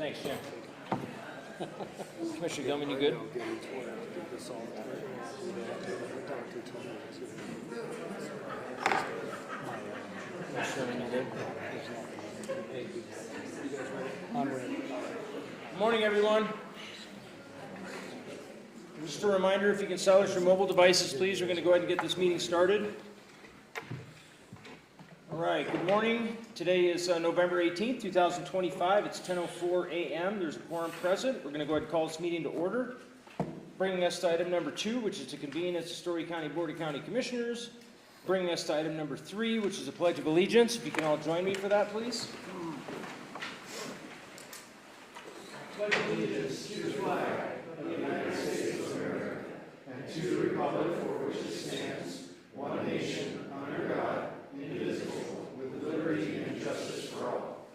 Thanks, Jim. Commissioner Gilman, you good? Sherman, you good? Good morning, everyone. Just a reminder, if you can silence your mobile devices, please, we're going to go ahead and get this meeting started. All right, good morning. Today is November 18th, 2025. It's 10:04 a.m. There's a quorum present. We're going to go ahead and call this meeting to order. Bringing us to item number 2, which is to convene as the Storey County Board of County Commissioners. Bringing us to item number 3, which is a Pledge of Allegiance. If you can all join me for that, please. Pledge allegiance to the flag of the United States of America and to the republic for which it stands, one nation, under God, indivisible, with liberty and justice for all.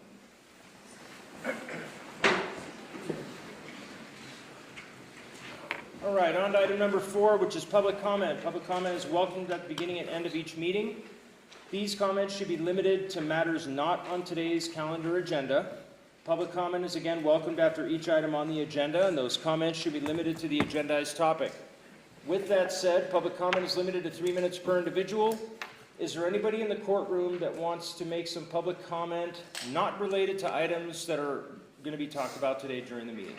All right, on to item number 4, which is public comment. Public comment is welcomed at the beginning and end of each meeting. These comments should be limited to matters not on today's calendar agenda. Public comment is again welcomed after each item on the agenda, and those comments should be limited to the agendized topic. With that said, public comment is limited to 3 minutes per individual. Is there anybody in the courtroom that wants to make some public comment not related to items that are going to be talked about today during the meeting?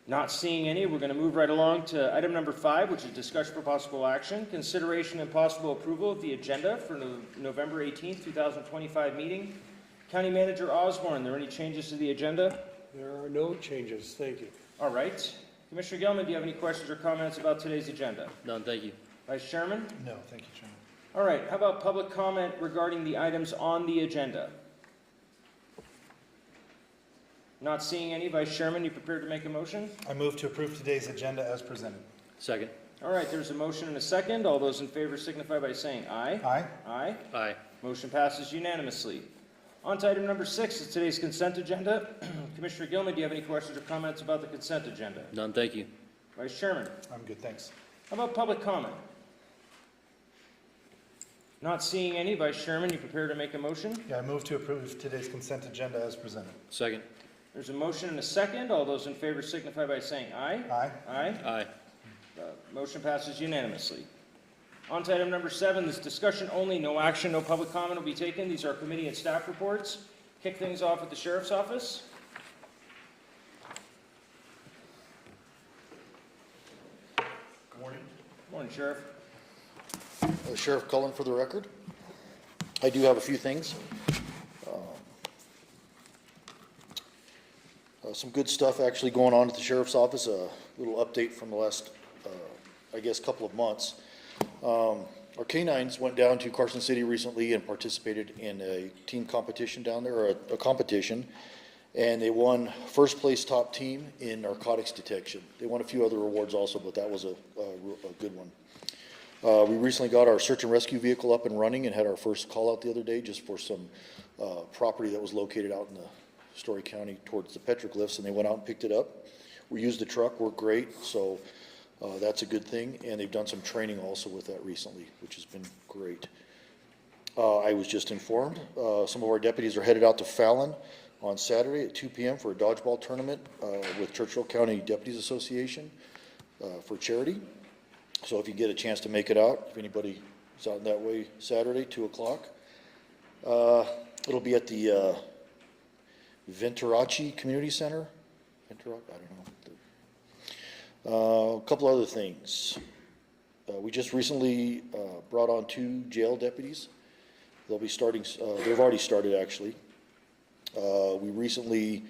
Not seeing any, we're going to move right along to item number 5, which is discussion for possible action, consideration and possible approval of the agenda for November 18th, 2025 meeting. County Manager Osborne, are there any changes to the agenda? There are no changes, thank you. All right. Commissioner Gilman, do you have any questions or comments about today's agenda? None, thank you. Vice Chairman? No, thank you, Chairman. All right, how about public comment regarding the items on the agenda? Not seeing any. Vice Chairman, you prepared to make a motion? I move to approve today's agenda as presented. Second. All right, there's a motion and a second. All those in favor signify by saying aye. Aye. Aye. Aye. Motion passes unanimously. On to item number 6 is today's consent agenda. Commissioner Gilman, do you have any questions or comments about the consent agenda? None, thank you. Vice Chairman? I'm good, thanks. How about public comment? Not seeing any. Vice Chairman, you prepared to make a motion? Yeah, I move to approve today's consent agenda as presented. Second. There's a motion and a second. All those in favor signify by saying aye. Aye. Aye. Aye. Motion passes unanimously. On to item number 7, this discussion only, no action, no public comment will be taken. These are committee and staff reports. Kick things off at the Sheriff's Office. Good morning. Morning, Sheriff. Sheriff Cullen for the record. I do have a few things. Some good stuff actually going on at the Sheriff's Office. A little update from the last, I guess, couple of months. Our canines went down to Carson City recently and participated in a team competition down there, or a competition, and they won first place top team in narcotics detection. They won a few other awards also, but that was a good one. We recently got our search and rescue vehicle up and running and had our first call out the other day just for some property that was located out in the Storey County towards the petroglyphs, and they went out and picked it up. We used the truck, worked great, so that's a good thing, and they've done some training also with that recently, which has been great. I was just informed, some of our deputies are headed out to Fallon on Saturday at 2 p.m. for a dodgeball tournament with Churchill County Deputies Association for charity. So if you get a chance to make it out, if anybody is out that way Saturday, 2 o'clock, it'll be at the Venturaci Community Center. I don't know. A couple other things. We just recently brought on 2 jail deputies. They'll be starting, they've already started actually. We recently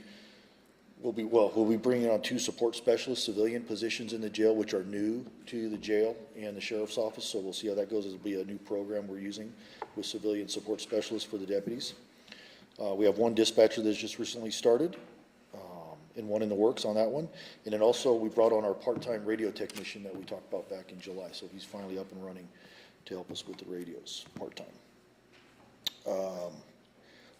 we'll be bringing on 2 support specialist civilian positions in the jail, which are new to the jail and the Sheriff's Office. So we'll see how that goes. It'll be a new program we're using with civilian support specialists for the deputies. We have 1 dispatcher that's just recently started, and 1 in the works on that one. And then also we brought on our part-time radio technician that we talked about back in July. So he's finally up and running to help us with the radios part-time.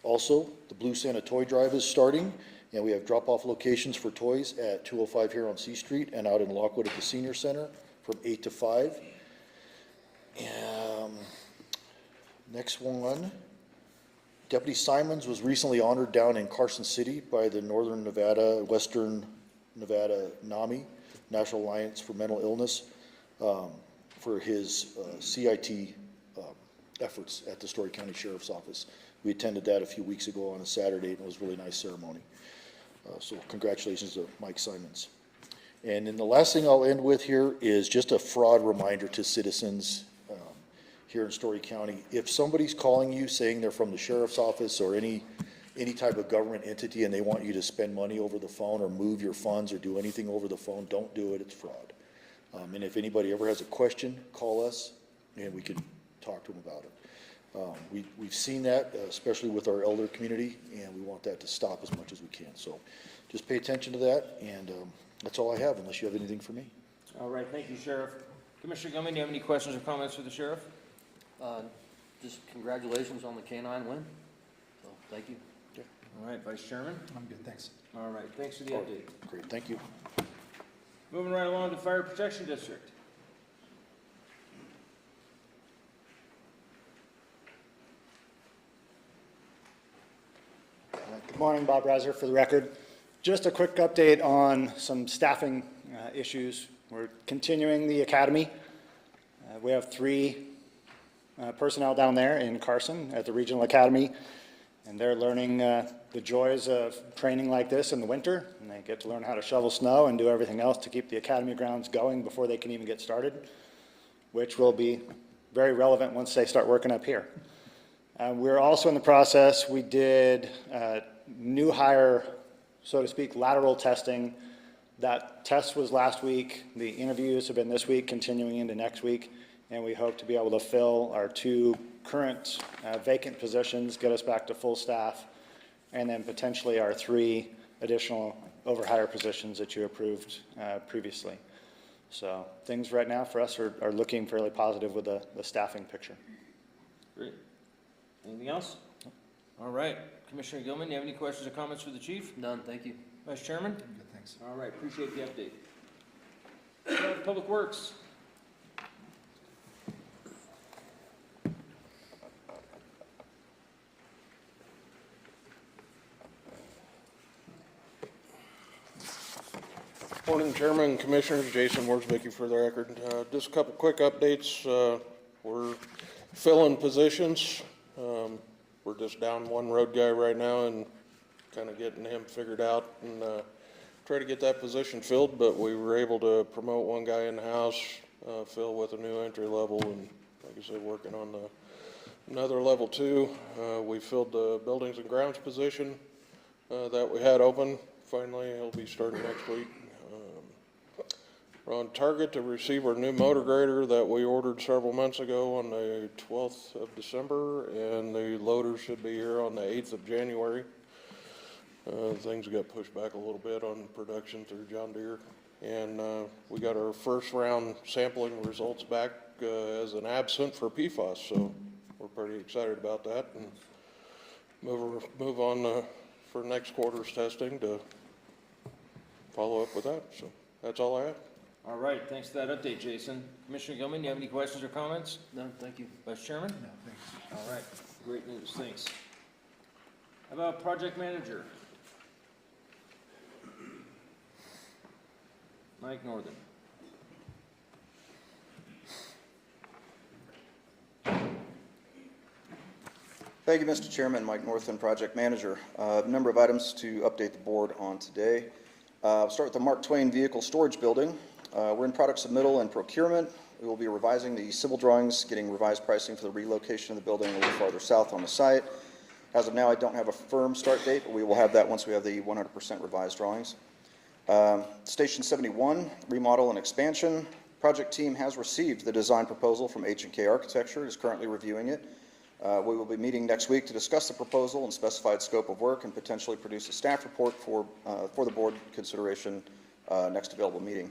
Also, the Blue Santa Toy Drive is starting, and we have drop-off locations for toys at 205 here on C Street and out in Lockwood at the Senior Center from 8 to 5. Next one Deputy Simons was recently honored down in Carson City by the Northern Nevada, Western Nevada NAMI, National Alliance for Mental Illness, for his CIT efforts at the Storey County Sheriff's Office. We attended that a few weeks ago on a Saturday, and it was a really nice ceremony. So congratulations to Mike Simons. And then the last thing I'll end with here is just a fraud reminder to citizens here in Storey County. If somebody's calling you saying they're from the sheriff's office or any type of government entity and they want you to spend money over the phone or move your funds or do anything over the phone, don't do it, it's fraud. And if anybody ever has a question, call us and we can talk to them about it. We've seen that, especially with our elder community, and we want that to stop as much as we can. So just pay attention to that, and that's all I have, unless you have anything for me. All right, thank you, Sheriff. Commissioner Gilman, do you have any questions or comments for the sheriff? Just congratulations on the K-9 win. So, thank you. All right, Vice Chairman. I'm good, thanks. All right, thanks for the update. Great, thank you. Moving right along to Fire Protection District. Good morning, Bob Reiser for the record. Just a quick update on some staffing issues. We're continuing the academy. We have 3 personnel down there in Carson at the Regional Academy, and they're learning the joys of training like this in the winter, and they get to learn how to shovel snow and do everything else to keep the academy grounds going before they can even get started, which will be very relevant once they start working up here. We're also in the process, we did new hire, so to speak, lateral testing. That test was last week. The interviews have been this week, continuing into next week, and we hope to be able to fill our 2 current vacant positions, get us back to full staff, and then potentially our 3 additional overhire positions that you approved previously. So things right now for us are looking fairly positive with the staffing picture. Great. Anything else? All right. Commissioner Gilman, do you have any questions or comments for the chief? None, thank you. Vice Chairman? I'm good, thanks. All right, appreciate the update. Public Works. Morning, Chairman and Commissioners. Jason Worsbicky for the record. Just a couple quick updates. We're filling positions. We're just down 1 road guy right now and kind of getting him figured out and try to get that position filled, but we were able to promote 1 guy in the house, fill with a new entry level, and like I said, working on another level 2. We filled the buildings and grounds position that we had open. Finally, he'll be starting next week. We're on target to receive our new motor grader that we ordered several months ago on the 12th of December, and the loader should be here on the 8th of January. Things got pushed back a little bit on production through John Deere, and we got our first round sampling results back as an absent for PFAS, so we're pretty excited about that, and move on for next quarter's testing to follow up with that. So that's all I have. All right, thanks for that update, Jason. Commissioner Gilman, do you have any questions or comments? None, thank you. Vice Chairman? No, thanks. All right, great news, thanks. How about Project Manager? Mike Northern. Thank you, Mr. Chairman. Mike Northland, Project Manager. A number of items to update the board on today. I'll start with the Mark Twain Vehicle Storage Building. We're in product submittal and procurement. We will be revising the civil drawings, getting revised pricing for the relocation of the building a little farther south on the site. As of now, I don't have a firm start date, but we will have that once we have the 100% revised drawings. Station 71, remodel and expansion. Project team has received the design proposal from H&K Architecture, is currently reviewing it. We will be meeting next week to discuss the proposal and specified scope of work and potentially produce a staff report for the board consideration next available meeting.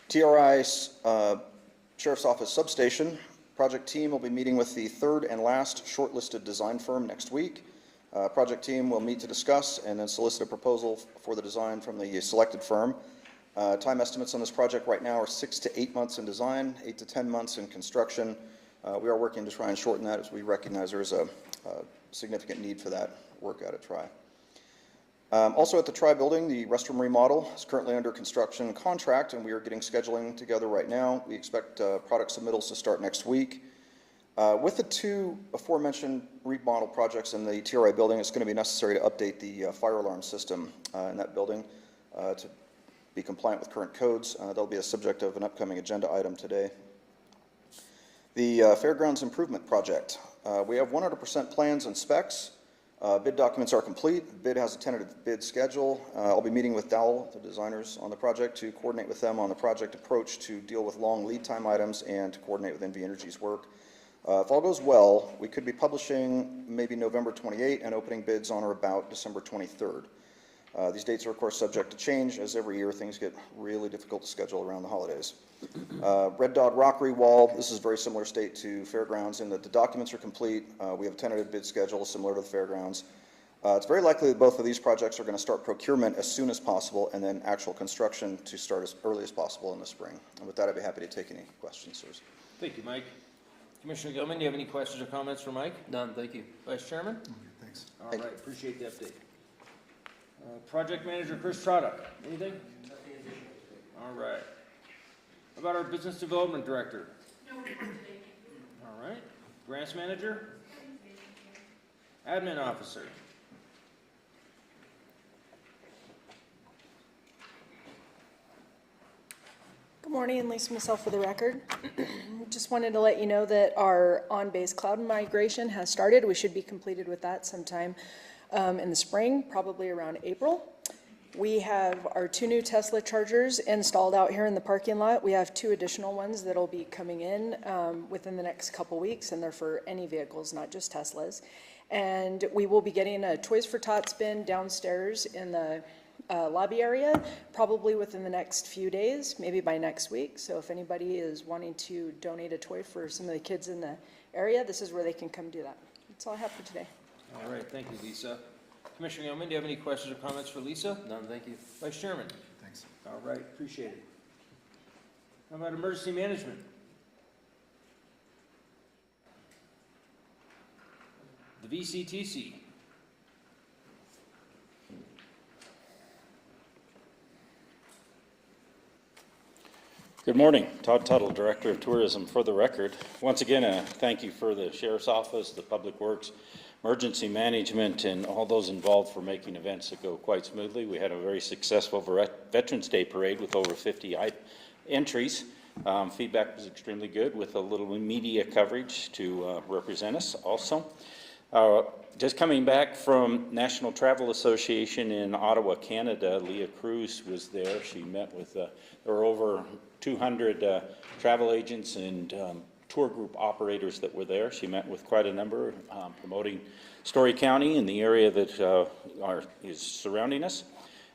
TRI Sheriff's Office Substation. Project team will be meeting with the 3rd and last shortlisted design firm next week. Project team will meet to discuss and then solicit a proposal for the design from the selected firm. Time estimates on this project right now are 6 to 8 months in design, 8 to 10 months in construction. We are working to try and shorten that as we recognize there is a significant need for that work out at Tri. Also at the Tri building, the restroom remodel is currently under construction contract, and we are getting scheduling together right now. We expect product submittals to start next week. With the two aforementioned remodel projects in the TRI building, it's going to be necessary to update the fire alarm system in that building to be compliant with current codes. That'll be a subject of an upcoming agenda item today. The Fairgrounds Improvement Project. We have 100% plans and specs. Bid documents are complete. The bid has a tentative bid schedule. I'll be meeting with Dowell, the designers on the project, to coordinate with them on the project approach to deal with long lead time items and to coordinate with NV Energy's work. If all goes well, we could be publishing maybe November 28 and opening bids on or about December 23rd. These dates are, of course, subject to change, as every year things get really difficult to schedule around the holidays. Red Dog Rockery Wall, this is a very similar state to Fairgrounds in that the documents are complete. We have a tentative bid schedule similar to the Fairgrounds. It's very likely that both of these projects are going to start procurement as soon as possible and then actual construction to start as early as possible in the spring. And with that, I'd be happy to take any questions, sirs. Thank you, Mike. Commissioner Gilman, do you have any questions or comments for Mike? None, thank you. Vice Chairman? Thanks. All right, appreciate the update. Project Manager Chris Trotta, anything? Nothing additional. All right. How about our Business Development Director? No report today. All right. Grants Manager? Admin Officer? Good morning, Lisa myself for the record. Just wanted to let you know that our on-base cloud migration has started. We should be completed with that sometime in the spring, probably around April. We have our 2 new Tesla chargers installed out here in the parking lot. We have 2 additional ones that'll be coming in within the next couple weeks, and they're for any vehicles, not just Teslas. And we will be getting a Toys for Tots bin downstairs in the lobby area, probably within the next few days, maybe by next week. So if anybody is wanting to donate a toy for some of the kids in the area, this is where they can come do that. That's all I have for today. All right, thank you, Lisa. Commissioner Gilman, do you have any questions or comments for Lisa? None, thank you. Vice Chairman? Thanks. All right, appreciate it. How about Emergency Management? The VCTC? Good morning. Todd Tuttle, Director of Tourism. For the record, once again, thank you for the Sheriff's Office, the Public Works, Emergency Management, and all those involved for making events that go quite smoothly. We had a very successful Veterans Day Parade with over 50 entries. Feedback was extremely good with a little media coverage to represent us also. Just coming back from National Travel Association in Ottawa, Canada, Leah Cruz was there. She met with, there were over 200 travel agents and tour group operators that were there. She met with quite a number, promoting Storey County and the area that is surrounding us.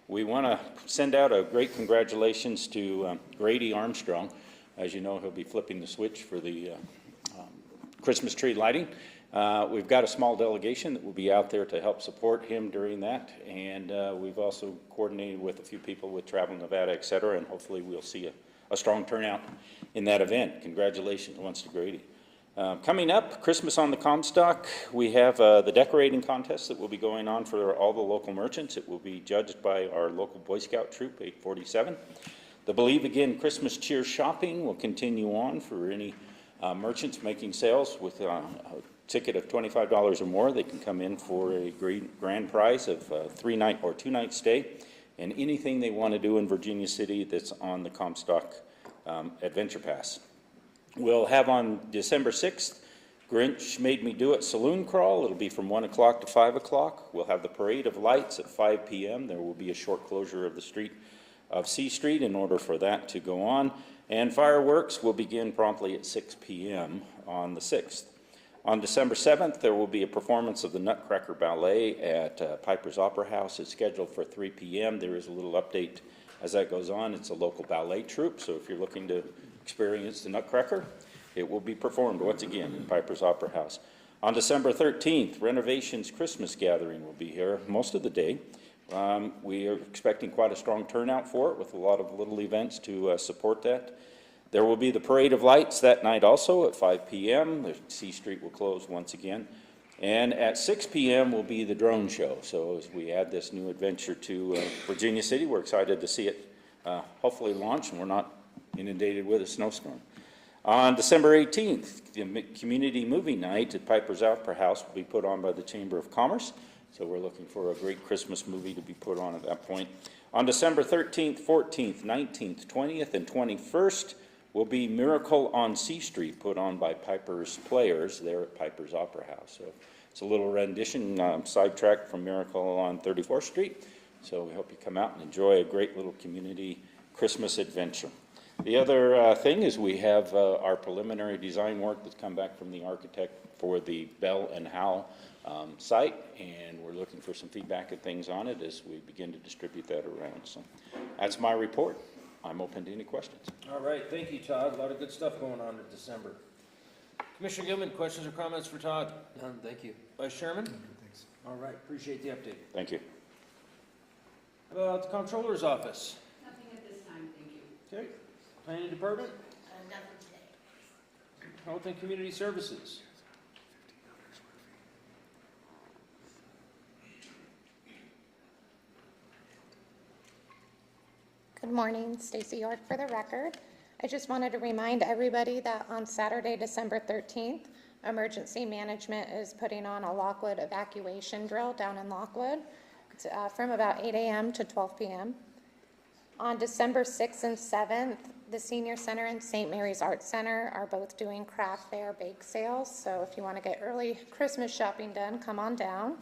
We want to send out a great congratulations to Grady Armstrong. As you know, he'll be flipping the switch for the Christmas tree lighting. We've got a small delegation that will be out there to help support him during that, and we've also coordinated with a few people with Travel Nevada, et cetera, and hopefully we'll see a strong turnout in that event. Congratulations once to Grady. Coming up, Christmas on the Comstock, we have the decorating contest that will be going on for all the local merchants. It will be judged by our local Boy Scout troop, 847. The Believe Again Christmas Cheer Shopping will continue on for any merchants making sales with a ticket of $25 or more. They can come in for a grand prize of 3-night or 2-night stay and anything they want to do in Virginia City that's on the Comstock Adventure Pass. We'll have on December 6th, Grinch Made Me Do It Saloon Crawl. It'll be from 1 o'clock to 5 o'clock. We'll have the Parade of Lights at 5 p.m. There will be a short closure of the street of C Street in order for that to go on. And fireworks will begin promptly at 6 p.m. on the 6th. On December 7th, there will be a performance of the Nutcracker Ballet at Piper's Opera House. It's scheduled for 3 p.m. There is a little update as that goes on. It's a local ballet troupe, so if you're looking to experience the Nutcracker, it will be performed once again in Piper's Opera House. On December 13th, Renovations Christmas Gathering will be here most of the day. We are expecting quite a strong turnout for it with a lot of little events to support that. There will be the Parade of Lights that night also at 5 p.m. The C Street will close once again. And at 6 p.m. will be the drone show. So as we add this new adventure to Virginia City, we're excited to see it hopefully launch, and we're not inundated with a snowstorm. On December 18th, the community movie night at Piper's Opera House will be put on by the Chamber of Commerce. So we're looking for a great Christmas movie to be put on at that point. On December 13th, 14th, 19th, 20th, and 21st will be Miracle on C Street, put on by Piper's Players there at Piper's Opera House. So it's a little rendition, sidetracked from Miracle on 34th Street. So we hope you come out and enjoy a great little community Christmas adventure. The other thing is we have our preliminary design work that's come back from the architect for the Bell and Howe site, and we're looking for some feedback and things on it as we begin to distribute that around. So that's my report. I'm open to any questions. All right, thank you, Todd. A lot of good stuff going on in December. Commissioner Gilman, questions or comments for Todd? None, thank you. Vice Chairman? Thanks. All right, appreciate the update. Thank you. How about the Comptroller's Office? Nothing at this time, thank you. Okay. Planning Department? Nothing today. Health and Community Services? Good morning, Stacy York for the record. I just wanted to remind everybody that on Saturday, December 13th, Emergency Management is putting on a Lockwood evacuation drill down in Lockwood. It's from about 8 a.m. to 12 p.m. On December 6th and 7th, the Senior Center and St. Mary's Arts Center are both doing craft fair bake sales. So if you want to get early Christmas shopping done, come on down.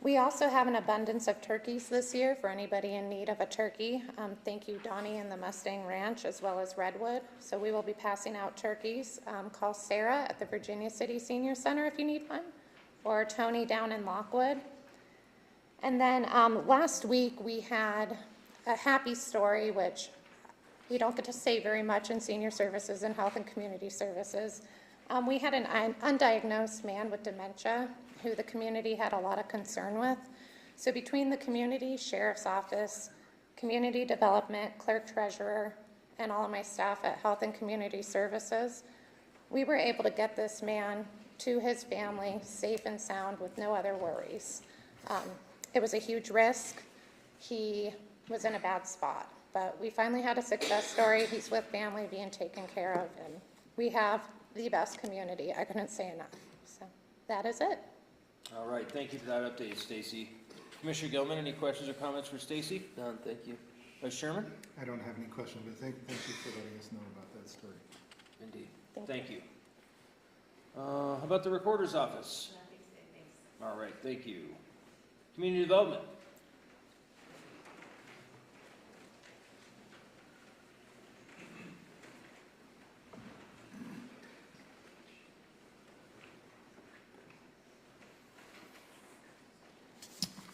We also have an abundance of turkeys this year for anybody in need of a turkey. Thank you, Donnie and the Mustang Ranch, as well as Redwood. So we will be passing out turkeys. Call Sarah at the Virginia City Senior Center if you need one, or Tony down in Lockwood. And then last week we had a happy story, which we don't get to say very much in senior services and health and community services. We had an undiagnosed man with dementia who the community had a lot of concern with. So between the community, sheriff's office, community development, clerk treasurer, and all of my staff at health and community services, we were able to get this man to his family safe and sound with no other worries. It was a huge risk. He was in a bad spot, but we finally had a success story. He's with family being taken care of, and we have the best community. I couldn't say enough. So that is it. All right, thank you for that update, Stacy. Commissioner Gilman, any questions or comments for Stacy? None, thank you. Vice Chairman? I don't have any questions, but thank you for letting us know about that story. Indeed. Thank you. How about the Recorder's Office? Nothing today, thanks. All right, thank you. Community Development?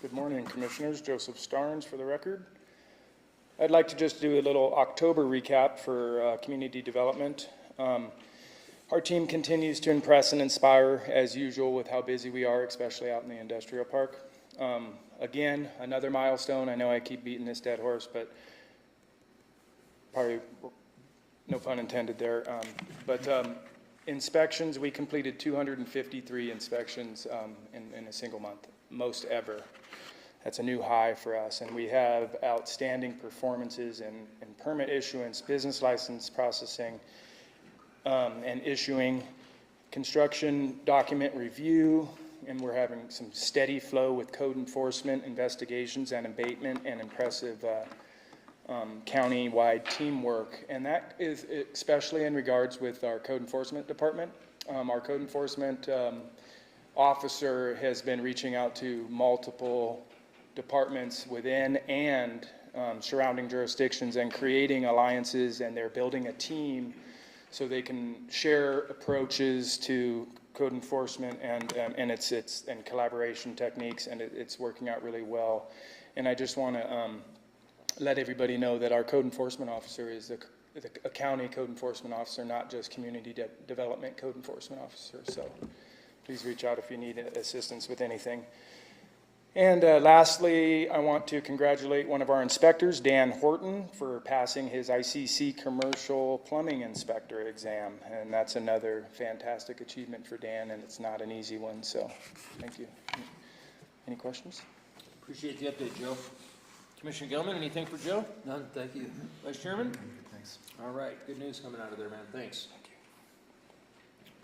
Good morning, Commissioners. Joseph Starnes for the record. I'd like to just do a little October recap for community development. Our team continues to impress and inspire as usual with how busy we are, especially out in the industrial park. Again, another milestone. I know I keep beating this dead horse, but probably no pun intended there. Inspections, we completed 253 inspections in a single month, most ever. That's a new high for us, and we have outstanding performances in permit issuance, business license processing, and issuing, construction document review, and we're having some steady flow with code enforcement, investigations, and abatement, and impressive county-wide teamwork. And that is especially in regards with our code enforcement department. Our code enforcement officer has been reaching out to multiple departments within and surrounding jurisdictions and creating alliances, and they're building a team so they can share approaches to code enforcement and collaboration techniques, and it's working out really well. And I just want to let everybody know that our code enforcement officer is a county code enforcement officer, not just community development code enforcement officer. So please reach out if you need assistance with anything. And lastly, I want to congratulate one of our inspectors, Dan Horton, for passing his ICC Commercial Plumbing Inspector exam. And that's another fantastic achievement for Dan, and it's not an easy one, so thank you. Any questions? Appreciate the update, Joe. Commissioner Gilman, anything for Joe? None, thank you. Vice Chairman? Good, thanks. All right, good news coming out of there, man. Thanks.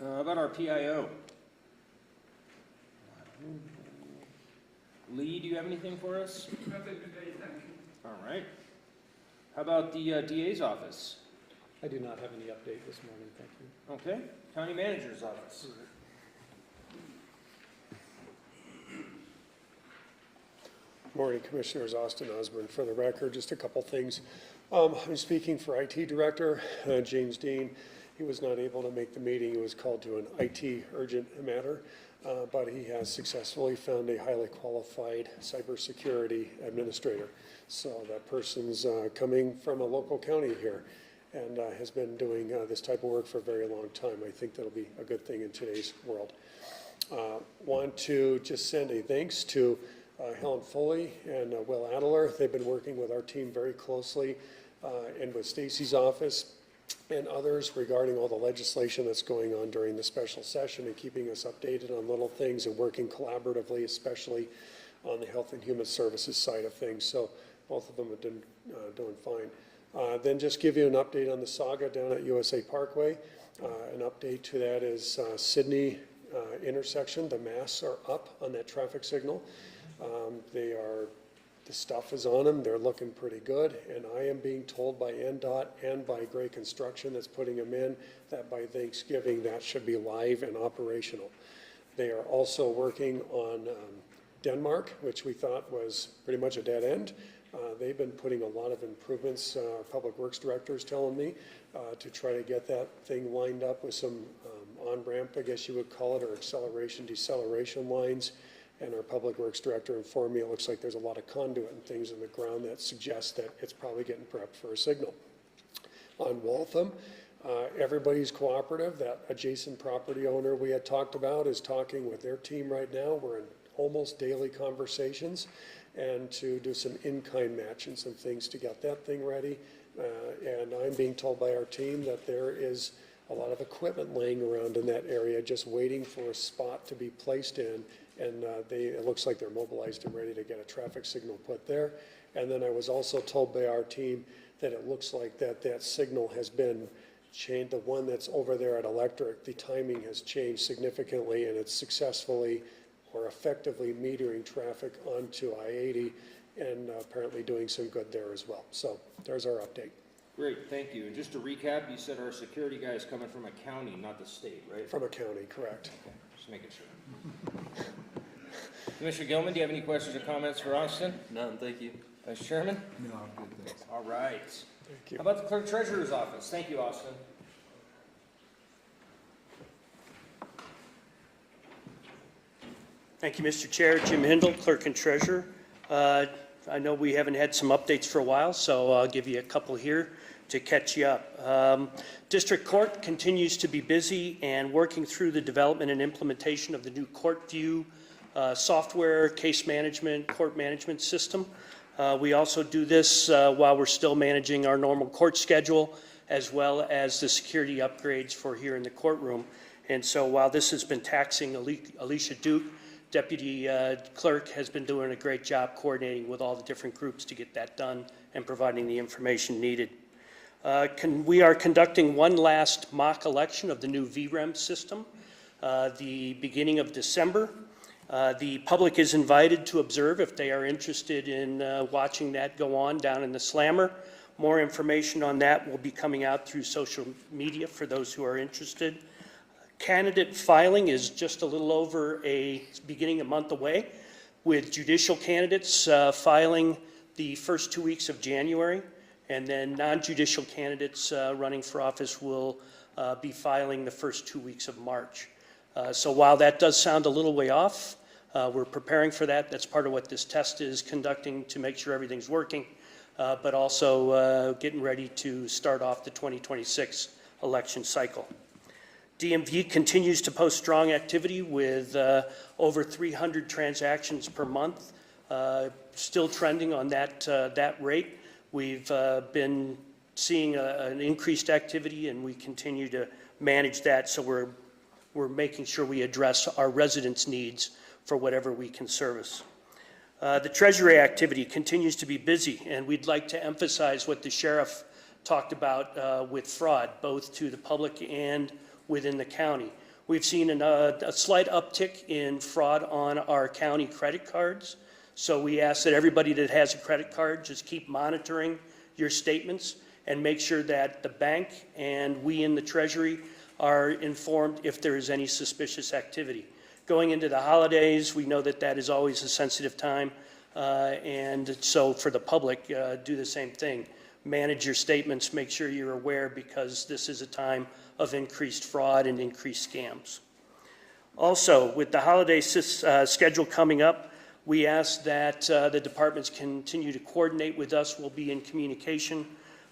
How about our PIO? Lee, do you have anything for us? Nothing today, thank you. All right. How about the DA's office? I do not have any update this morning, thank you. Okay. County Manager's office? Morning, Commissioners. Austin Osborne. For the record, just a couple things. I'm speaking for IT Director James Dean. He was not able to make the meeting. He was called to an IT urgent matter, but he has successfully found a highly qualified cybersecurity administrator. So that person's coming from a local county here and has been doing this type of work for a very long time. I think that'll be a good thing in today's world. Want to just send a thanks to Helen Foley and Will Adler. They've been working with our team very closely and with Stacy's office and others regarding all the legislation that's going on during the special session and keeping us updated on little things and working collaboratively, especially on the Health and Human Services side of things. So both of them have been doing fine. Then just give you an update on the saga down at USA Parkway. An update to that is Sydney intersection. The masts are up on that traffic signal. The stuff is on them, they're looking pretty good, and I am being told by NDOT and by Gray Construction that's putting them in that by Thanksgiving that should be live and operational. They are also working on Denmark, which we thought was pretty much a dead end. They've been putting a lot of improvements, our Public Works Director is telling me, to try to get that thing lined up with some on-ramp, I guess you would call it, or acceleration, deceleration lines. And our Public Works Director informed me it looks like there's a lot of conduit and things in the ground that suggest that it's probably getting prepped for a signal. On Waltham, everybody's cooperative. That adjacent property owner we had talked about is talking with their team right now. We're in almost daily conversations and to do some in-kind match and some things to get that thing ready. And I'm being told by our team that there is a lot of equipment laying around in that area just waiting for a spot to be placed in. And it looks like they're mobilized and ready to get a traffic signal put there. And then I was also told by our team that it looks like that signal has been changed. The one that's over there at Electric, the timing has changed significantly, and it's successfully or effectively metering traffic onto I-80 and apparently doing some good there as well. So there's our update. Great, thank you. And just to recap, you said our security guy is coming from a county, not the state, right? From a county, correct. Okay, just making sure. Commissioner Gilman, do you have any questions or comments for Austin? None, thank you. Vice Chairman? No, I'm good, thanks. All right. Thank you. How about the Clerk Treasurer's office? Thank you, Austin. Thank you, Mr. Chair. Jim Hindle, Clerk and Treasurer. I know we haven't had some updates for a while, so I'll give you a couple here to catch you up. District Court continues to be busy and working through the development and implementation of the new CourtView software, case management, court management system. We also do this while we're still managing our normal court schedule, as well as the security upgrades for here in the courtroom. And so while this has been taxing, Alicia Duke, Deputy Clerk, has been doing a great job coordinating with all the different groups to get that done and providing the information needed. We are conducting one last mock election of the new VREM system, the beginning of December. The public is invited to observe if they are interested in watching that go on down in the Slammer. More information on that will be coming out through social media for those who are interested. Candidate filing is just a little over beginning a month away, with judicial candidates filing the first 2 weeks of January, and then non-judicial candidates running for office will be filing the first 2 weeks of March. So while that does sound a little way off, we're preparing for that. That's part of what this test is conducting to make sure everything's working, but also getting ready to start off the 2026 election cycle. DMV continues to post strong activity with over 300 transactions per month, still trending on that rate. We've been seeing an increased activity, and we continue to manage that, so we're making sure we address our residents' needs for whatever we can service. The Treasury activity continues to be busy, and we'd like to emphasize what the sheriff talked about with fraud, both to the public and within the county. We've seen a slight uptick in fraud on our county credit cards, so we ask that everybody that has a credit card just keep monitoring your statements and make sure that the bank and we in the Treasury are informed if there is any suspicious activity. Going into the holidays, we know that that is always a sensitive time, and so for the public, do the same thing. Manage your statements, make sure you're aware, because this is a time of increased fraud and increased scams. Also, with the holiday schedule coming up, we ask that the departments continue to coordinate with us. We'll be in communication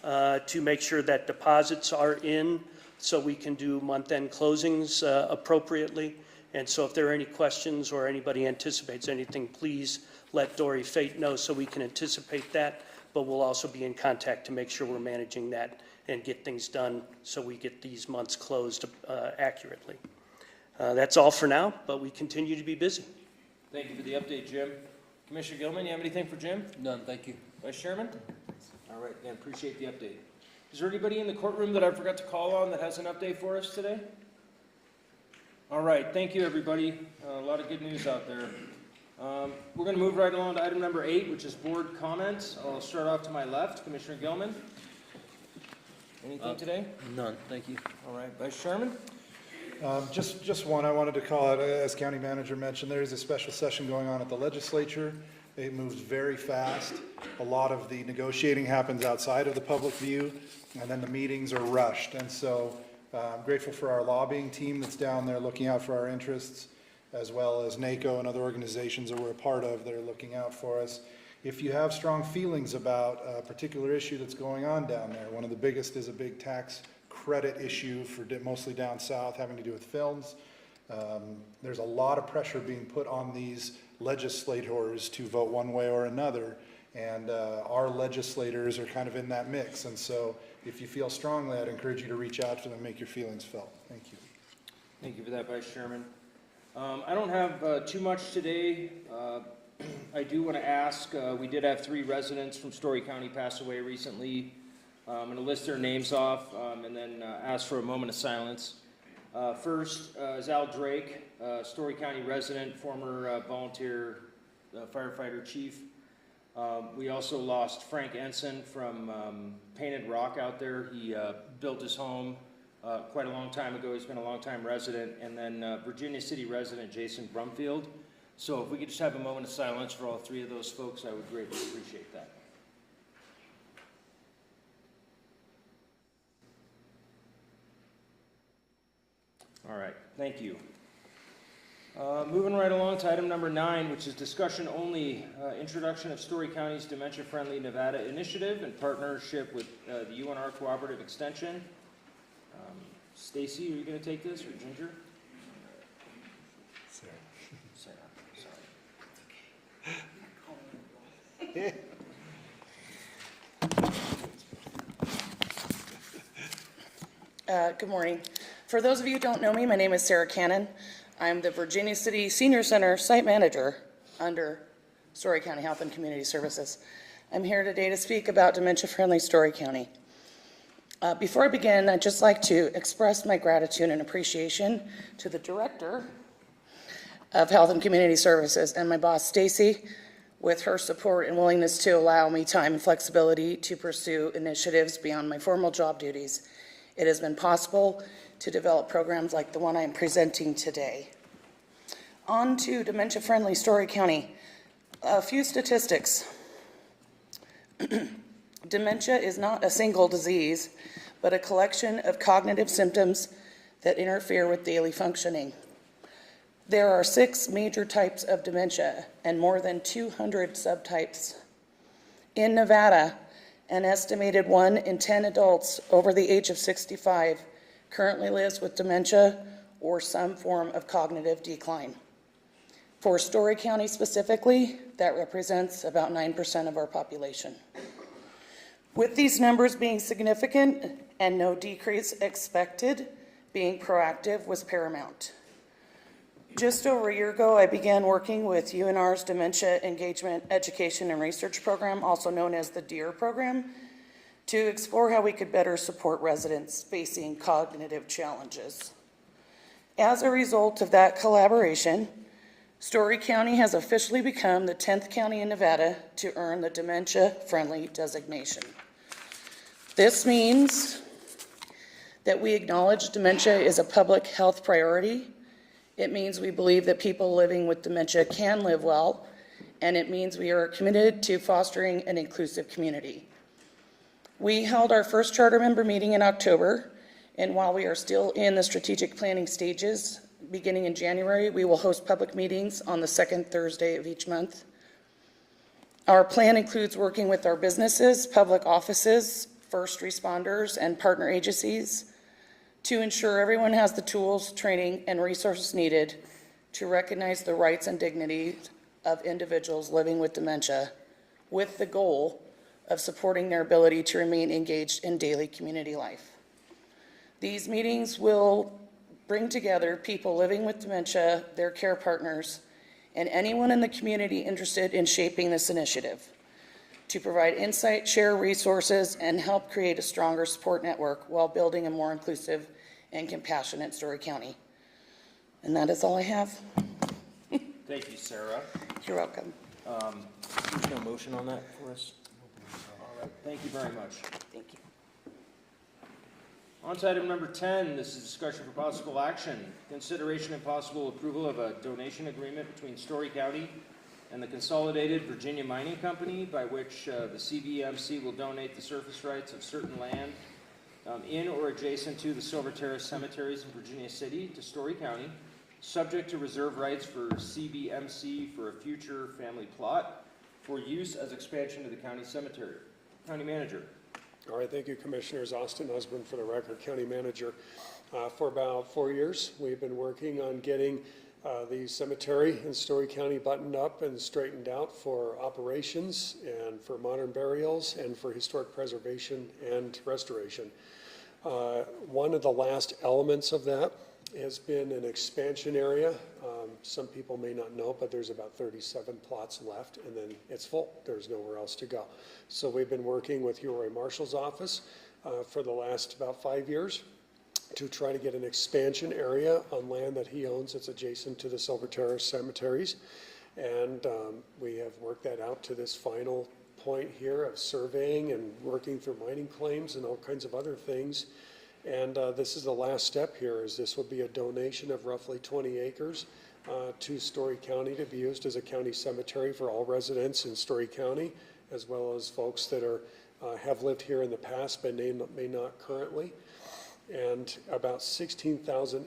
to make sure that deposits are in so we can do month-end closings appropriately. And so if there are any questions or anybody anticipates anything, please let Dory Fate know so we can anticipate that. But we'll also be in contact to make sure we're managing that and get things done so we get these months closed accurately. That's all for now, but we continue to be busy. Thank you for the update, Jim. Commissioner Gilman, you have anything for Jim? None, thank you. Vice Chairman? All right, then, appreciate the update. Is there anybody in the courtroom that I forgot to call on that has an update for us today? All right, thank you, everybody. A lot of good news out there. We're going to move right along to item number 8, which is board comments. I'll start off to my left. Commissioner Gilman? Anything today? None, thank you. All right, Vice Chairman? Just one I wanted to call out, as County Manager mentioned, there is a special session going on at the legislature. It moves very fast. A lot of the negotiating happens outside of the public view, and then the meetings are rushed. And so I'm grateful for our lobbying team that's down there looking out for our interests, as well as NACO and other organizations that we're a part of that are looking out for us. If you have strong feelings about a particular issue that's going on down there, one of the biggest is a big tax credit issue for mostly down south having to do with films. There's a lot of pressure being put on these legislators to vote one way or another, and our legislators are kind of in that mix. And so if you feel strongly, I'd encourage you to reach out to them and make your feelings felt. Thank you. Thank you for that, Vice Chairman. I don't have too much today. I do want to ask, we did have 3 residents from Storey County pass away recently. I'm going to list their names off and then ask for a moment of silence. First is Al Drake, Storey County resident, former volunteer firefighter chief. We also lost Frank Ensign from Painted Rock out there. He built his home quite a long time ago. He's been a long-time resident. And then Virginia City resident Jason Brumfield. So if we could just have a moment of silence for all 3 of those folks, I would greatly appreciate that. All right, thank you. Moving right along to item number 9, which is discussion only, introduction of Storey County's Dementia-Friendly Nevada Initiative in partnership with the UNR Cooperative Extension. Stacy, are you going to take this, or Ginger? Sarah. Sorry. Good morning. For those of you who don't know me, my name is Sarah Cannon. I'm the Virginia City Senior Center Site Manager under Storey County Health and Community Services. I'm here today to speak about dementia-friendly Storey County. Before I begin, I'd just like to express my gratitude and appreciation to the Director of Health and Community Services and my boss, Stacy, with her support and willingness to allow me time and flexibility to pursue initiatives beyond my formal job duties. It has been possible to develop programs like the one I'm presenting today. On to dementia-friendly Storey County. A few statistics. Dementia is not a single disease, but a collection of cognitive symptoms that interfere with daily functioning. There are 6 major types of dementia and more than 200 subtypes. In Nevada, an estimated 1 in 10 adults over the age of 65 currently lives with dementia or some form of cognitive decline. For Storey County specifically, that represents about 9% of our population. With these numbers being significant and no decrease expected, being proactive was paramount. Just over a year ago, I began working with UNR's Dementia Engagement Education and Research Program, also known as the DEAR program, to explore how we could better support residents facing cognitive challenges. As a result of that collaboration, Storey County has officially become the 10th county in Nevada to earn the dementia-friendly designation. This means that we acknowledge dementia is a public health priority. It means we believe that people living with dementia can live well, and it means we are committed to fostering an inclusive community. We held our first charter member meeting in October, and while we are still in the strategic planning stages, beginning in January, we will host public meetings on the second Thursday of each month. Our plan includes working with our businesses, public offices, first responders, and partner agencies to ensure everyone has the tools, training, and resources needed to recognize the rights and dignity of individuals living with dementia, with the goal of supporting their ability to remain engaged in daily community life. These meetings will bring together people living with dementia, their care partners, and anyone in the community interested in shaping this initiative to provide insight, share resources, and help create a stronger support network while building a more inclusive and compassionate Storey County. And that is all I have. Thank you, Sarah. You're welcome. There's no motion on that for us? All right, thank you very much. Thank you. On to item number 10, this is discussion for possible action. Consideration and possible approval of a donation agreement between Storey County and the Consolidated Virginia Mining Company, by which the CVMC will donate the surface rights of certain land in or adjacent to the Silver Terrace cemeteries in Virginia City to Storey County, subject to reserve rights for CVMC for a future family plot for use as expansion to the county cemetery. County Manager. All right, thank you, Commissioners. Austin Husband for the record, County Manager. For about 4 years, we've been working on getting the cemetery in Storey County buttoned up and straightened out for operations and for modern burials and for historic preservation and restoration. One of the last elements of that has been an expansion area. Some people may not know, but there's about 37 plots left, and then it's full. There's nowhere else to go. So we've been working with Roy Marshall's office for the last about 5 years to try to get an expansion area on land that he owns that's adjacent to the Silver Terrace cemeteries. And we have worked that out to this final point here of surveying and working through mining claims and all kinds of other things. And this is the last step here, is this will be a donation of roughly 20 acres to Storey County to be used as a county cemetery for all residents in Storey County, as well as folks that are have lived here in the past but may not currently. And about 16,000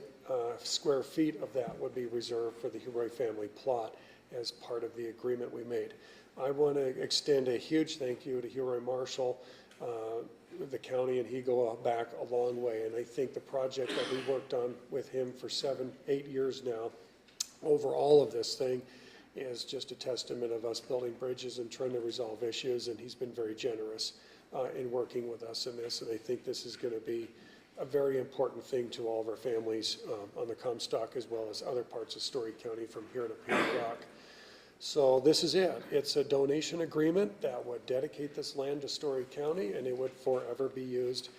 square feet of that would be reserved for the Roy family plot as part of the agreement we made. I want to extend a huge thank you to Roy Marshall, the county, and he go back a long way. And I think the project that we worked on with him for 7-8 years now, over all of this thing, is just a testament of us building bridges and trying to resolve issues. And he's been very generous in working with us in this. And I think this is going to be a very important thing to all of our families on the Comstock, as well as other parts of Storey County from here to Peanut Rock. So this is it. It's a donation agreement that would dedicate this land to Storey County, and it would forever be used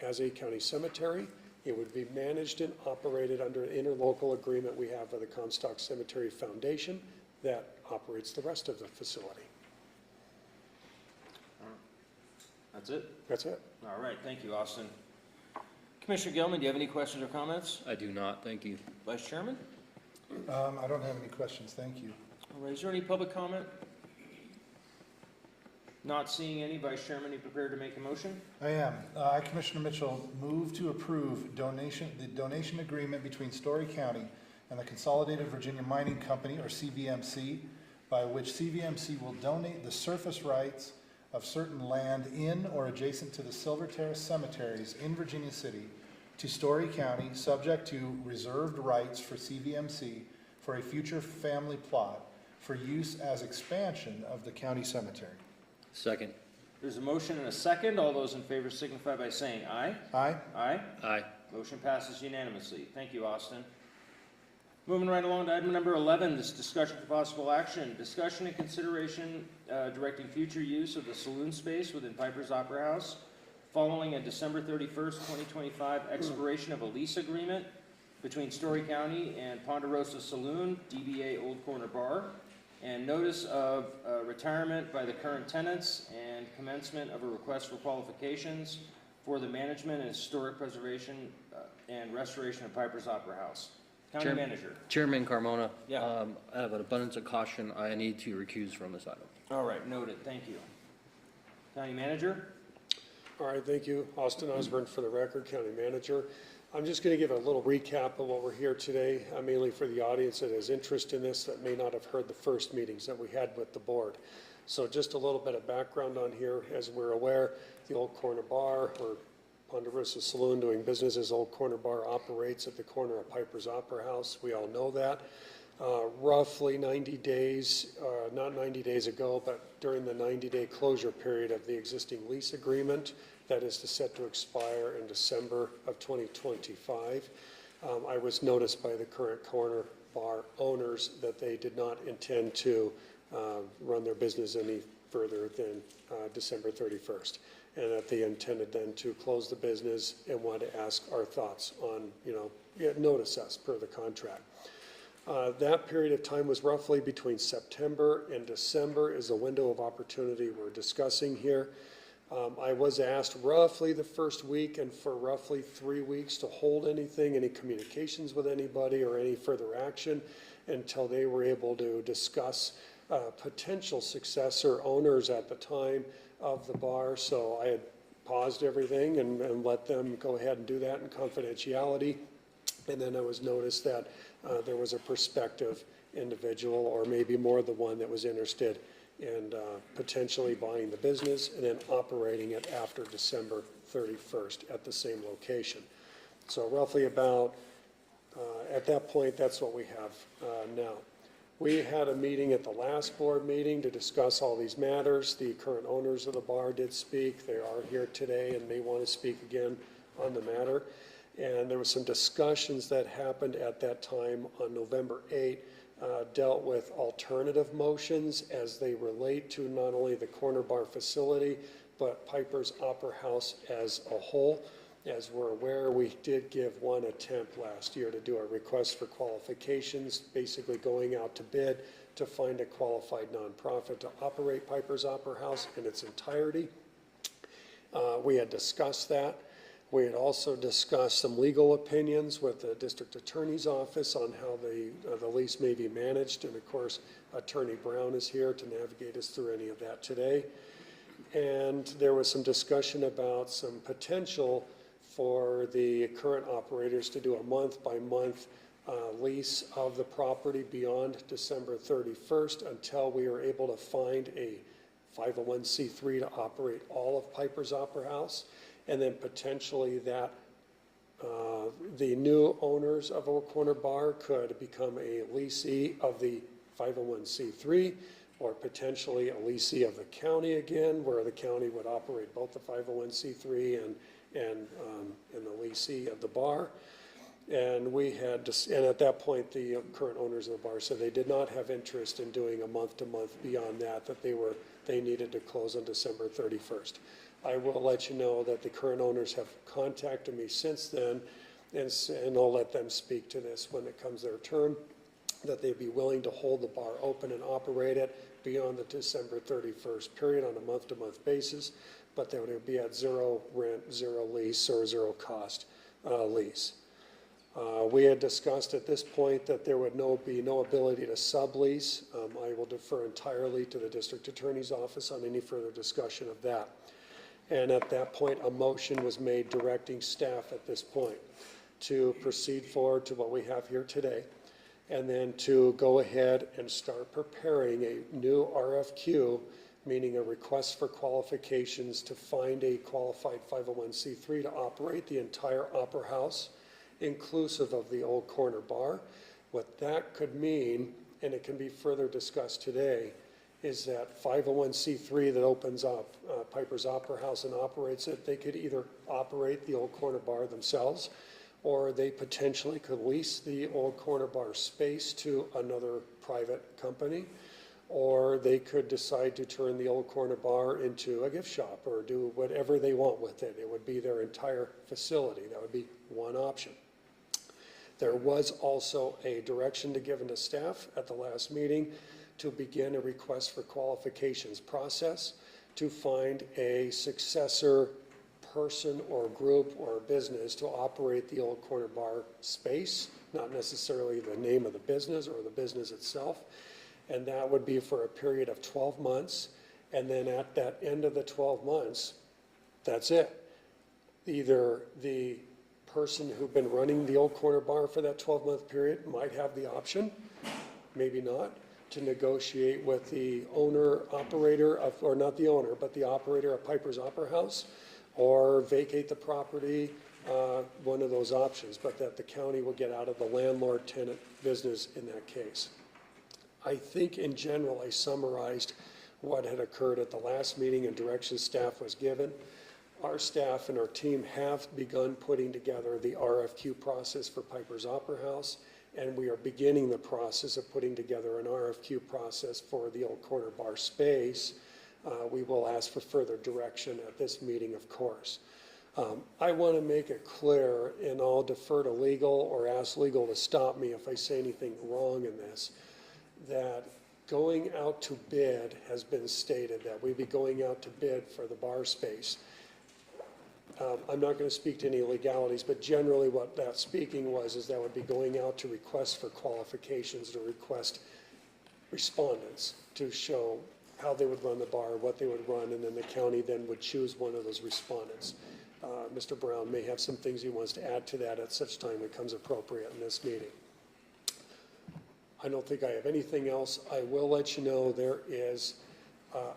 as a county cemetery. It would be managed and operated under an interlocal agreement we have with the Comstock Cemetery Foundation that operates the rest of the facility. That's it? That's it. All right, thank you, Austin. Commissioner Gilman, do you have any questions or comments? I do not, thank you. Vice Chairman? I don't have any questions, thank you. All right, is there any public comment? Not seeing any. Vice Chairman, are you prepared to make a motion? I am. I, Commissioner Mitchell, move to approve the donation agreement between Storey County and the Consolidated Virginia Mining Company, or CVMC, by which CVMC will donate the surface rights of certain land in or adjacent to the Silver Terrace cemeteries in Virginia City to Storey County, subject to reserved rights for CVMC for a future family plot for use as expansion of the county cemetery. Second. There's a motion and a second. All those in favor signify by saying aye. Aye? Aye. Aye. Motion passes unanimously. Thank you, Austin. Moving right along to item number 11, this discussion for possible action. Discussion and consideration directing future use of the saloon space within Piper's Opera House following a December 31st, 2025 expiration of a lease agreement between Storey County and Ponderosa Saloon, DBA Old Corner Bar, and notice of retirement by the current tenants and commencement of a request for qualifications for the management and historic preservation and restoration of Piper's Opera House. County Manager. Chairman Carmona. Yeah. Out of an abundance of caution, I need to recuse from this item. All right, noted. Thank you. County Manager. All right, thank you. Austin Osborne for the record, County Manager. I'm just going to give a little recap of what we're here today, mainly for the audience that has interest in this that may not have heard the first meetings that we had with the board. So just a little bit of background on here. As we're aware, the Old Corner Bar, or Ponderosa Saloon doing business as Old Corner Bar, operates at the corner of Piper's Opera House. We all know that. Roughly 90 days, not 90 days ago, but during the 90-day closure period of the existing lease agreement, that is set to expire in December of 2025, I was noticed by the current corner bar owners that they did not intend to run their business any further than December 31st. And that they intended then to close the business and want to ask our thoughts on, notice us per the contract. That period of time was roughly between September and December is a window of opportunity we're discussing here. I was asked roughly the first week and for roughly 3 weeks to hold anything, any communications with anybody or any further action until they were able to discuss potential successor owners at the time of the bar. So I had paused everything and let them go ahead and do that in confidentiality. And then I was noticed that there was a prospective individual, or maybe more the one that was interested in potentially buying the business and then operating it after December 31st at the same location. So roughly about, at that point, that's what we have now. We had a meeting at the last board meeting to discuss all these matters. The current owners of the bar did speak. They are here today and may want to speak again on the matter. And there was some discussions that happened at that time on November 8, dealt with alternative motions as they relate to not only the corner bar facility, but Piper's Opera House as a whole. As we're aware, we did give one attempt last year to do a request for qualifications, basically going out to bid to find a qualified nonprofit to operate Piper's Opera House in its entirety. We had discussed that. We had also discussed some legal opinions with the district attorney's office on how the lease may be managed. And of course, Attorney Brown is here to navigate us through any of that today. And there was some discussion about some potential for the current operators to do a month-by-month lease of the property beyond December 31st until we are able to find a 501c3 to operate all of Piper's Opera House. And then potentially that the new owners of Old Corner Bar could become a leasee of the 501c3, or potentially a leasee of the county again, where the county would operate both the 501c3 and the leasee of the bar. And we had, and at that point, the current owners of the bar said they did not have interest in doing a month-to-month beyond that, that they needed to close on December 31st. I will let you know that the current owners have contacted me since then, and I'll let them speak to this when it comes their turn, that they'd be willing to hold the bar open and operate it beyond the December 31st period on a month-to-month basis, but they would be at zero rent, zero lease, or zero cost lease. We had discussed at this point that there would be no ability to sublease. I will defer entirely to the district attorney's office on any further discussion of that. And at that point, a motion was made directing staff at this point to proceed forward to what we have here today, and then to go ahead and start preparing a new RFQ, meaning a request for qualifications to find a qualified 501c3 to operate the entire Opera House, inclusive of the old corner bar. What that could mean, and it can be further discussed today, is that 501c3 that opens up Piper's Opera House and operates it, they could either operate the old corner bar themselves, or they potentially could lease the old corner bar space to another private company, or they could decide to turn the old corner bar into a gift shop or do whatever they want with it. It would be their entire facility. That would be one option. There was also a direction to given to staff at the last meeting to begin a request for qualifications process to find a successor person or group or business to operate the old corner bar space, not necessarily the name of the business or the business itself. And that would be for a period of 12 months. And then at that end of the 12 months, that's it. Either the person who'd been running the old corner bar for that 12-month period might have the option, maybe not, to negotiate with the owner, operator of, or not the owner, but the operator of Piper's Opera House, or vacate the property, one of those options, but that the county will get out of the landlord-tenant business in that case. I think in general, I summarized what had occurred at the last meeting and direction staff was given. Our staff and our team have begun putting together the RFQ process for Piper's Opera House, and we are beginning the process of putting together an RFQ process for the old corner bar space. We will ask for further direction at this meeting, of course. I want to make it clear, and I'll defer to legal or ask legal to stop me if I say anything wrong in this, that going out to bid has been stated, that we'd be going out to bid for the bar space. I'm not going to speak to any legalities, but generally what that speaking was is that would be going out to request for qualifications, to request respondents to show how they would run the bar, what they would run, and then the county then would choose one of those respondents. Mr. Brown may have some things he wants to add to that at such time it becomes appropriate in this meeting. I don't think I have anything else. I will let you know there is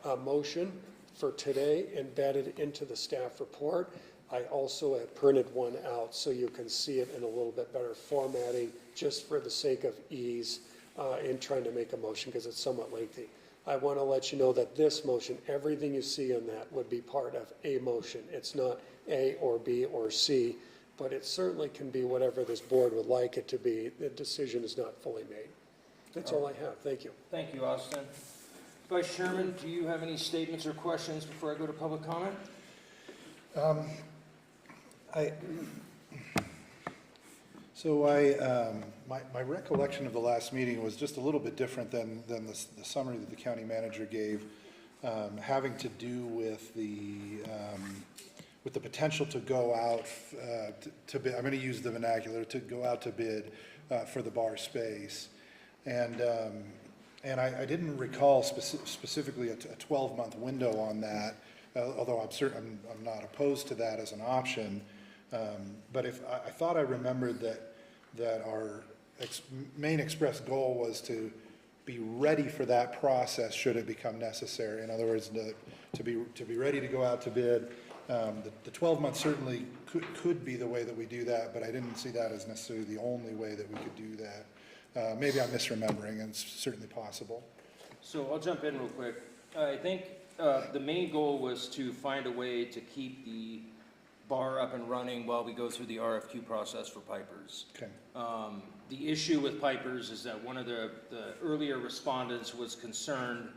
a motion for today embedded into the staff report. I also have printed one out so you can see it in a little bit better formatting just for the sake of ease in trying to make a motion because it's somewhat lengthy. I want to let you know that this motion, everything you see in that would be part of a motion. It's not A or B or C, but it certainly can be whatever this board would like it to be. The decision is not fully made. That's all I have. Thank you. Thank you, Austin. Vice Chairman, do you have any statements or questions before I go to public comment? My recollection of the last meeting was just a little bit different than the summary that the county manager gave, having to do with the potential to go out to bid. I'm going to use the vernacular, to go out to bid for the bar space. And I didn't recall specifically a 12-month window on that, although I'm not opposed to that as an option. But I thought I remembered that our main express goal was to be ready for that process should it become necessary. In other words, to be ready to go out to bid. The 12 months certainly could be the way that we do that, but I didn't see that as necessarily the only way that we could do that. Maybe I'm misremembering, and it's certainly possible. So I'll jump in real quick. I think the main goal was to find a way to keep the bar up and running while we go through the RFQ process for Piper's. Okay. The issue with Piper's is that one of the earlier respondents was concerned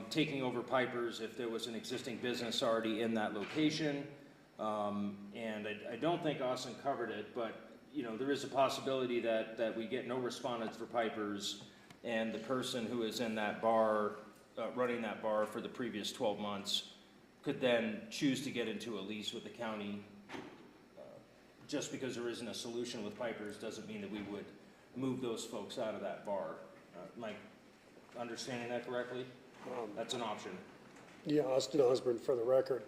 taking over Piper's if there was an existing business already in that location. And I don't think Austin covered it, but you know, there is a possibility that we get no respondents for Piper's and the person who is in that bar, running that bar for the previous 12 months could then choose to get into a lease with the county. Just because there isn't a solution with Piper's doesn't mean that we would move those folks out of that bar. Am I understanding that correctly? That's an option. Yeah, Austin Osborne for the record.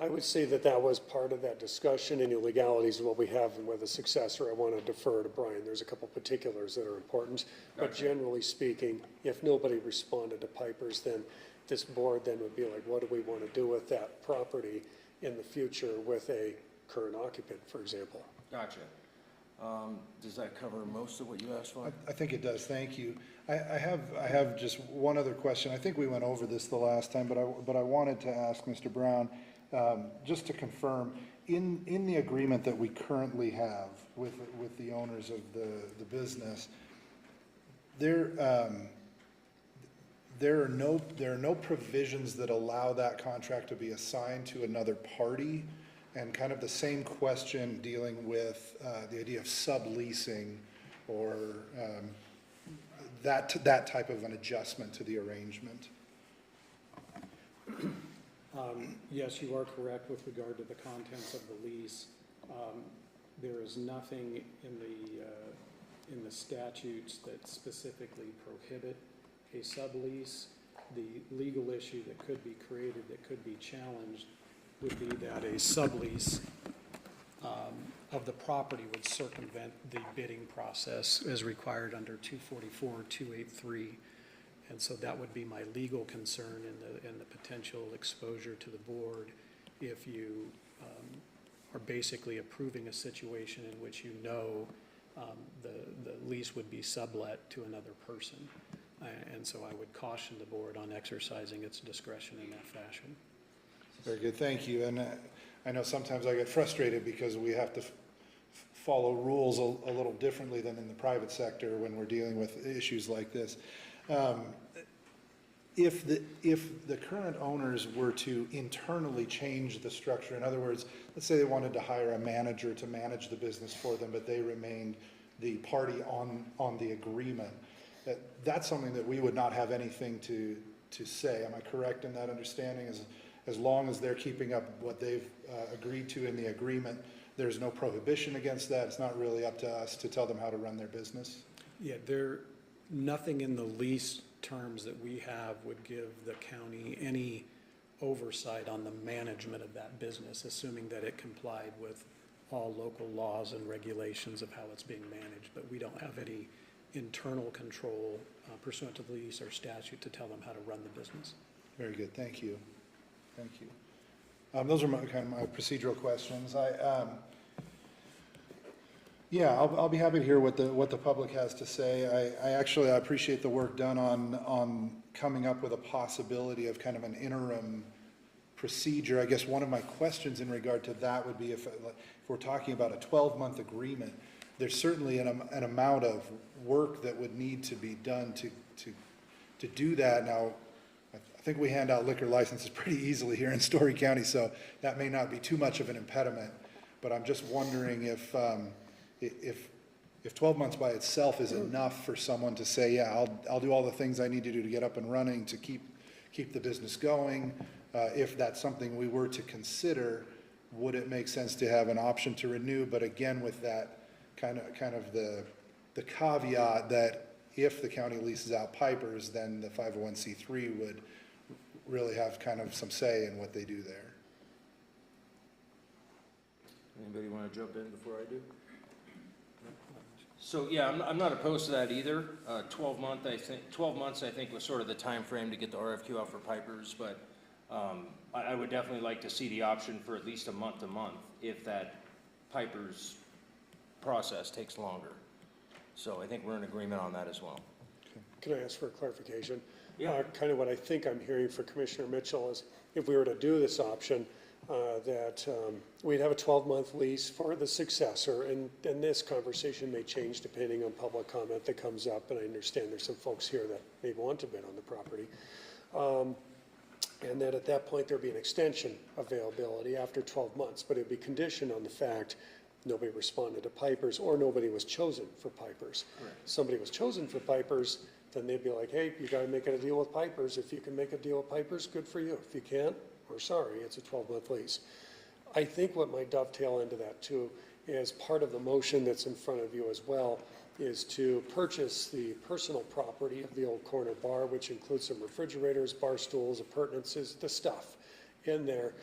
I would say that was part of that discussion. Any legalities of what we have and with a successor, I want to defer to Brian. There's a couple particulars that are important. But generally speaking, if nobody responded to Piper's, then this board then would be like, what do we want to do with that property in the future with a current occupant, for example? Gotcha. Does that cover most of what you asked for? I think it does, thank you. I have just one other question. I think we went over this the last time, but I wanted to ask Mr. Brown, just to confirm, in the agreement that we currently have with the owners of the business, there are no provisions that allow that contract to be assigned to another party. And kind of the same question dealing with the idea of subleasing or that type of an adjustment to the arrangement. Yes, you are correct with regard to the contents of the lease. There is nothing in the statutes that specifically prohibit a sublease. The legal issue that could be created, that could be challenged, would be that a sublease of the property would circumvent the bidding process as required under 244-283. And so that would be my legal concern in the potential exposure to the board if you are basically approving a situation in which you know the lease would be sublet to another person. And so I would caution the board on exercising its discretion in that fashion. Very good, thank you. And I know sometimes I get frustrated because we have to follow rules a little differently than in the private sector when we're dealing with issues like this. If the current owners were to internally change the structure, in other words, let's say they wanted to hire a manager to manage the business for them, but they remained the party on the agreement, that's something that we would not have anything to say. Am I correct in that understanding? As long as they're keeping up what they've agreed to in the agreement, there's no prohibition against that. It's not really up to us to tell them how to run their business. Yeah, nothing in the lease terms that we have would give the county any oversight on the management of that business, assuming that it complied with all local laws and regulations of how it's being managed. But we don't have any internal control pursuant to the lease or statute to tell them how to run the business. Very good, thank you. Thank you. Those are my procedural questions. I'll be happy to hear what the public has to say. I appreciate the work done on coming up with a possibility of kind of an interim procedure. I guess one of my questions in regard to that would be if we're talking about a 12-month agreement, there's certainly an amount of work that would need to be done to do that. Now, I think we hand out liquor licenses pretty easily here in Storey County, so that may not be too much of an impediment. But I'm just wondering if 12 months by itself is enough for someone to say, yeah, I'll do all the things I need to do to get up and running to keep the business going. If that's something we were to consider, would it make sense to have an option to renew? But again, with that kind of the caveat that if the county leases out pipers, then the 501c3 would really have kind of some say in what they do there. Anybody want to jump in before I do? So, yeah, I'm not opposed to that either. 12 months, I think, was sort of the time frame to get the RFQ out for pipers, but I would definitely like to see the option for at least a month if that pipers process takes longer. So I think we're in agreement on that as well. Can I ask for a clarification? Yeah. Kind of what I think I'm hearing from Commissioner Mitchell is if we were to do this option, that we'd have a 12-month lease for the successor, and this conversation may change depending on public comment that comes up, and I understand there's some folks here that may want to bid on the property. And then at that point, there'd be an extension availability after 12 months, but it'd be conditioned on the fact nobody responded to pipers or nobody was chosen for pipers. Right. Somebody was chosen for pipers, then they'd be like, hey, you gotta make a deal with pipers. If you can make a deal with pipers, good for you. If you can't, we're sorry, it's a 12-month lease. I think what might dovetail into that too is part of the motion that's in front of you as well is to purchase the personal property of the old corner bar, which includes some refrigerators, bar stools, appurtenances, the stuff in there.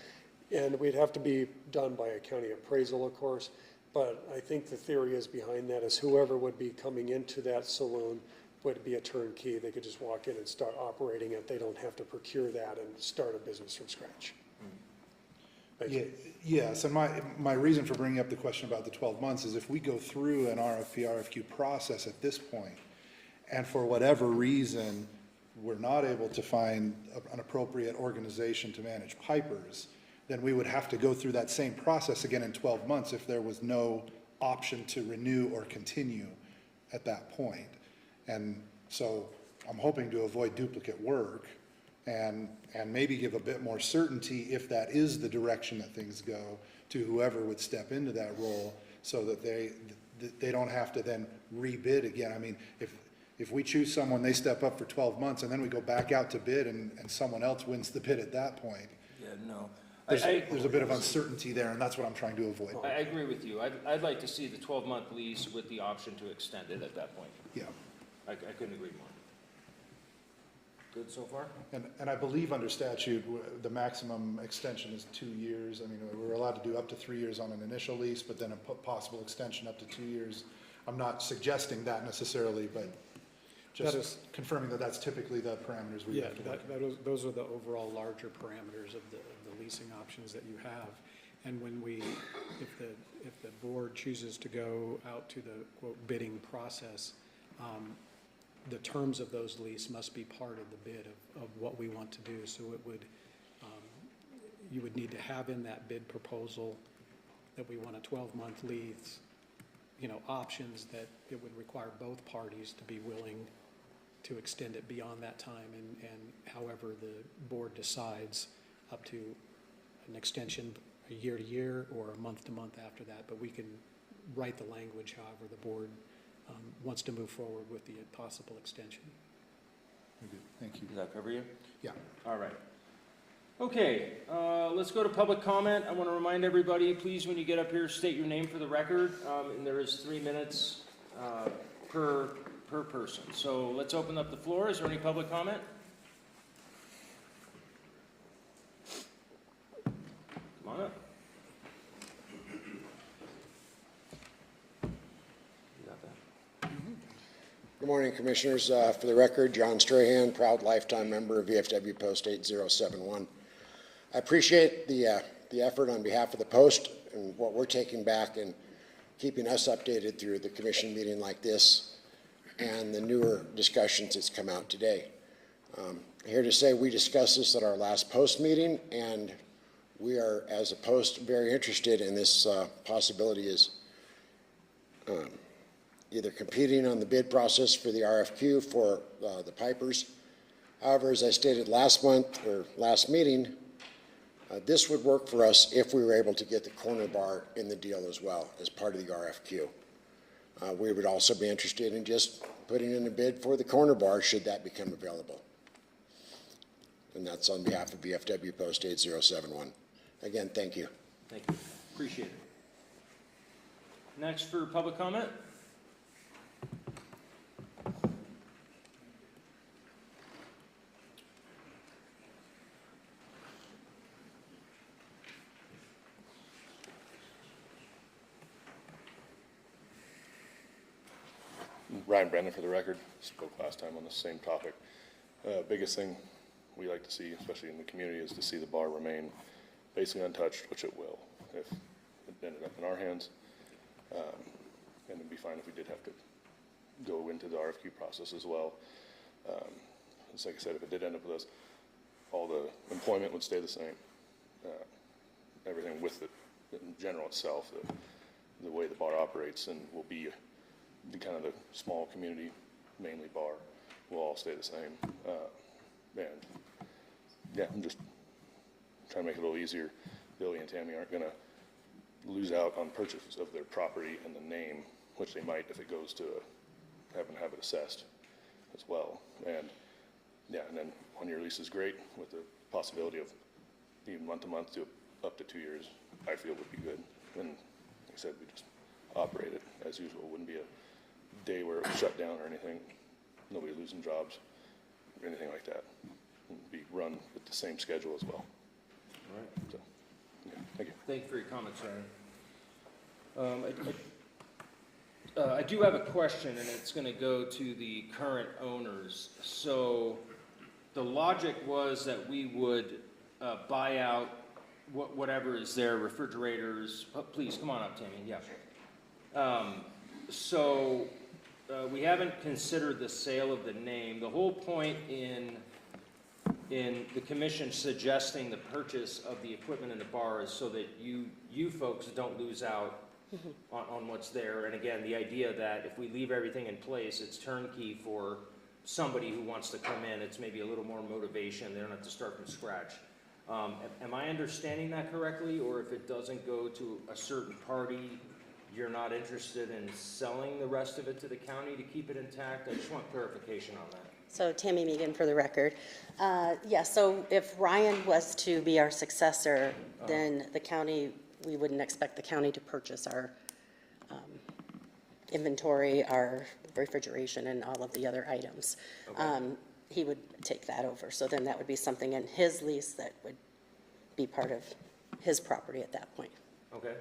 And we'd have to be done by a county appraisal, of course, but I think the theory is behind that is whoever would be coming into that saloon would be a turnkey. They could just walk in and start operating it. They don't have to procure that and start a business from scratch. Thank you. Yes, and my reason for bringing up the question about the 12 months is if we go through an RFP, RFQ process at this point, and for whatever reason, we're not able to find an appropriate organization to manage pipers, then we would have to go through that same process again in 12 months if there was no option to renew or continue at that point. And so I'm hoping to avoid duplicate work and maybe give a bit more certainty if that is the direction that things go to whoever would step into that role so that they don't have to then rebid again. I mean, if we choose someone, they step up for 12 months and then we go back out to bid and someone else wins the bid at that point. Yeah, no. There's a bit of uncertainty there, and that's what I'm trying to avoid. I agree with you. I'd like to see the 12-month lease with the option to extend it at that point. Yeah. I couldn't agree more. Good so far? And I believe under statute, the maximum extension is 2 years. I mean, we're allowed to do up to 3 years on an initial lease, but then a possible extension up to 2 years. I'm not suggesting that necessarily, but just confirming that that's typically the parameters we have to work with. Those are the overall larger parameters of the leasing options that you have. And when if the board chooses to go out to the quote bidding process, the terms of those lease must be part of the bid of what we want to do. So it would, you would need to have in that bid proposal that we want a 12-month lease, options that it would require both parties to be willing to extend it beyond that time, and however the board decides, up to an extension a year to year or a month to month after that. But we can write the language however the board wants to move forward with the possible extension. Thank you. Does that cover you? Yeah. All right. Okay, let's go to public comment. I want to remind everybody, please, when you get up here, state your name for the record. And there is 3 minutes per person. So let's open up the floor. Is there any public comment? Come on up. You got that? Good morning, Commissioners. For the record, John Strahan, proud lifetime member of VFW Post 8071. I appreciate the effort on behalf of the Post and what we're taking back and keeping us updated through the commission meeting like this and the newer discussions that's come out today. Here to say we discussed this at our last Post meeting, and we are, as a Post, very interested in this possibility is either competing on the bid process for the RFQ for the pipers. However, as I stated last month or last meeting, this would work for us if we were able to get the corner bar in the deal as well as part of the RFQ. We would also be interested in just putting in a bid for the corner bar should that become available. And that's on behalf of VFW Post 8071. Again, thank you. Thank you. Appreciate it. Next for public comment. Ryan Brennan for the record. Spoke last time on the same topic. Biggest thing we like to see, especially in the community, is to see the bar remain basically untouched, which it will if it ended up in our hands. And it'd be fine if we did have to go into the RFQ process as well. It's like I said, if it did end up with us, all the employment would stay the same. Everything with it in general itself, the way the bar operates and will be the kind of the small community, mainly bar, will all stay the same. And yeah, I'm just trying to make it a little easier. Billy and Tammy aren't gonna lose out on purchases of their property and the name, which they might if it goes to having to have it assessed as well. And yeah, and then 1 year lease is great with the possibility of even month to month to up to 2 years, I feel would be good. And like I said, we just operate it as usual. It wouldn't be a day where it was shut down or anything, nobody losing jobs or anything like that. It would be run with the same schedule as well. All right. So, yeah, thank you. Thank you for your comments, Ryan. I do have a question, and it's going to go to the current owners. So the logic was that we would buy out whatever is there, refrigerators. Oh, please, come on up, Tammy. Yeah. We haven't considered the sale of the name. The whole point in the commission suggesting the purchase of the equipment in the bar is so that you folks don't lose out on what's there. And again, the idea that if we leave everything in place, it's turnkey for somebody who wants to come in. It's maybe a little more motivation. They don't have to start from scratch. Am I understanding that correctly? Or if it doesn't go to a certain party, you're not interested in selling the rest of it to the county to keep it intact? I just want clarification on that. So Tammy Megan for the record. So if Ryan was to be our successor, then the county, we wouldn't expect the county to purchase our inventory, our refrigeration, and all of the other items. Okay. He would take that over. So then that would be something in his lease that would be part of his property at that point. Okay.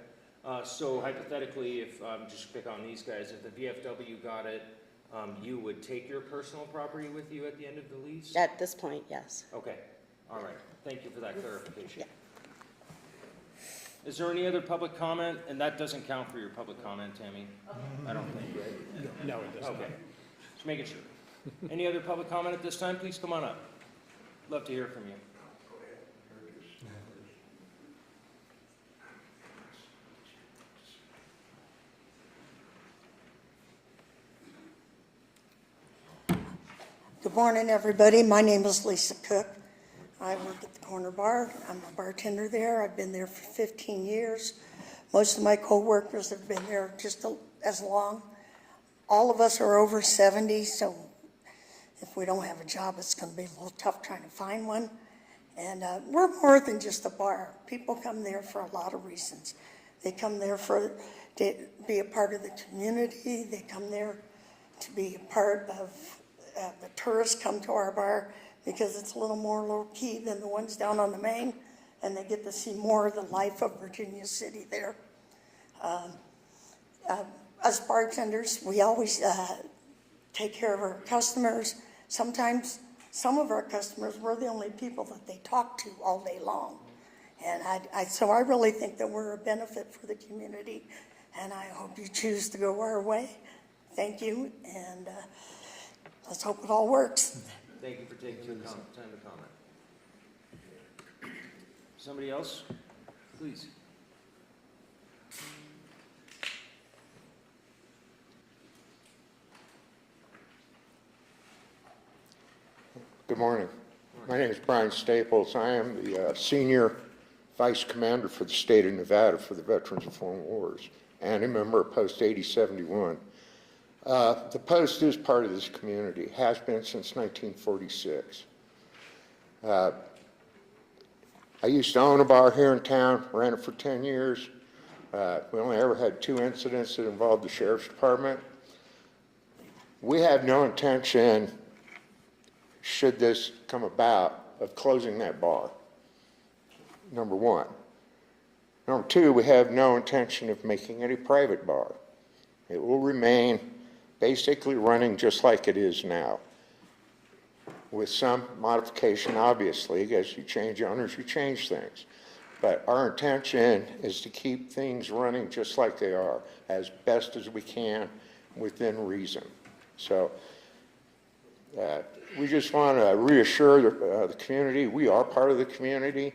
So hypothetically, if just pick on these guys, if the VFW got it, you would take your personal property with you at the end of the lease? At this point, yes. Okay. All right. Thank you for that clarification. Yeah. Is there any other public comment? And that doesn't count for your public comment, Tammy? I don't think, right? No, it does not. Okay. Just making sure. Any other public comment at this time? Please come on up. Love to hear from you. Good morning, everybody. My name is Lisa Cook. I work at the Corner Bar. I'm a bartender there. I've been there for 15 years. Most of my co-workers have been there just as long. All of us are over 70, so if we don't have a job, it's going to be a little tough trying to find one. And we're more than just a bar. People come there for a lot of reasons. They come there to be a part of the community. They come there to be a part of the tourists come to our bar because it's a little more low-key than the ones down on the main, and they get to see more of the life of Virginia City there. As bartenders, we always take care of our customers. Sometimes some of our customers, we're the only people that they talk to all day long. And so I really think that we're a benefit for the community, and I hope you choose to go our way. Thank you, and let's hope it all works. Thank you for taking the time to comment. Somebody else? Please. Good morning. My name is Brian Staples. I am the Senior Vice Commander for the state of Nevada for the Veterans of Foreign Wars and a member of Post 8071. The Post is part of this community, has been since 1946. I used to own a bar here in town, ran it for 10 years. We only ever had 2 incidents that involved the Sheriff's Department. We have no intention, should this come about, of closing that bar, number one. Number two, we have no intention of making it a private bar. It will remain basically running just like it is now, with some modification, obviously. As you change owners, you change things. But our intention is to keep things running just like they are, as best as we can, within reason. So we just want to reassure the community, we are part of the community.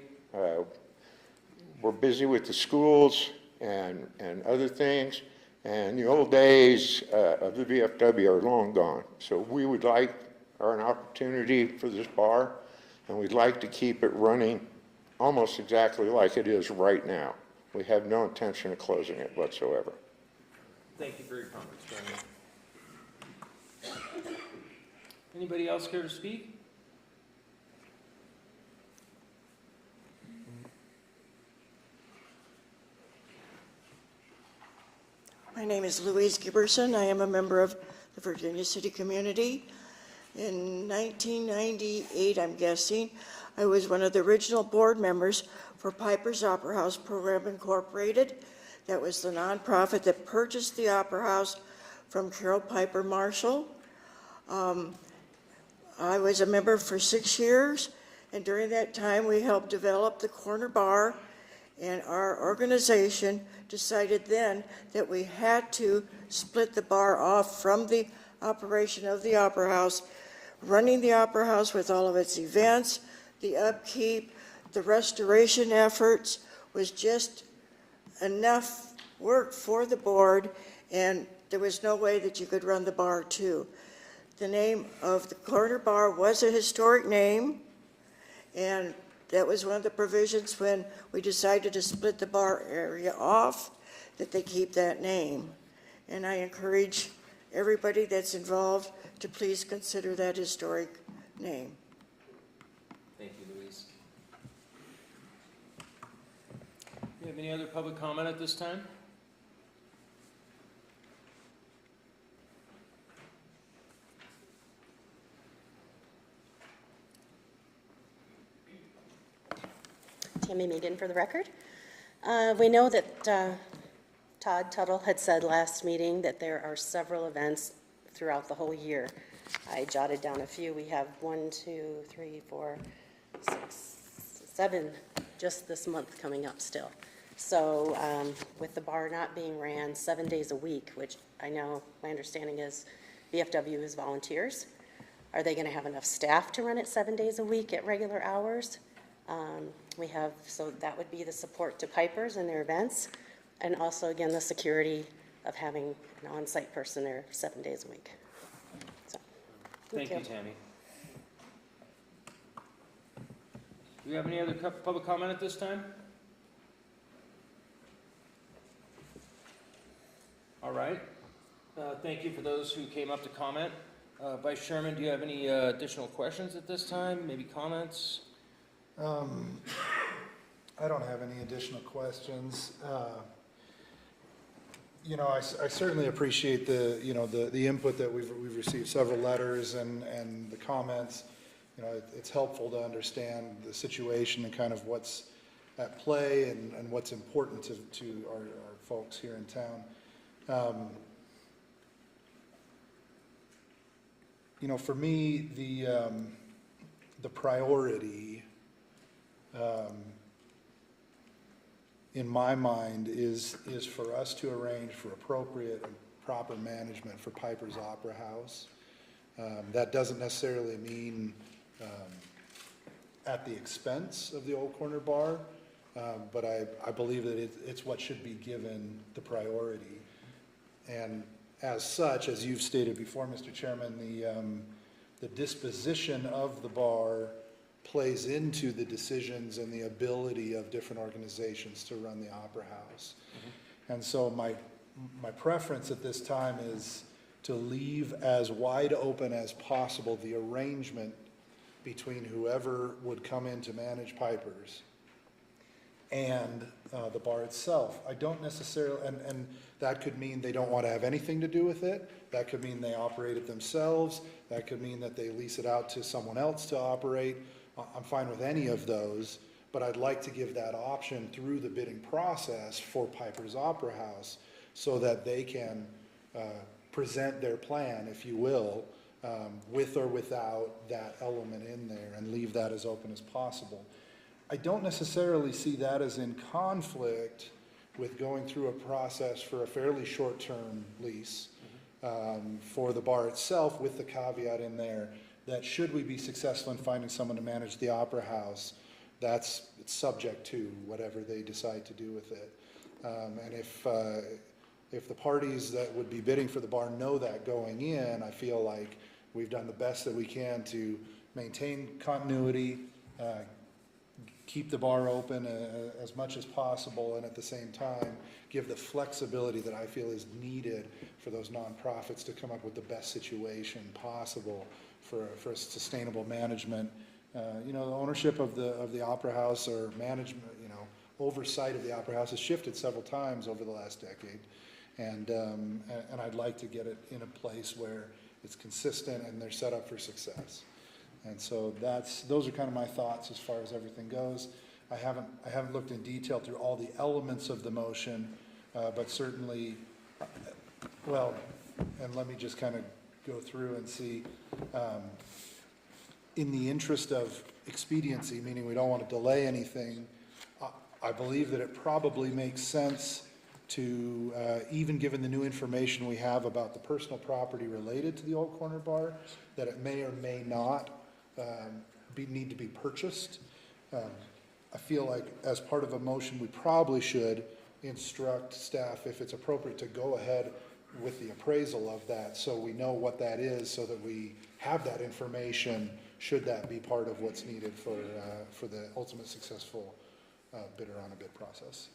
We're busy with the schools and other things. And the old days of the VFW are long gone. So we would like an opportunity for this bar, and we'd like to keep it running almost exactly like it is right now. We have no intention of closing it whatsoever. Thank you for your comments, Brian. Anybody else care to speak? My name is Louise Giberson. I am a member of the Virginia City community. In 1998, I'm guessing, I was one of the original board members for Piper's Opera House Program Incorporated. That was the nonprofit that purchased the Opera House from Carol Piper Marshall. I was a member for 6 years, and during that time we helped develop the corner bar, and our organization decided then that we had to split the bar off from the operation of the Opera House. Running the Opera House with all of its events, the upkeep, the restoration efforts was just enough work for the board, and there was no way that you could run the bar too. The name of the corner bar was a historic name, and that was one of the provisions when we decided to split the bar area off, that they keep that name. And I encourage everybody that's involved to please consider that historic name. Thank you, Louise. Do you have any other public comment at this time? Tammy Megan for the record. We know that Todd Tuttle had said last meeting that there are several events throughout the whole year. I jotted down a few. We have 1, 2, 3, 4, 6, 7 just this month coming up still. So with the bar not being ran 7 days a week, which I know my understanding is VFW is volunteers, are they going to have enough staff to run it 7 days a week at regular hours? So that would be the support to Pipers and their events, and also, again, the security of having an on-site person there 7 days a week. So, Thank you, Tammy. Do we have any other public comment at this time? All right. Thank you for those who came up to comment. Vice Chairman, do you have any additional questions at this time? Maybe comments? I don't have any additional questions. I certainly appreciate the input that we've received, several letters and the comments. It's helpful to understand the situation and kind of what's at play and what's important to our folks here in town. For me, the priority in my mind is for us to arrange for appropriate and proper management for Piper's Opera House. That doesn't necessarily mean at the expense of the Old Corner Bar, but I believe that it's what should be given the priority. And as such, as you've stated before, Mr. Chairman, the disposition of the bar plays into the decisions and the ability of different organizations to run the Opera House. Mm-hmm. And so my preference at this time is to leave as wide open as possible the arrangement between whoever would come in to manage Pipers and the bar itself. I don't necessarily, and that could mean they don't want to have anything to do with it. That could mean they operate it themselves. That could mean that they lease it out to someone else to operate. I'm fine with any of those, but I'd like to give that option through the bidding process for Piper's Opera House so that they can present their plan, if you will, with or without that element in there, and leave that as open as possible. I don't necessarily see that as in conflict with going through a process for a fairly short-term lease for the bar itself, with the caveat in there that should we be successful in finding someone to manage the Opera House, it's subject to whatever they decide to do with it. And if the parties that would be bidding for the bar know that going in, I feel like we've done the best that we can to maintain continuity, keep the bar open as much as possible, and at the same time give the flexibility that I feel is needed for those nonprofits to come up with the best situation possible for sustainable management. The ownership of the Opera House, or management, oversight of the Opera House, has shifted several times over the last decade, and I'd like to get it in a place where it's consistent and they're set up for success. And so those are kind of my thoughts as far as everything goes. I haven't looked in detail through all the elements of the motion, but certainly, well, and let me just kind of go through and see, in the interest of expediency, meaning we don't want to delay anything, I believe that it probably makes sense to, even given the new information we have about the personal property related to the old corner bar, that it may or may not need to be purchased. I feel like as part of a motion, we probably should instruct staff, if it's appropriate, to go ahead with the appraisal of that, so we know what that is, so that we have that information, should that be part of what's needed for the ultimate successful bidder on a bid process.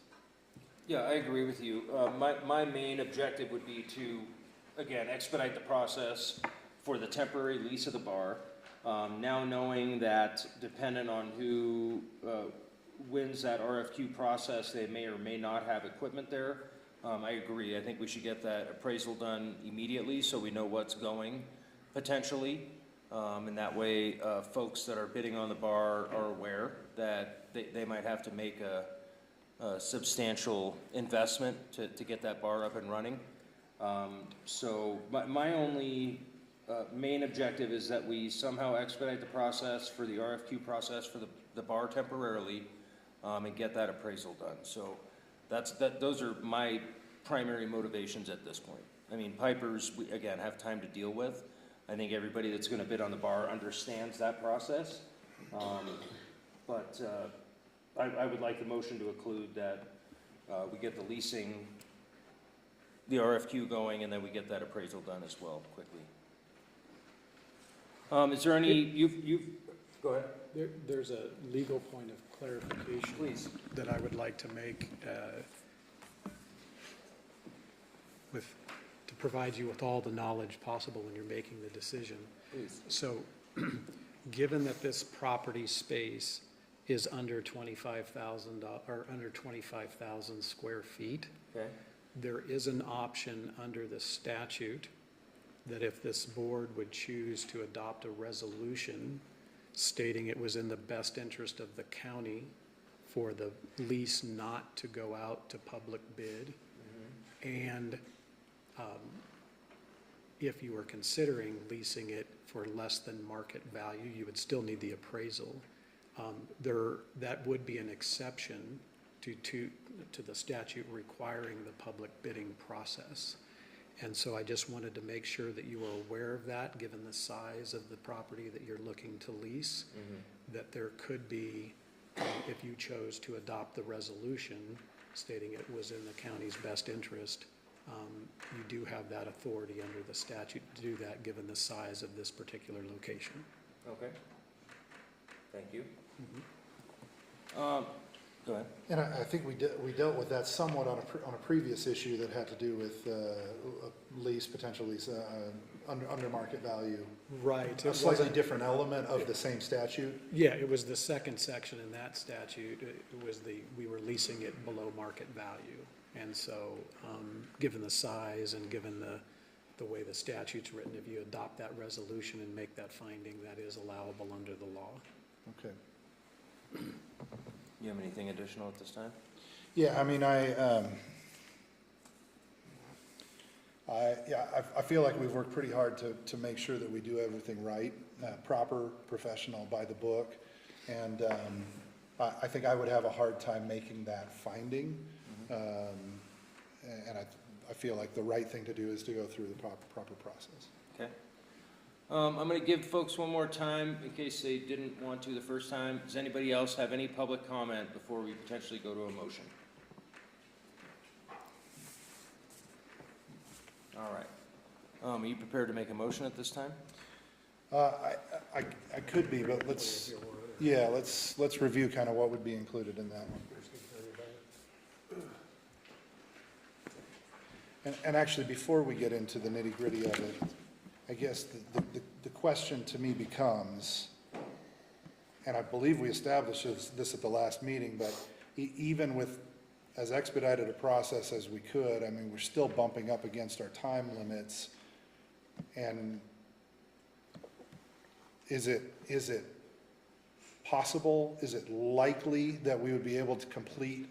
Yeah, I agree with you. My main objective would be to, again, expedite the process for the temporary lease of the bar. Now knowing that dependent on who wins that RFQ process, they may or may not have equipment there. I agree. I think we should get that appraisal done immediately so we know what's going potentially. And that way, folks that are bidding on the bar are aware that they might have to make a substantial investment to get that bar up and running. So my only main objective is that we somehow expedite the process for the RFQ process for the bar temporarily, and get that appraisal done. So those are my primary motivations at this point. I mean, Pipers, we again have time to deal with. I think everybody that's going to bid on the bar understands that process. But I would like the motion to include that we get the leasing, the RFQ going, and then we get that appraisal done as well quickly. Is there any, go ahead. There's a legal point of clarification. Please. That I would like to make to provide you with all the knowledge possible when you're making the decision. Please. So, given that this property space is under 25,000 or under 25,000 square feet, Okay. there is an option under the statute that if this board would choose to adopt a resolution stating it was in the best interest of the county for the lease not to go out to public bid, and if you were considering leasing it for less than market value, you would still need the appraisal. That would be an exception to the statute requiring the public bidding process. And so I just wanted to make sure that you were aware of that, given the size of the property that you're looking to lease, that there could be, if you chose to adopt the resolution stating it was in the county's best interest, you do have that authority under the statute to do that, given the size of this particular location. Okay. Thank you. Go ahead. And I think we dealt with that somewhat on a previous issue that had to do with potential lease under market value. Right. A slightly different element of the same statute. Yeah, it was the second section in that statute. It was we were leasing it below market value. And so, given the size and given the way the statute's written, if you adopt that resolution and make that finding, that is allowable under the law. Okay. You have anything additional at this time? Yeah, I mean, I feel like we've worked pretty hard to make sure that we do everything right, proper, professional, by the book. And I think I would have a hard time making that finding. And I feel like the right thing to do is to go through the proper process. Okay. I'm going to give folks one more time in case they didn't want to the first time. Does anybody else have any public comment before we potentially go to a motion? All right. Are you prepared to make a motion at this time? I could be, but let's review kind of what would be included in that one. And actually, before we get into the nitty-gritty of it, I guess the question to me becomes, and I believe we established this at the last meeting, but even with as expedited a process as we could, I mean, we're still bumping up against our time limits. And is it possible, is it likely that we would be able to complete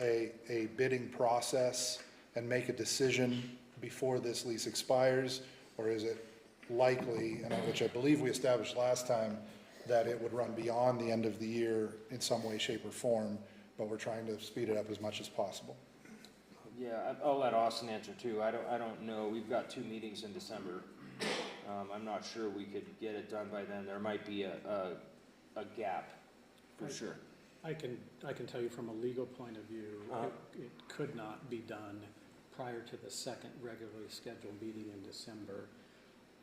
a bidding process and make a decision before this lease expires? Or is it likely, and which I believe we established last time, that it would run beyond the end of the year in some way, shape, or form, but we're trying to speed it up as much as possible? Yeah, I'll let Austin answer too. I don't know. We've got 2 meetings in December. I'm not sure we could get it done by then. There might be a gap, for sure. I can tell you from a legal point of view, it could not be done prior to the second regularly scheduled meeting in December.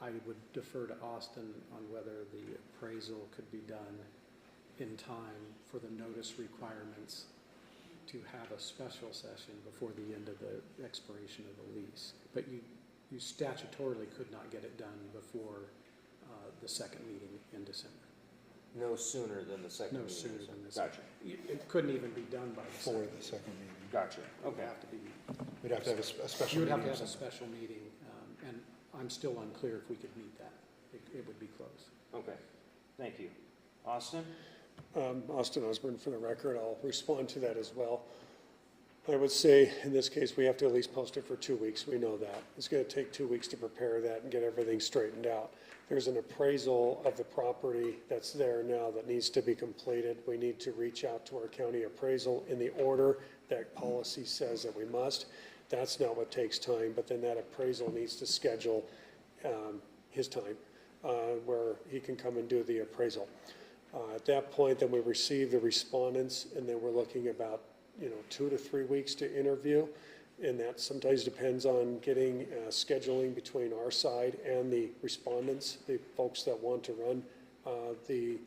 I would defer to Austin on whether the appraisal could be done in time for the notice requirements to have a special session before the end of the expiration of the lease. But you statutorily could not get it done before the second meeting in December. No sooner than the second meeting. No sooner than the Gotcha. second. It couldn't even be done by the For second. the second meeting. Gotcha. It would Okay. have to be. We'd have to have a special You would have meeting to or have a something. special meeting, and I'm still unclear if we could meet that. It would be close. Okay. Thank you. Austin? Austin Osborne for the record. I'll respond to that as well. I would say, in this case, we have to at least post it for 2 weeks. We know that. It's going to take 2 weeks to prepare that and get everything straightened out. There's an appraisal of the property that's there now that needs to be completed. We need to reach out to our county appraisal in the order that policy says that we must. That's not what takes time, but then that appraisal needs to schedule his time where he can come and do the appraisal. At that point, then we receive the respondents, and then we're looking about 2 to 3 weeks to interview, and that sometimes depends on getting scheduling between our side and the respondents, the folks that want to run the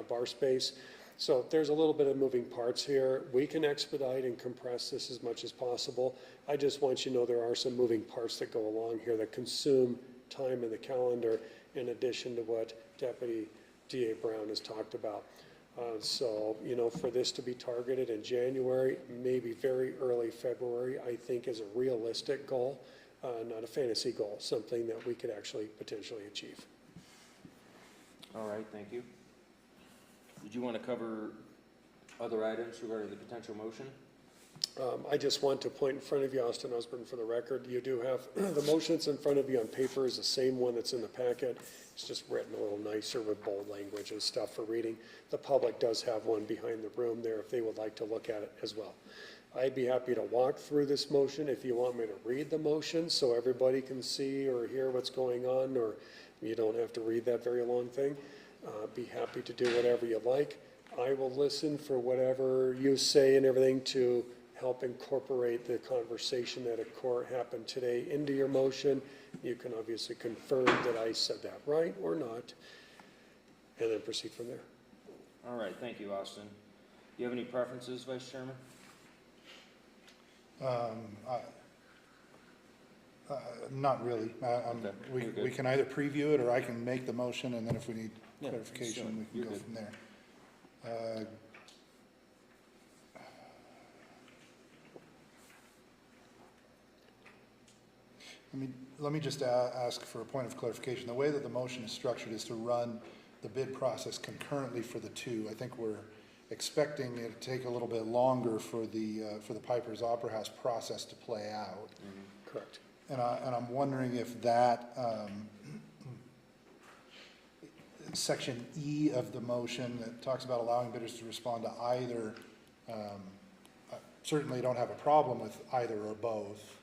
bar space. So there's a little bit of moving parts here. We can expedite and compress this as much as possible. I just want you to know there are some moving parts that go along here that consume time in the calendar, in addition to what Deputy DA Brown has talked about. So, for this to be targeted in January, maybe very early February, I think is a realistic goal, not a fantasy goal, something that we could actually potentially achieve. All right, thank you. Did you want to cover other items regarding the potential motion? I just want to point in front of you, Austin Osborne, for the record, you do have, the motion that's in front of you on paper is the same one that's in the packet. It's just written a little nicer with bold language and stuff for reading. The public does have one behind the room there if they would like to look at it as well. I'd be happy to walk through this motion if you want me to read the motion so everybody can see or hear what's going on, or you don't have to read that very long thing. Be happy to do whatever you like. I will listen for whatever you say and everything to help incorporate the conversation that happened today into your motion. You can obviously confirm that I said that right or not, and then proceed from there. All right, thank you, Austin. Do you have any preferences, Vice Chairman? Not really. We can either preview it, or I can make the motion, and then if we need clarification, we can go from there. Let me just ask for a point of clarification. The way that the motion is structured is to run the bid process concurrently for the two. I think we're expecting it to take a little bit longer for the Piper's Opera House process to play out. Mm-hmm. Correct. And I'm wondering if that section E of the motion that talks about allowing bidders to respond to either, certainly don't have a problem with either or both.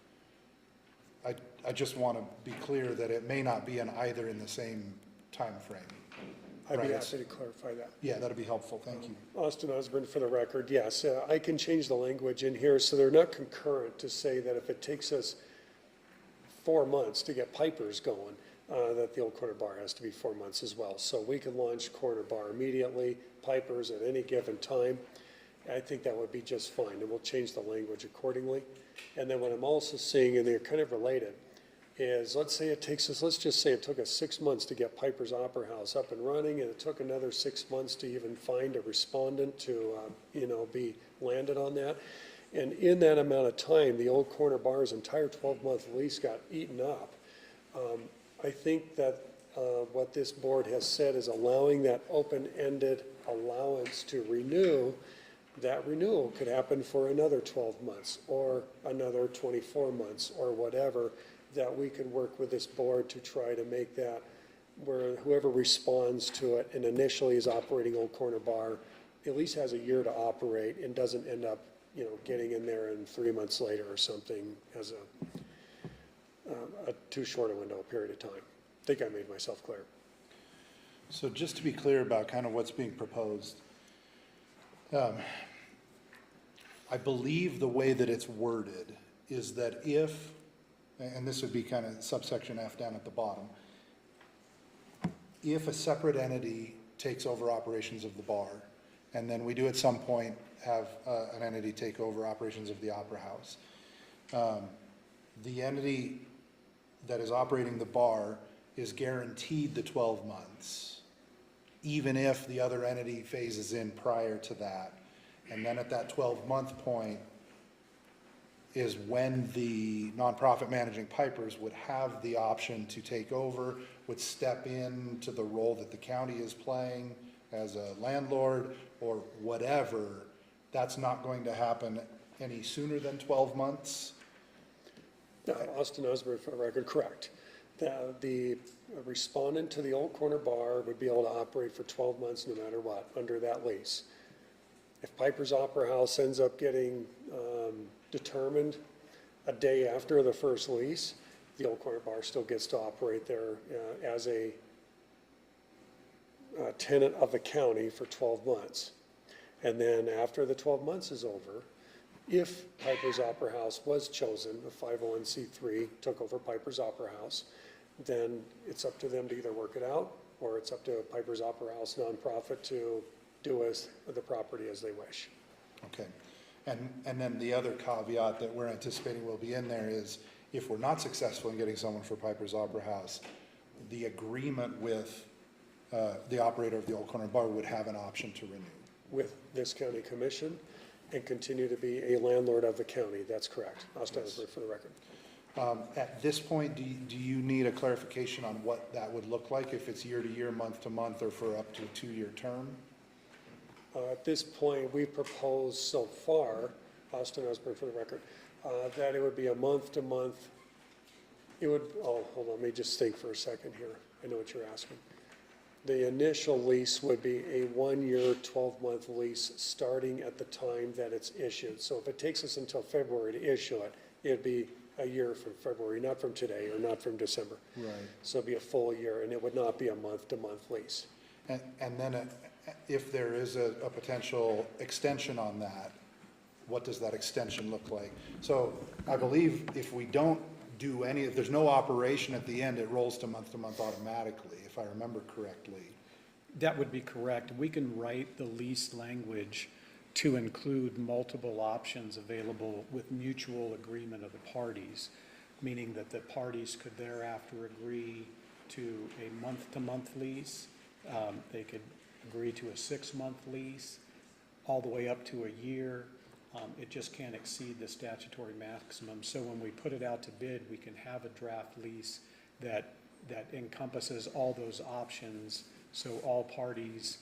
I just want to be clear that it may not be an either in the same time frame. I'd be Right. happy to clarify that. Yeah, that'd be helpful. Thank you. Austin Osborne, for the record, yes, I can change the language in here so they're not concurrent, to say that if it takes us 4 months to get Pipers going, that the old Corner Bar has to be 4 months as well. So we can launch Corner Bar immediately, Pipers at any given time. I think that would be just fine, and we'll change the language accordingly. And then what I'm also seeing, and they're kind of related, is let's just say it took us 6 months to get Piper's Opera House up and running, and it took another 6 months to even find a respondent to, be landed on that. And in that amount of time, the old Corner Bar's entire 12-month lease got eaten up. I think that what this board has said is allowing that open-ended allowance to renew that renewal could happen for another 12 months or another 24 months or whatever, that we could work with this board to try to make that where whoever responds to it and initially is operating Old Corner Bar at least has a year to operate and doesn't end up, getting in there and 3 months later or something as a too short a window period of time. I think I made myself clear. So just to be clear about kind of what's being proposed, I believe the way that it's worded is that if, and this would be kind of subsection F down at the bottom, if a separate entity takes over operations of the bar, and then we do at some point have an entity take over operations of the Opera House, the entity that is operating the bar is guaranteed the 12 months, even if the other entity phases in prior to that. And then at that 12-month point is when the nonprofit managing pipers would have the option to take over, would step into the role that the county is playing as a landlord or whatever. That's not going to happen any sooner than 12 months? Austin Osborne, for the record, correct. The respondent to the Old Corner Bar would be able to operate for 12 months no matter what, under that lease. If Piper's Opera House ends up getting determined a day after the first lease, the Old Corner Bar still gets to operate there as a tenant of the county for 12 months. And then after the 12 months is over, if Piper's Opera House was chosen, a 501c3 took over Piper's Opera House, then it's up to them to either work it out, or it's up to Piper's Opera House nonprofit to do with the property as they wish. Okay. And then the other caveat that we're anticipating will be in there is, if we're not successful in getting someone for Piper's Opera House, the agreement with the operator of the Old Corner Bar would have an option to renew. With This county commission and continue to be a landlord of the county. That's correct. Austin Osborne, for the record. At this point, do you need a clarification on what that would look like, if it's year to year, month to month, or for up to a 2-year term? At this point, we proposed so far, Austin Osborne, for the record, that it would be a month to month. It would, hold on, let me just think for a second here. I know what you're asking. The initial lease would be a 1-year, 12-month lease starting at the time that it's issued. So if it takes us until February to issue it, it'd be a year from February, not from today or not from December. Right. So it'd be a full year, and it would not be a month-to-month lease. And then if there is a potential extension on that, what does that extension look like? So I believe if we don't do any, if there's no operation at the end, it rolls to month automatically, if I remember correctly. That would be correct. We can write the lease language to include multiple options available with mutual agreement of the parties, meaning that the parties could thereafter agree to a month-to-month lease. They could agree to a 6-month lease, all the way up to a year. It just can't exceed the statutory maximum. So when we put it out to bid, we can have a draft lease that encompasses all those options, so all parties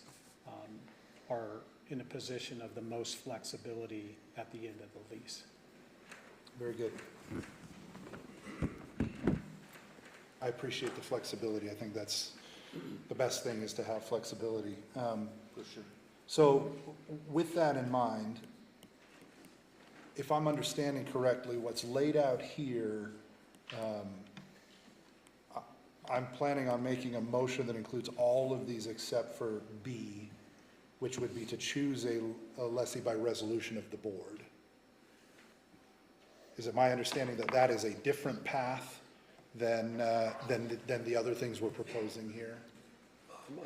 are in a position of the most flexibility at the end of the lease. Very good. I appreciate the flexibility. I think that's the best thing, is to have flexibility. For sure. So with that in mind, if I'm understanding correctly, what's laid out here, I'm planning on making a motion that includes all of these except for B, which would be to choose a lessee by resolution of the board. Is it my understanding that that is a different path than the other things we're proposing here?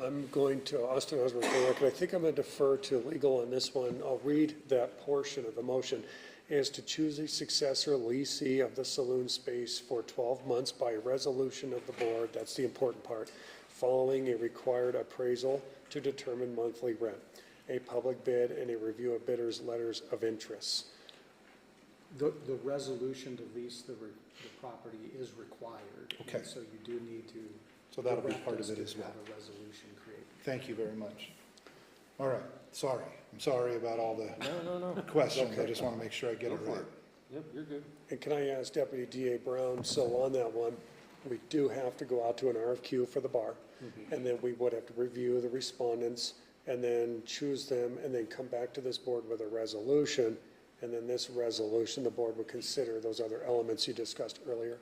I'm going to, Austin Osborne, for the record, I think I'm going to defer to legal on this one. I'll read that portion of the motion. Is to choose a successor leasee of the saloon space for 12 months by resolution of the board, that's the important part, following a required appraisal to determine monthly rent, a public bid, and a review of bidders' letters of interest. The resolution to lease the property is required. Okay. So you do need to. So that'll be part of it as well. Have a resolution created. Thank you very much. All right, sorry. I'm sorry about all the No. questions. I just want to make sure I get it right. Yep, you're good. And can I ask Deputy DA Brown, so on that one, we do have to go out to an RFQ for the bar, and then we would have to review the respondents, and then choose them, and then come back to this board with a resolution, and then this resolution, the board would consider those other elements you discussed earlier?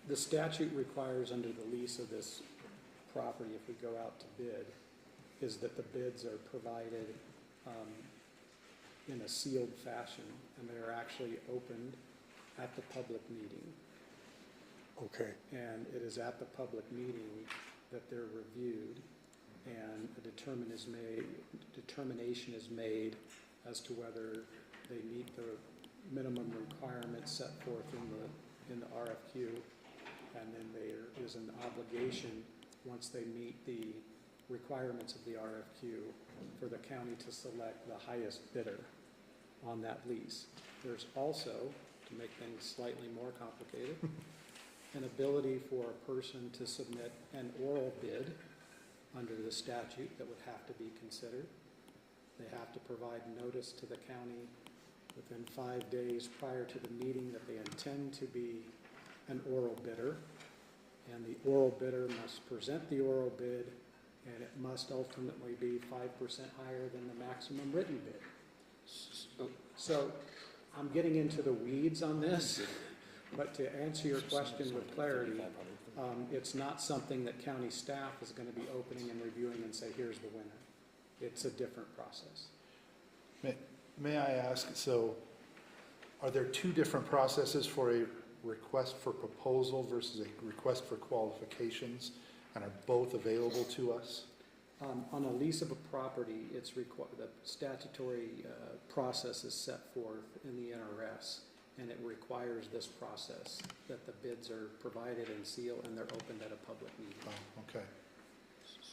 The statute requires under the lease of this property, if we go out to bid, is that the bids are provided in a sealed fashion, and they're actually opened at the public meeting. Okay. And it is at the public meeting that they're reviewed, and a determination is made as to whether they meet the minimum requirements set forth in the RFQ, and then there is an obligation, once they meet the requirements of the RFQ, for the county to select the highest bidder on that lease. There's also, to make things slightly more complicated, an ability for a person to submit an oral bid under the statute that would have to be considered. They have to provide notice to the county within 5 days prior to the meeting that they intend to be an oral bidder. And the oral bidder must present the oral bid, and it must ultimately be 5% higher than the maximum written bid. So I'm getting into the weeds on this, but to answer your question with clarity, it's not something that county staff is going to be opening and reviewing and say, here's the winner. It's a different process. May I ask, so are there two different processes for a request for proposal versus a request for qualifications, and are both available to us? On a lease of a property, it's the statutory process is set forth in the NRS, and it requires this process, that the bids are provided and sealed and they're opened at a public meeting. Oh, okay.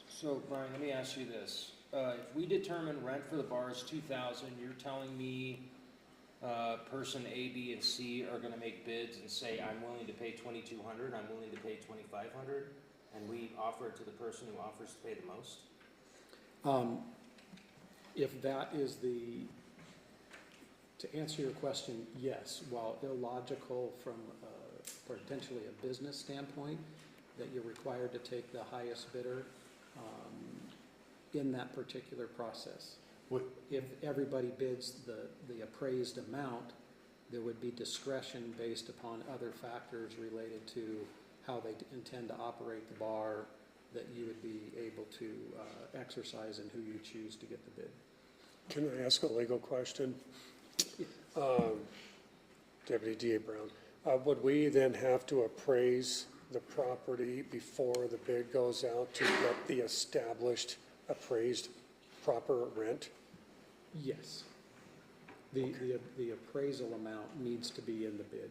So Brian, let me ask you this. If we determine rent for the bar is $2,000, you're telling me person A, B, and C are gonna make bids and say, I'm willing to pay $2,200, I'm willing to pay $2,500, and we offer it to the person who offers to pay the most? If that is to answer your question, yes, while illogical from potentially a business standpoint, that you're required to take the highest bidder in that particular process. If everybody bids the appraised amount, there would be discretion based upon other factors related to how they intend to operate the bar that you would be able to exercise and who you choose to get the bid. Can I ask a legal question? Deputy DA Brown, would we then have to appraise the property before the bid goes out to get the established appraised proper rent? Yes. The appraisal amount needs to be in the bid.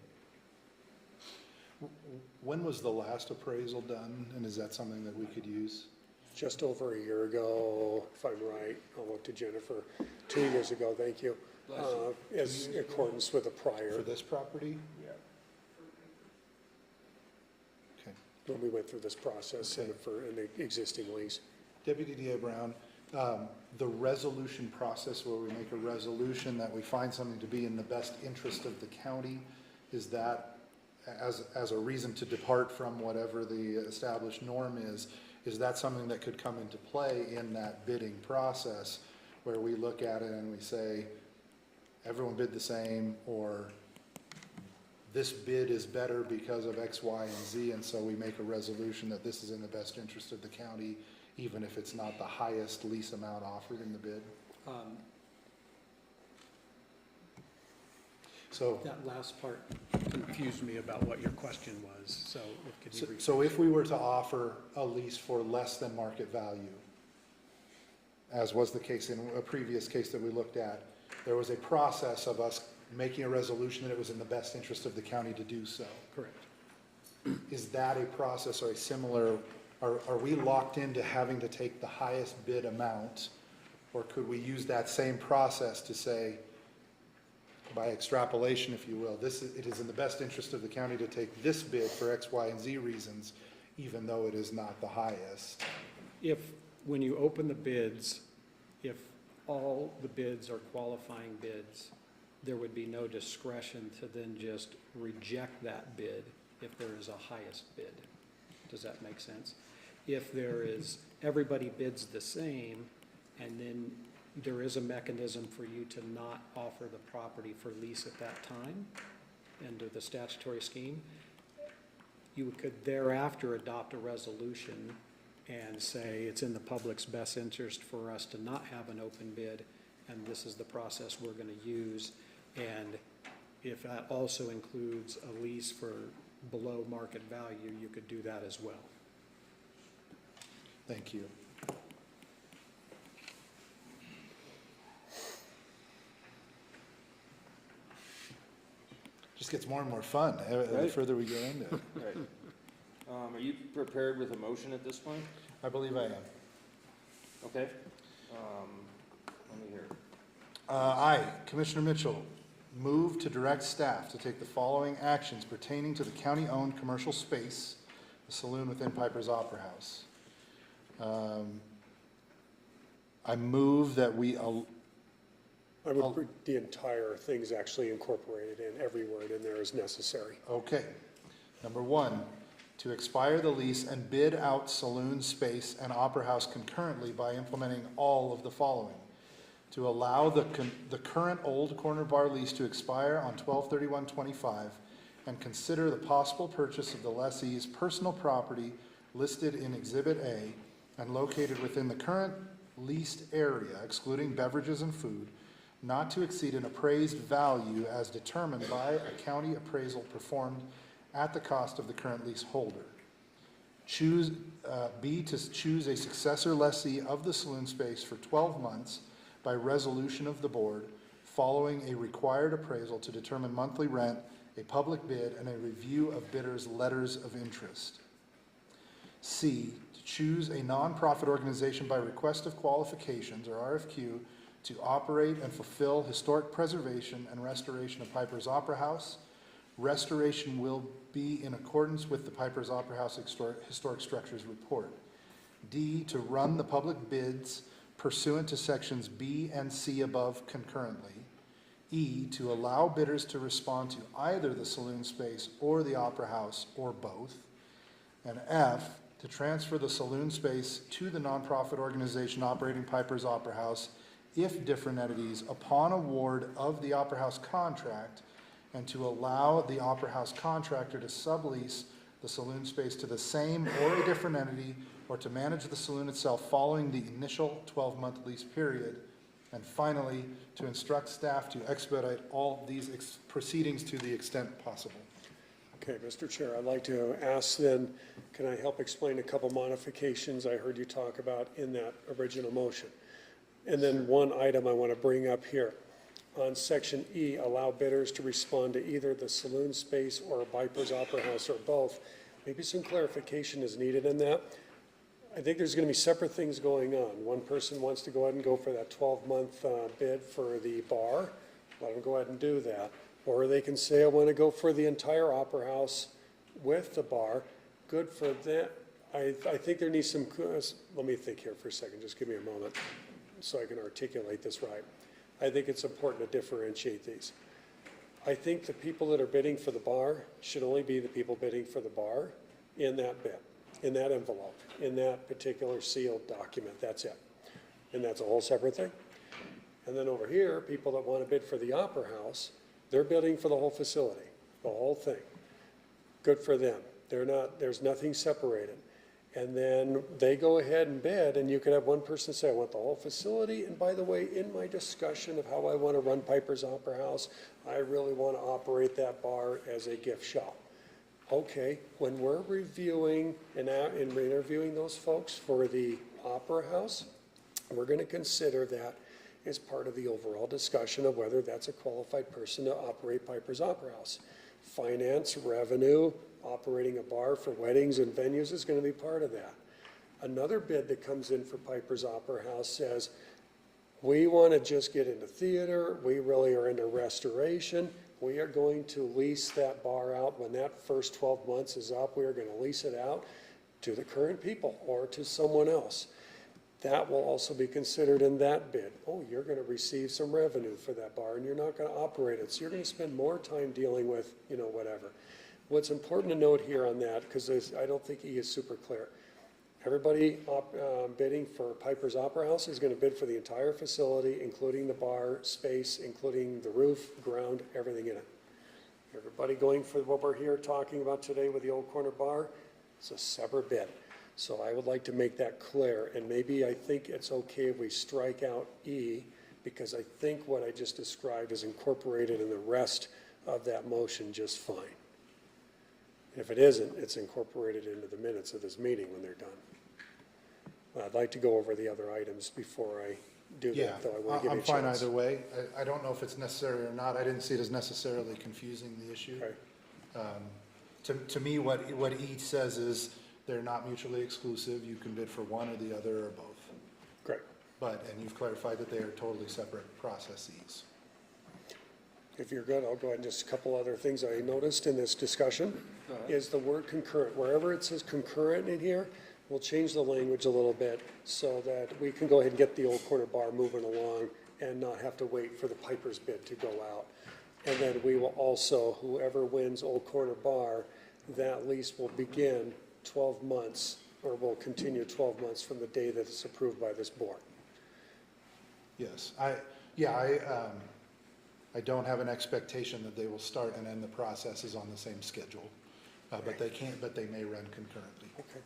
When was the last appraisal done, and is that something that we could use? Just over a year ago, if I'm right. I'll look to Jennifer. 2 years ago, thank you. Is in accordance with the prior. For this property? Yeah. Okay. When we went through this process in the existing lease. Deputy DA Brown, the resolution process where we make a resolution that we find something to be in the best interest of the county, is that as a reason to depart from whatever the established norm is that something that could come into play in that bidding process where we look at it and we say, everyone bid the same, or this bid is better because of X, Y, and Z, and so we make a resolution that this is in the best interest of the county, even if it's not the highest lease amount offered in the bid? So that last part confused me about what your question was, so could you repeat? So if we were to offer a lease for less than market value, as was the case in a previous case that we looked at, there was a process of us making a resolution that it was in the best interest of the county to do so. Correct. Is that a process or a similar, are we locked into having to take the highest bid amount, or could we use that same process to say, by extrapolation, if you will, it is in the best interest of the county to take this bid for X, Y, and Z reasons, even though it is not the highest? If when you open the bids, if all the bids are qualifying bids, there would be no discretion to then just reject that bid if there is a highest bid. Does that make sense? If there is, everybody bids the same, and then there is a mechanism for you to not offer the property for lease at that time under the statutory scheme, you could thereafter adopt a resolution and say it's in the public's best interest for us to not have an open bid, and this is the process we're going to use. And if that also includes a lease for below market value, you could do that as well. Thank you. Just gets more and more fun the Right. further we go into it. Right. Are you prepared with a motion at this point? I believe I am. Okay. Let me hear. I, Commissioner Mitchell, move to direct staff to take the following actions pertaining to the county-owned commercial space, the saloon within Piper's Opera House. I move that we, I would put the entire thing's actually incorporated in, every word in there is necessary. okay. Number one, to expire the lease and bid out saloon space and opera house concurrently by implementing all of the following. To allow the current old corner bar lease to expire on 12/31/25 and consider the possible purchase of the lessee's personal property listed in Exhibit A and located within the current leased area, excluding beverages and food, not to exceed an appraised value as determined by a county appraisal performed at the cost of the current leaseholder. B, to choose a successor lessee of the saloon space for 12 months by resolution of the board, following a required appraisal to determine monthly rent, a public bid, and a review of bidders' letters of interest. C, to choose a nonprofit organization by request of qualifications, or RFQ, to operate and fulfill historic preservation and restoration of Piper's Opera House. Restoration will be in accordance with the Piper's Opera House Historic Structures Report. D, to run the public bids pursuant to sections B and C above concurrently. E, to allow bidders to respond to either the saloon space or the opera house or both. And F, to transfer the saloon space to the nonprofit organization operating Piper's Opera House if different entities upon award of the opera house contract, and to allow the opera house contractor to sublease the saloon space to the same or a different entity, or to manage the saloon itself following the initial 12-month lease period. And finally, to instruct staff to expedite all these proceedings to the extent possible. Okay, Mr. Chair, I'd like to ask then, can I help explain a couple modifications I heard you talk about in that original motion? And then one item I want to bring up here. On section E, allow bidders to respond to either the saloon space or Piper's Opera House or both. Maybe some clarification is needed in that. I think there's going to be separate things going on. One person wants to go ahead and go for that 12-month bid for the bar. Let them go ahead and do that. Or they can say, I want to go for the entire opera house with the bar. Good for that. I think there needs some, let me think here for a second. Just give me a moment so I can articulate this right. I think it's important to differentiate these. I think the people that are bidding for the bar should only be the people bidding for the bar in that bid, in that envelope, in that particular sealed document. That's it. And that's a whole separate thing. And then over here, people that want to bid for the opera house, they're bidding for the whole facility, the whole thing. Good for them. There's nothing separated. And then they go ahead and bid, and you could have one person say, I want the whole facility. And by the way, in my discussion of how I want to run Piper's Opera House, I really want to operate that bar as a gift shop. Okay, when we're reviewing and interviewing those folks for the Opera House, we're going to consider that as part of the overall discussion of whether that's a qualified person to operate Piper's Opera House. Finance, revenue, operating a bar for weddings and venues is going to be part of that. Another bid that comes in for Piper's Opera House says, we want to just get into theater, we really are into restoration, we are going to lease that bar out. When that first 12 months is up, we are going to lease it out to the current people or to someone else. That will also be considered in that bid. Oh, you're going to receive some revenue for that bar, and you're not going to operate it, so you're going to spend more time dealing with, whatever. What's important to note here on that, because I don't think E is super clear. Everybody bidding for Piper's Opera House is going to bid for the entire facility, including the bar space, including the roof, ground, everything in it. Everybody going for what we're here talking about today with the Old Corner Bar, it's a separate bid. So I would like to make that clear, and maybe I think it's okay if we strike out E, because I think what I just described is incorporated in the rest of that motion just fine. And if it isn't, it's incorporated into the minutes of this meeting when they're done. I'd like to go over the other items before I do Yeah, that, though I want to give you I'm a chance. fine either way. I don't know if it's necessary or not. I didn't see it as necessarily confusing the issue. To me, what E says is they're not mutually exclusive. You can bid for one or the other or both. Great. And you've clarified that they are totally separate processes. If you're good, I'll go ahead and just a couple other things I noticed in this discussion is the word concurrent. Wherever it says concurrent in here, we'll change the language a little bit so that we can go ahead and get the Old Corner Bar moving along and not have to wait for the Piper's bid to go out. And then we will also, whoever wins Old Corner Bar, that lease will begin 12 months, or will continue 12 months from the day that it's approved by this board. Yes, I don't have an expectation that they will start and end the processes on the same schedule, but they may run concurrently. Okay.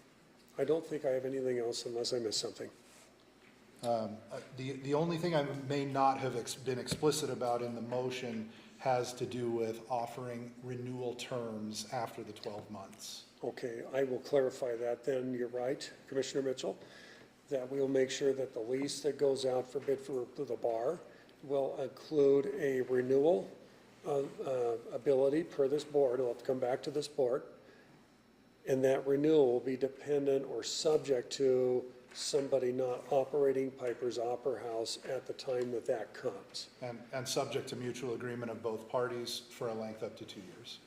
I don't think I have anything else unless I missed something. The only thing I may not have been explicit about in the motion has to do with offering renewal terms after the 12 months. Okay, I will clarify that then. You're right, Commissioner Mitchell, that we will make sure that the lease that goes out for bid for the bar will include a renewal ability per this board. It'll have to come back to this board. And that renewal will be dependent or subject to somebody not operating Piper's Opera House at the time that that comes. And subject to mutual agreement of both parties for a length up to 2 years.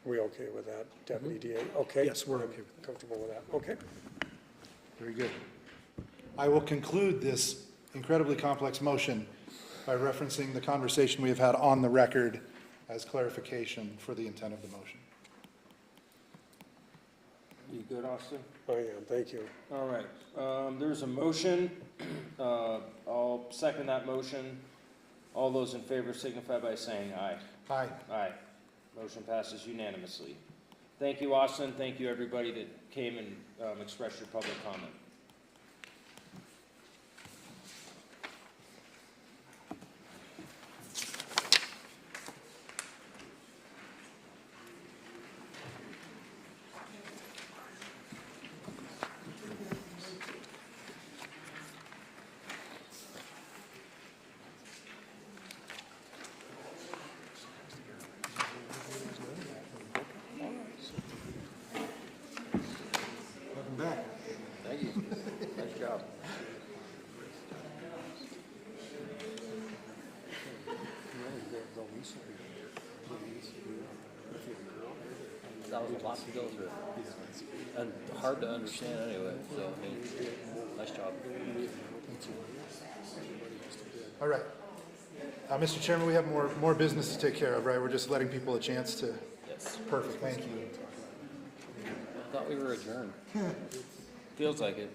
Are we okay with that, Deputy DA? Okay. Yes, we're okay with that. Comfortable with that, okay. Very good. I will conclude this incredibly complex motion by referencing the conversation we have had on the record as clarification for the intent of the motion. You good, Austin? I am, thank you. All right, there's a motion. I'll second that motion. All those in favor signify by saying aye. Aye. Aye. Motion passes unanimously. Thank you, Austin. Thank you, everybody that came and expressed your public comment. Welcome back. Thank you. Nice job. That was a lot to go through. And hard to understand anyway, so, I mean, nice job. All right. Mr. Chairman, we have more business to take care of, right? We're just letting people a chance to. Yes. Perfect, thank you. I thought we were adjourned. Feels like it.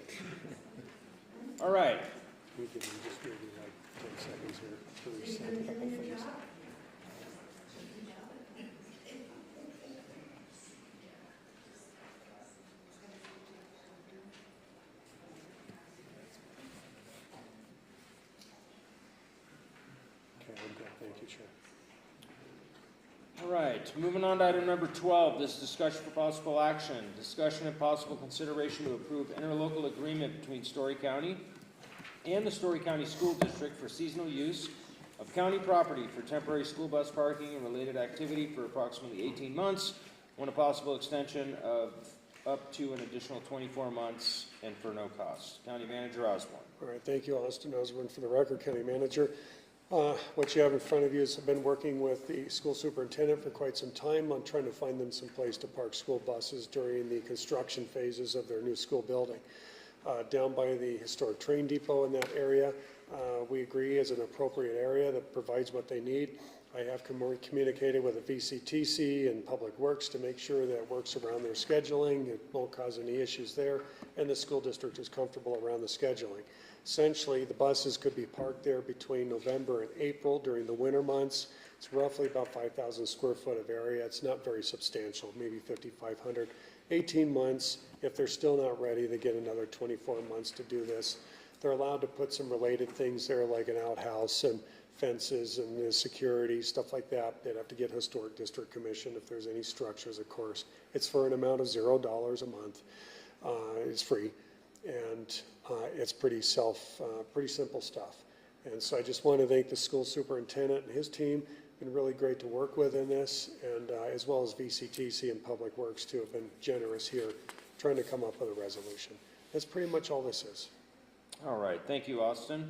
All right. We can just maybe like 10 seconds here to reset a couple things. Okay, I'm good. Thank you, Chair. All right, moving on to item number 12, this is discussion for possible action. Discussion and possible consideration to approve interlocal agreement between Storey County and the Storey County School District for seasonal use of county property for temporary school bus parking and related activity for approximately 18 months, when a possible extension of up to an additional 24 months and for no cost. County Manager Osborne. All right, thank you, Austin Osborne, for the record, County Manager. What you have in front of you is I've been working with the school superintendent for quite some time on trying to find them some place to park school buses during the construction phases of their new school building. down by the historic train depot in that area. We agree is an appropriate area that provides what they need. I have communicated with the VCTC and Public Works to make sure that it works around their scheduling. It won't cause any issues there, and the school district is comfortable around the scheduling. Essentially, the buses could be parked there between November and April during the winter months. It's roughly about 5,000 square foot of area. It's not very substantial, maybe 5,500. 18 months, if they're still not ready, they get another 24 months to do this. They're allowed to put some related things there like an outhouse and fences and security, stuff like that. They'd have to get Historic District Commission if there's any structures, of course. It's for an amount of $0 a month. It's free, and it's pretty simple stuff. And so I just want to thank the school superintendent and his team. Been really great to work with in this, and as well as VCTC and Public Works too have been generous here trying to come up with a resolution. That's pretty much all this is. All right, thank you, Austin.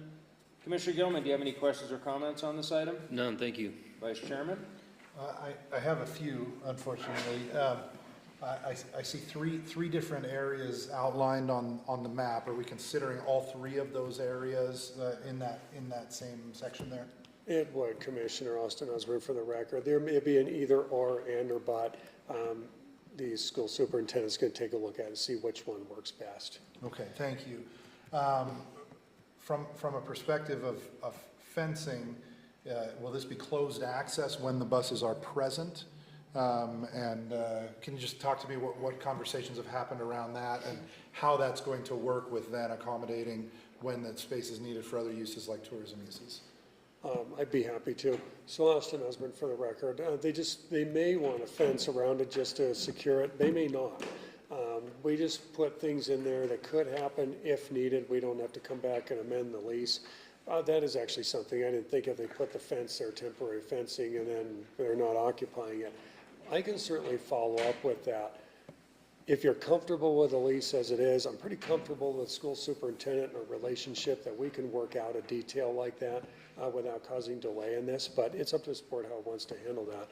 Commissioner Gilman, do you have any questions or comments on this item? None, thank you. Vice Chairman? I have a few, unfortunately. I see three different areas outlined on the map. Are we considering all three of those areas in that same section there? It would, Commissioner Austin Osborne, for the record. There may be an either or, and or but. The school superintendent's going to take a look at it and see which one works best. Okay, thank you. From a perspective of fencing, will this be closed access when the buses are present? And can you just talk to me what conversations have happened around that and how that's going to work with then accommodating when that space is needed for other uses like tourism uses? I'd be happy to. So Austin Osborne, for the record, they may want a fence around it just to secure it. They may not. We just put things in there that could happen if needed. We don't have to come back and amend the lease. That is actually something I didn't think of. They put the fence there, temporary fencing, and then they're not occupying it. I can certainly follow up with that. If you're comfortable with the lease as it is, I'm pretty comfortable with school superintendent and a relationship that we can work out a detail like that without causing delay in this, but it's up to this board how it wants to handle that.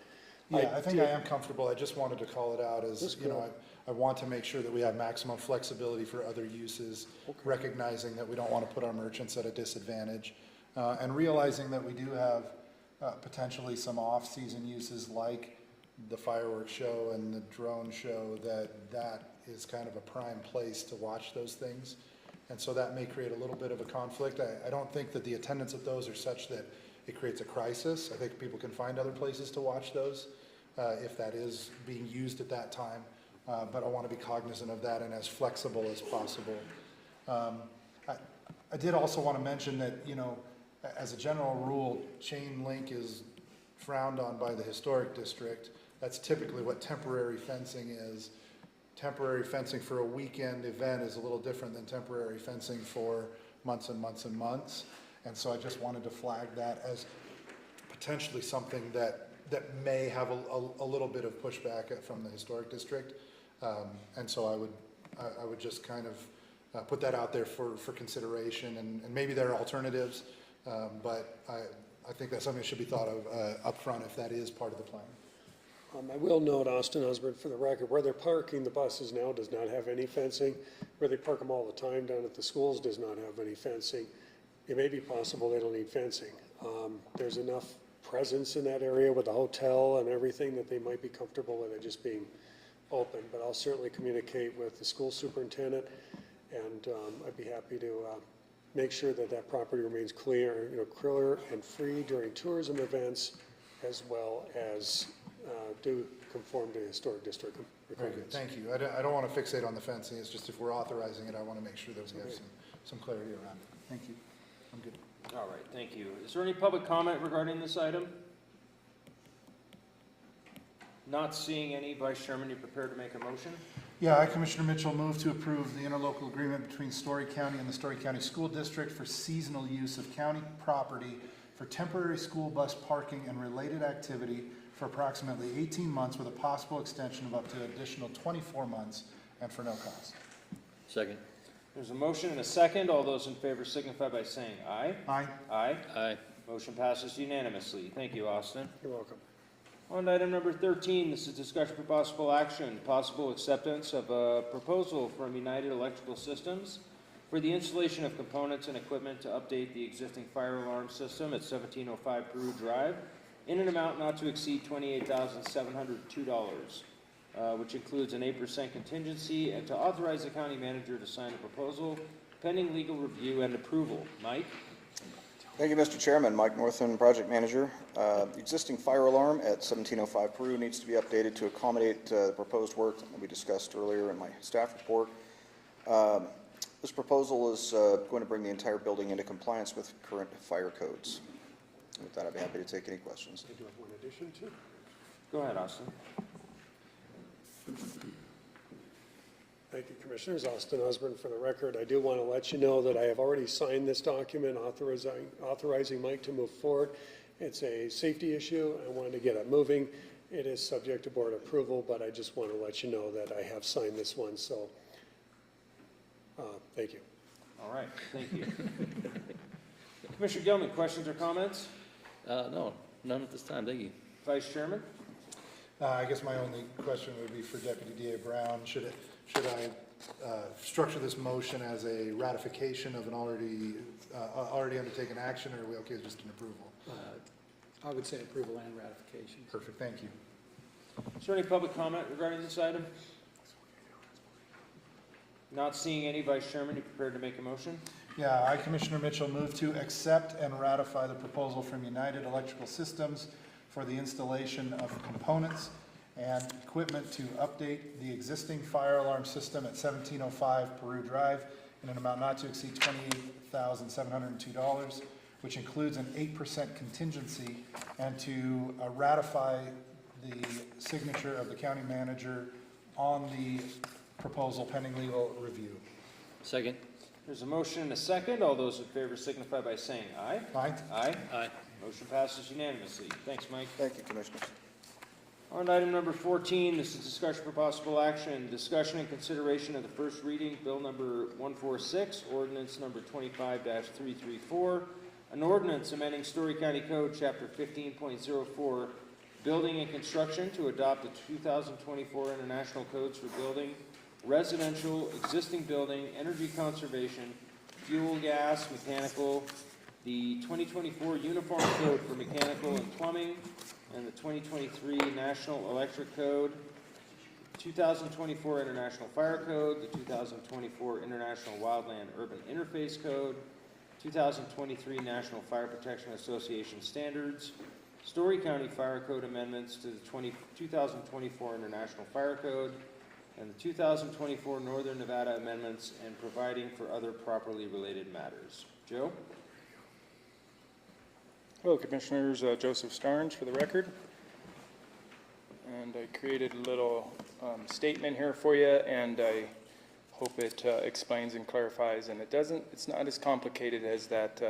Yeah, I think I am comfortable. I just wanted to call it out as, you know, I want to make sure that we have maximum flexibility for other uses, recognizing that we don't want to put our merchants at a disadvantage, and realizing that we do have potentially some off-season uses like the fireworks show and the drone show, that is kind of a prime place to watch those things. And so that may create a little bit of a conflict. I don't think that the attendance at those are such that it creates a crisis. I think people can find other places to watch those if that is being used at that time. But I want to be cognizant of that and as flexible as possible. I did also want to mention that, you know, as a general rule, chain link is frowned on by the historic district. That's typically what temporary fencing is. Temporary fencing for a weekend event is a little different than temporary fencing for months and months and months. And so I just wanted to flag that as potentially something that may have a little bit of pushback from the historic district. And so I would just kind of put that out there for consideration, and maybe there are alternatives, but I think that's something that should be thought of up front if that is part of the plan. I will note, Austin Osborne, for the record, where they're parking the buses now does not have any fencing. Where they park them all the time down at the schools does not have any fencing. It may be possible they don't need fencing. There's enough presence in that area with the hotel and everything that they might be comfortable with it just being open. But I'll certainly communicate with the school superintendent, and I'd be happy to make sure that that property remains clear, clear and free during tourism events, as well as do conform to historic district requirements. Very good, thank you. I don't want to fixate on the fencing. It's just if we're authorizing it, I want to make sure that we have some clarity around it. Thank you. I'm good. All right, thank you. Is there any public comment regarding this item? Not seeing any. Vice Chairman, you prepared to make a motion? Yeah, I, Commissioner Mitchell, move to approve the interlocal agreement between Storey County and the Storey County School District for seasonal use of county property for temporary school bus parking and related activity for approximately 18 months with a possible extension of up to an additional 24 months and for no cost. Second. There's a motion and a second. All those in favor signify by saying aye. Aye. Aye. Aye. Motion passes unanimously. Thank you, Austin. You're welcome. On to item number 13, this is discussion for possible action, possible acceptance of a proposal from United Electrical Systems for the installation of components and equipment to update the existing fire alarm system at 1705 Peru Drive in an amount not to exceed $28,702, which includes an 8% contingency, and to authorize the county manager to sign a proposal pending legal review and approval. Mike? Thank you, Mr. Chairman. Mike Northland, Project Manager. The existing fire alarm at 1705 Peru needs to be updated to accommodate the proposed work that we discussed earlier in my staff report. This proposal is going to bring the entire building into compliance with current fire codes. With that, I'd be happy to take any questions. I do have one addition too. Go ahead, Austin. Thank you, Commissioners. Austin Osborne for the record. I do want to let you know that I have already signed this document authorizing Mike to move forward. It's a safety issue. I wanted to get it moving. It is subject to board approval, but I just want to let you know that I have signed this one, so thank you. All right, thank you. Commissioner Gilman, questions or comments? No, none at this time, thank you. Vice Chairman? I guess my only question would be for Deputy DA Brown. Should I structure this motion as a ratification of an already undertaken action, or are we okay with just an approval? I would say approval and ratification. Perfect, thank you. Is there any public comment regarding this item? Not seeing any. Vice Chairman, you prepared to make a motion? Yeah, I, Commissioner Mitchell, move to accept and ratify the proposal from United Electrical Systems for the installation of components and equipment to update the existing fire alarm system at 1705 Peru Drive in an amount not to exceed $28,702, which includes an 8% contingency, and to ratify the signature of the county manager on the proposal pending legal review. Second. There's a motion and a second. All those in favor signify by saying aye. Aye. Aye. Aye. Motion passes unanimously. Thanks, Mike. Thank you, Commissioners. On to item number 14, this is discussion for possible action, discussion and consideration of the first reading, bill number 146, ordinance number 25-334, an ordinance amending Storey County Code, chapter 15.04, building and construction to adopt the 2024 international codes for building, residential, existing building, energy conservation, fuel, gas, mechanical, the 2024 Uniform Code for Mechanical and Plumbing, and the 2023 National Electric Code, 2024 International Fire Code, the 2024 International Wildland Urban Interface Code, 2023 National Fire Protection Association Standards, Storey County Fire Code amendments to the 2024 International Fire Code, and the 2024 Northern Nevada amendments, and providing for other properly related matters. Joe? Hello, Commissioners. Joseph Starnes for the record. And I created a little statement here for you, and I hope it explains and clarifies, and it's not as complicated as that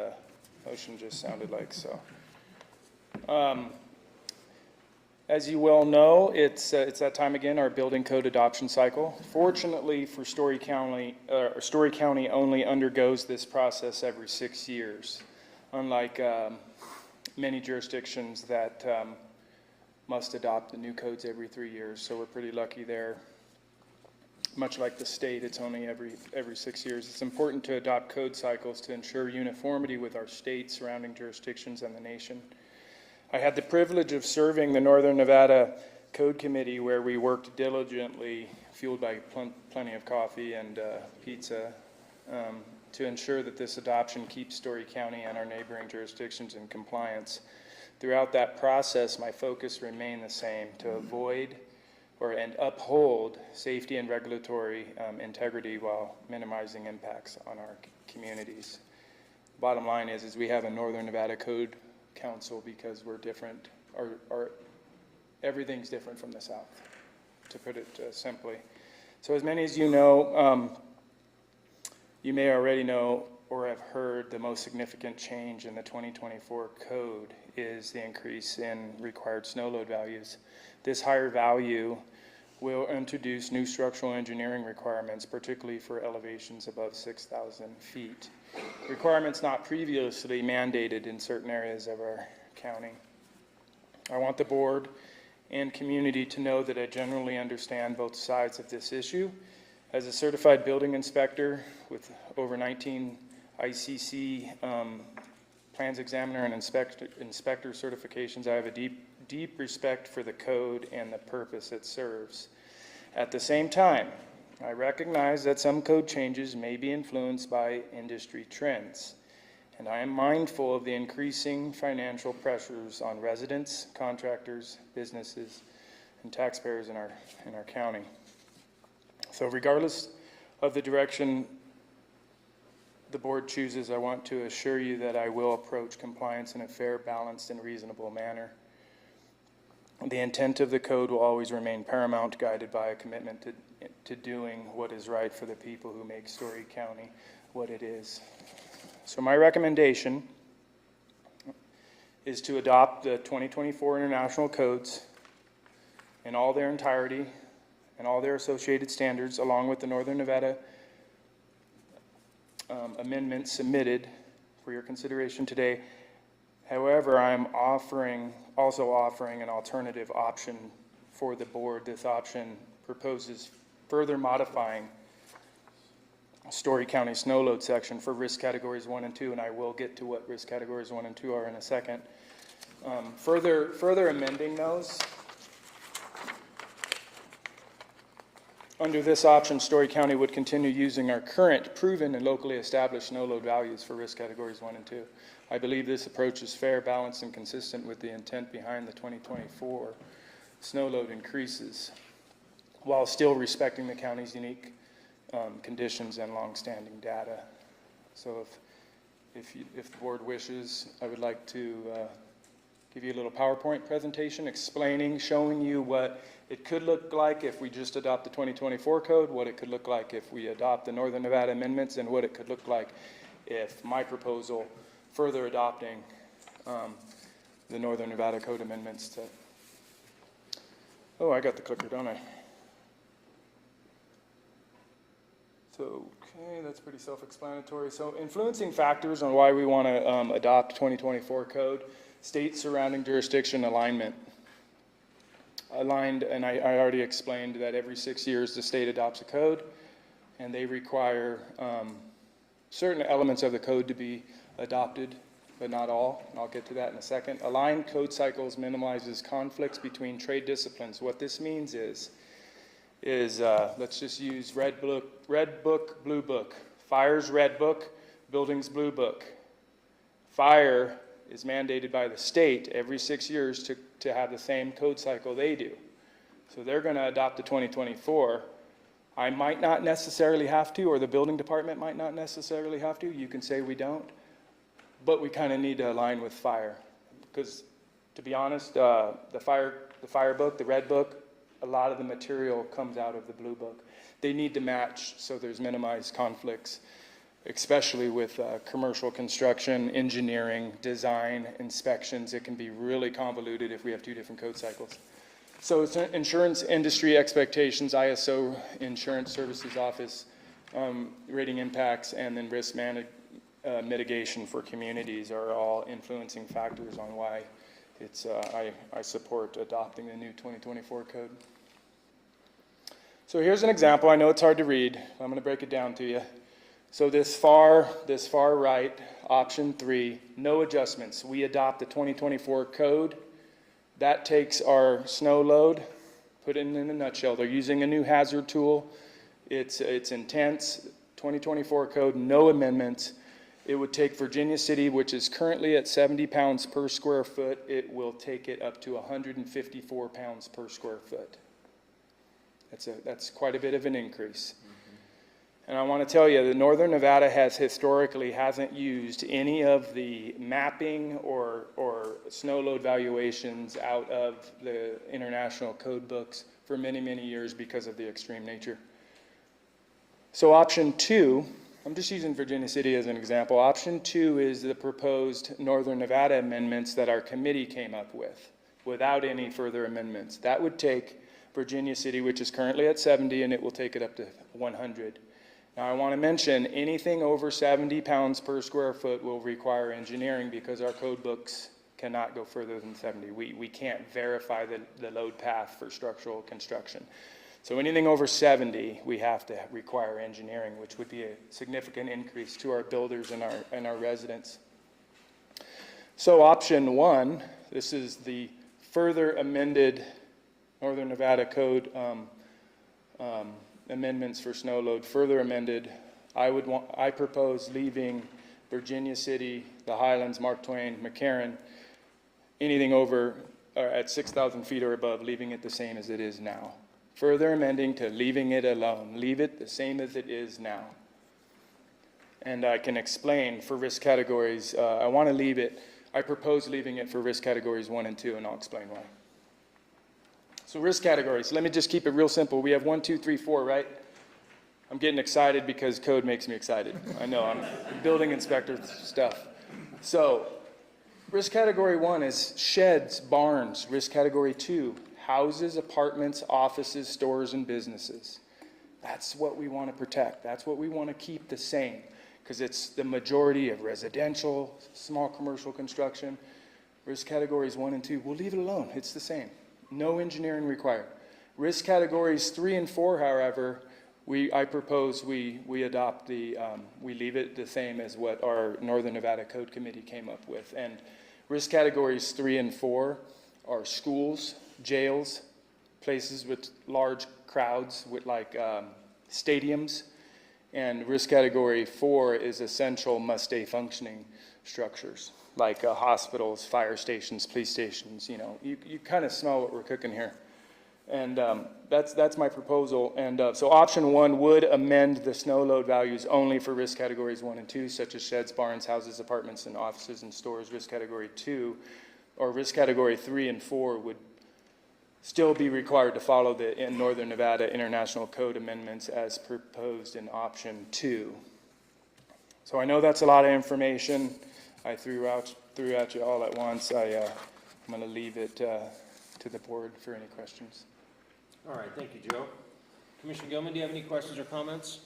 motion just sounded like. So, as you well know, it's that time again, our building code adoption cycle. Fortunately for Storey County only undergoes this process every 6 years, unlike many jurisdictions that must adopt the new codes every 3 years. So we're pretty lucky there. Much like the state, it's only every 6 years. It's important to adopt code cycles to ensure uniformity with our state, surrounding jurisdictions, and the nation. I had the privilege of serving the Northern Nevada Code Committee, where we worked diligently, fueled by plenty of coffee and pizza, to ensure that this adoption keeps Storey County and our neighboring jurisdictions in compliance. Throughout that process, my focus remained the same: to avoid and uphold safety and regulatory integrity while minimizing impacts on our communities. Bottom line is we have a Northern Nevada Code Council because we're different, or everything's different from the South, to put it simply. So as many as you know, you may already know or have heard the most significant change in the 2024 code is the increase in required snow load values. This higher value will introduce new structural engineering requirements, particularly for elevations above 6,000 feet. Requirements not previously mandated in certain areas of our county. I want the board and community to know that I generally understand both sides of this issue, As a certified building inspector with over 19 ICC plans examiner and inspector certifications, I have a deep respect for the code and the purpose it serves. At the same time, I recognize that some code changes may be influenced by industry trends, and I am mindful of the increasing financial pressures on residents, contractors, businesses, and taxpayers in our county. So regardless of the direction the board chooses, I want to assure you that I will approach compliance in a fair, balanced, and reasonable manner. The intent of the code will always remain paramount, guided by a commitment to doing what is right for the people who make Storey County what it is. So my recommendation is to adopt the 2024 International Codes in all their entirety and all their associated standards, along with the Northern Nevada amendments submitted for your consideration today. However, I'm also offering an alternative option for the board. This option proposes further modifying Storey County snow load section for risk categories 1 and 2, and I will get to what risk categories 1 and 2 are in a second. Further amending those. Under this option, Storey County would continue using our current proven and locally established snow load values for risk categories 1 and 2. I believe this approach is fair, balanced, and consistent with the intent behind the 2024 snow load increases, while still respecting the county's unique conditions and long-standing data. So if the board wishes, I would like to give you a little PowerPoint presentation explaining, showing you what it could look like if we just adopt the 2024 code, what it could look like if we adopt the Northern Nevada amendments, and what it could look like if my proposal further adopting the Northern Nevada code amendments to, oh, I got the clicker, don't I? So, okay, that's pretty self-explanatory. So influencing factors on why we want to adopt 2024 code, state surrounding jurisdiction alignment. Aligned, and I already explained that every 6 years the state adopts a code, and they require certain elements of the code to be adopted, but not all, and I'll get to that in a second. Aligned code cycles minimizes conflicts between trade disciplines. What this means is let's just use red book, blue book. Fire's red book, building's blue book. Fire is mandated by the state every 6 years to have the same code cycle they do. So they're going to adopt the 2024. I might not necessarily have to, or the building department might not necessarily have to. You can say we don't, but we kind of need to align with fire, because to be honest, the fire book, the red book, a lot of the material comes out of the blue book. They need to match so there's minimized conflicts, especially with commercial construction, engineering, design, inspections. It can be really convoluted if we have two different code cycles. So it's insurance industry expectations, ISO Insurance Services Office, rating impacts, and then risk mitigation for communities are all influencing factors on why it's, I support adopting the new 2024 code. So here's an example. I know it's hard to read. I'm going to break it down to you. So this far right, option 3, no adjustments. We adopt the 2024 code. That takes our snow load, put it in a nutshell. They're using a new hazard tool. It's intense. 2024 code, no amendments. It would take Virginia City, which is currently at 70 pounds per square foot. It will take it up to 154 pounds per square foot. That's quite a bit of an increase. And I want to tell you that Northern Nevada hasn't used any of the mapping or snow load valuations out of the international code books for many, many years because of the extreme nature. So option 2, I'm just using Virginia City as an example. Option 2 is the proposed Northern Nevada amendments that our committee came up with without any further amendments. That would take Virginia City, which is currently at 70, and it will take it up to 100. Now I want to mention anything over 70 pounds per square foot will require engineering because our code books cannot go further than 70. We can't verify the load path for structural construction. So anything over 70, we have to require engineering, which would be a significant increase to our builders and our residents. So option 1, this is the further amended Northern Nevada Code amendments for snow load, further amended. I propose leaving Virginia City, the Highlands, Mark Twain, McCarran, anything over or at 6,000 feet or above, leaving it the same as it is now. Further amending to leaving it alone. Leave it the same as it is now. And I can explain for risk categories. I want to leave it. I propose leaving it for risk categories 1 and 2, and I'll explain why. So risk categories. Let me just keep it real simple. We have 1, 2, 3, 4, right? I'm getting excited because code makes me excited. I know, I'm building inspector stuff. So risk category 1 is sheds, barns. Risk category 2, houses, apartments, offices, stores, and businesses. That's what we want to protect. That's what we want to keep the same, because it's the majority of residential, small commercial construction. Risk categories 1 and 2, we'll leave it alone. It's the same. No engineering required. Risk categories 3 and 4, however, I propose we adopt we leave it the same as what our Northern Nevada Code Committee came up with. And risk categories 3 and 4 are schools, jails, places with large crowds, with like stadiums. And risk category 4 is essential, must-stay functioning structures, like hospitals, fire stations, police stations. You know, you kind of smell what we're cooking here. And that's my proposal. And so option 1 would amend the snow load values only for risk categories 1 and 2, such as sheds, barns, houses, apartments, and offices and stores. Risk category 2, or risk category 3 and 4 would still be required to follow the Northern Nevada International Code amendments as proposed in option 2. So I know that's a lot of information. I threw at you all at once. I'm going to leave it to the board for any questions. All right, thank you, Joe. Commissioner Gilman, do you have any questions or comments?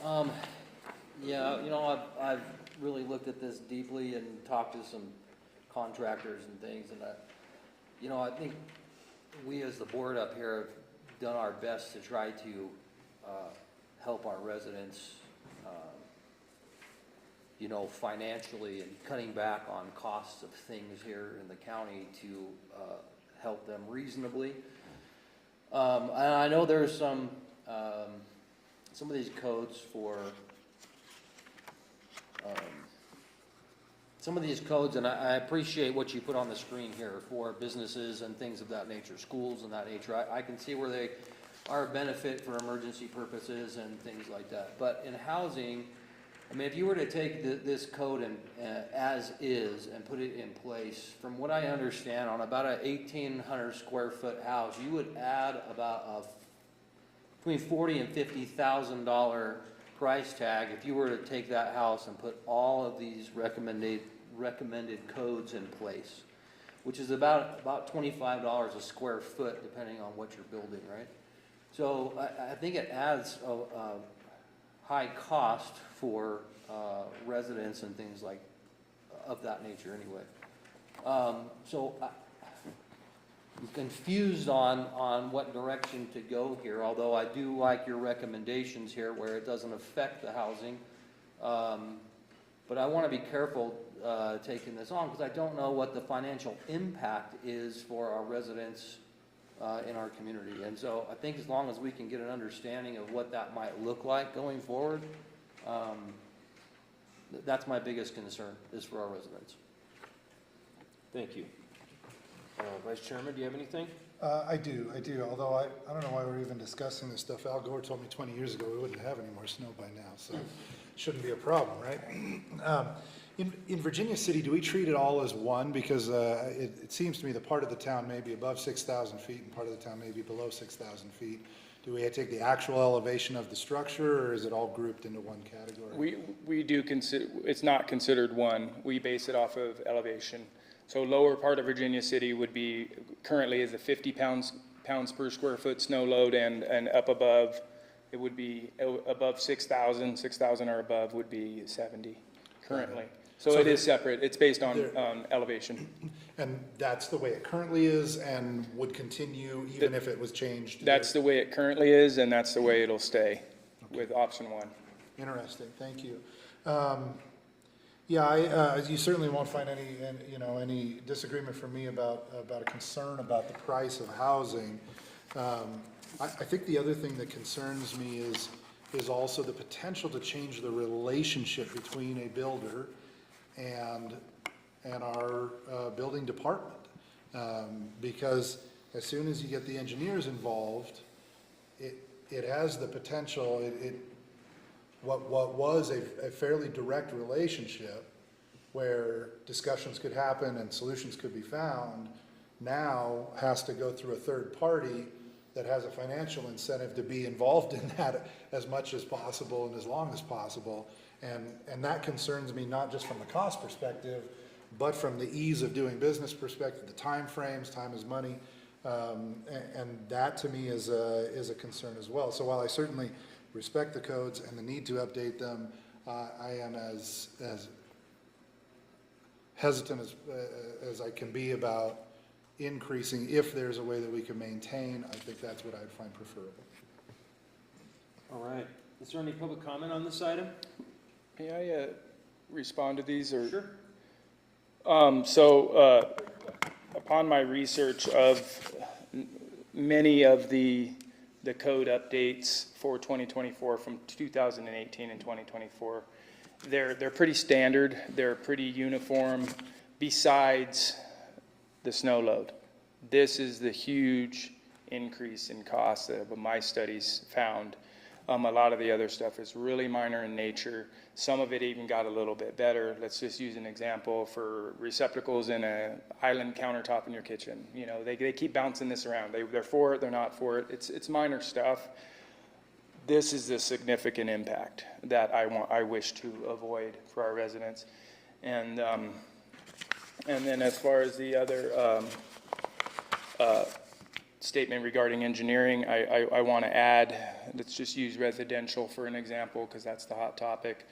Yeah, you know, I've really looked at this deeply and talked to some contractors and things, and I think we as the board up here have done our best to try to help our residents, financially, and cutting back on costs of things here in the county to help them reasonably. And I know there's some of these codes and I appreciate what you put on the screen here for businesses and things of that nature, schools and that nature. I can see where they are a benefit for emergency purposes and things like that. But in housing, I mean, if you were to take this code and as is and put it in place, from what I understand, on about a 1,800 square foot house, you would add about between $40,000 and $50,000 price tag if you were to take that house and put all of these recommended codes in place, which is about $25 a square foot, depending on what you're building, right? So I think it adds a high cost for residents and things like of that nature anyway. So I'm confused on what direction to go here, although I do like your recommendations here where it doesn't affect the housing. But I want to be careful taking this on because I don't know what the financial impact is for our residents in our community. And so I think as long as we can get an understanding of what that might look like going forward, that's my biggest concern, is for our residents. Thank you. Vice Chairman, do you have anything? I do, although I don't know why we're even discussing this stuff. Al Gore told me 20 years ago we wouldn't have any more snow by now, so it shouldn't be a problem, right? In Virginia City, do we treat it all as one? Because it seems to me that part of the town may be above 6,000 feet and part of the town may be below 6,000 feet. Do we take the actual elevation of the structure, or is it all grouped into one category? We do consider, it's not considered one. We base it off of elevation. So lower part of Virginia City would be, currently is a 50 pounds per square foot snow load, and up above, it would be above 6,000 or above would be 70 currently. So it is separate. It's based on elevation. And that's the way it currently is and would continue even if it was changed? That's the way it currently is, and that's the way it'll stay with option one. Interesting, thank you. You certainly won't find any disagreement from me about a concern about the price of housing. I think the other thing that concerns me is also the potential to change the relationship between a builder and our building department. Because as soon as you get the engineers involved, it has the potential, what was a fairly direct relationship where discussions could happen and solutions could be found, now has to go through a third party that has a financial incentive to be involved in that as much as possible and as long as possible. And that concerns me not just from the cost perspective, but from the ease of doing business perspective, the time frames, time is money. And that to me is a concern as well. So while I certainly respect the codes and the need to update them, I am as hesitant as I can be about increasing. If there's a way that we can maintain, I think that's what I'd find preferable. All right. Is there any public comment on this item? May I respond to these? Or? Sure. Upon my research of many of the code updates for 2024 from 2018 and 2024, they're pretty standard. They're pretty uniform. Besides the snow load, this is the huge increase in cost that my studies found. A lot of the other stuff is really minor in nature. Some of it even got a little bit better. Let's just use an example for receptacles in an island countertop in your kitchen. You know, they keep bouncing this around. They're for it, they're not for it. It's minor stuff. This is the significant impact that I wish to avoid for our residents. And then as far as the other statement regarding engineering, I want to add, let's just use residential for an example because that's the hot topic.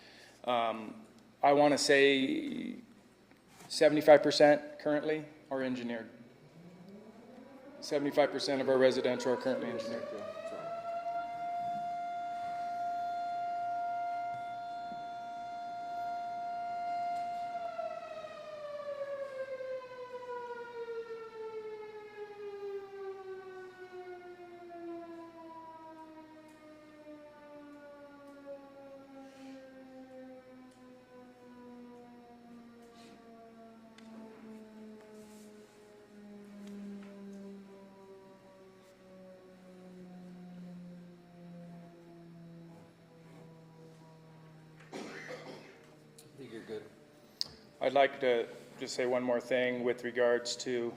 I want to say 75% currently are engineered. 75% of our residential are currently engineered. I think you're good. I'd like to just say one more thing with regards to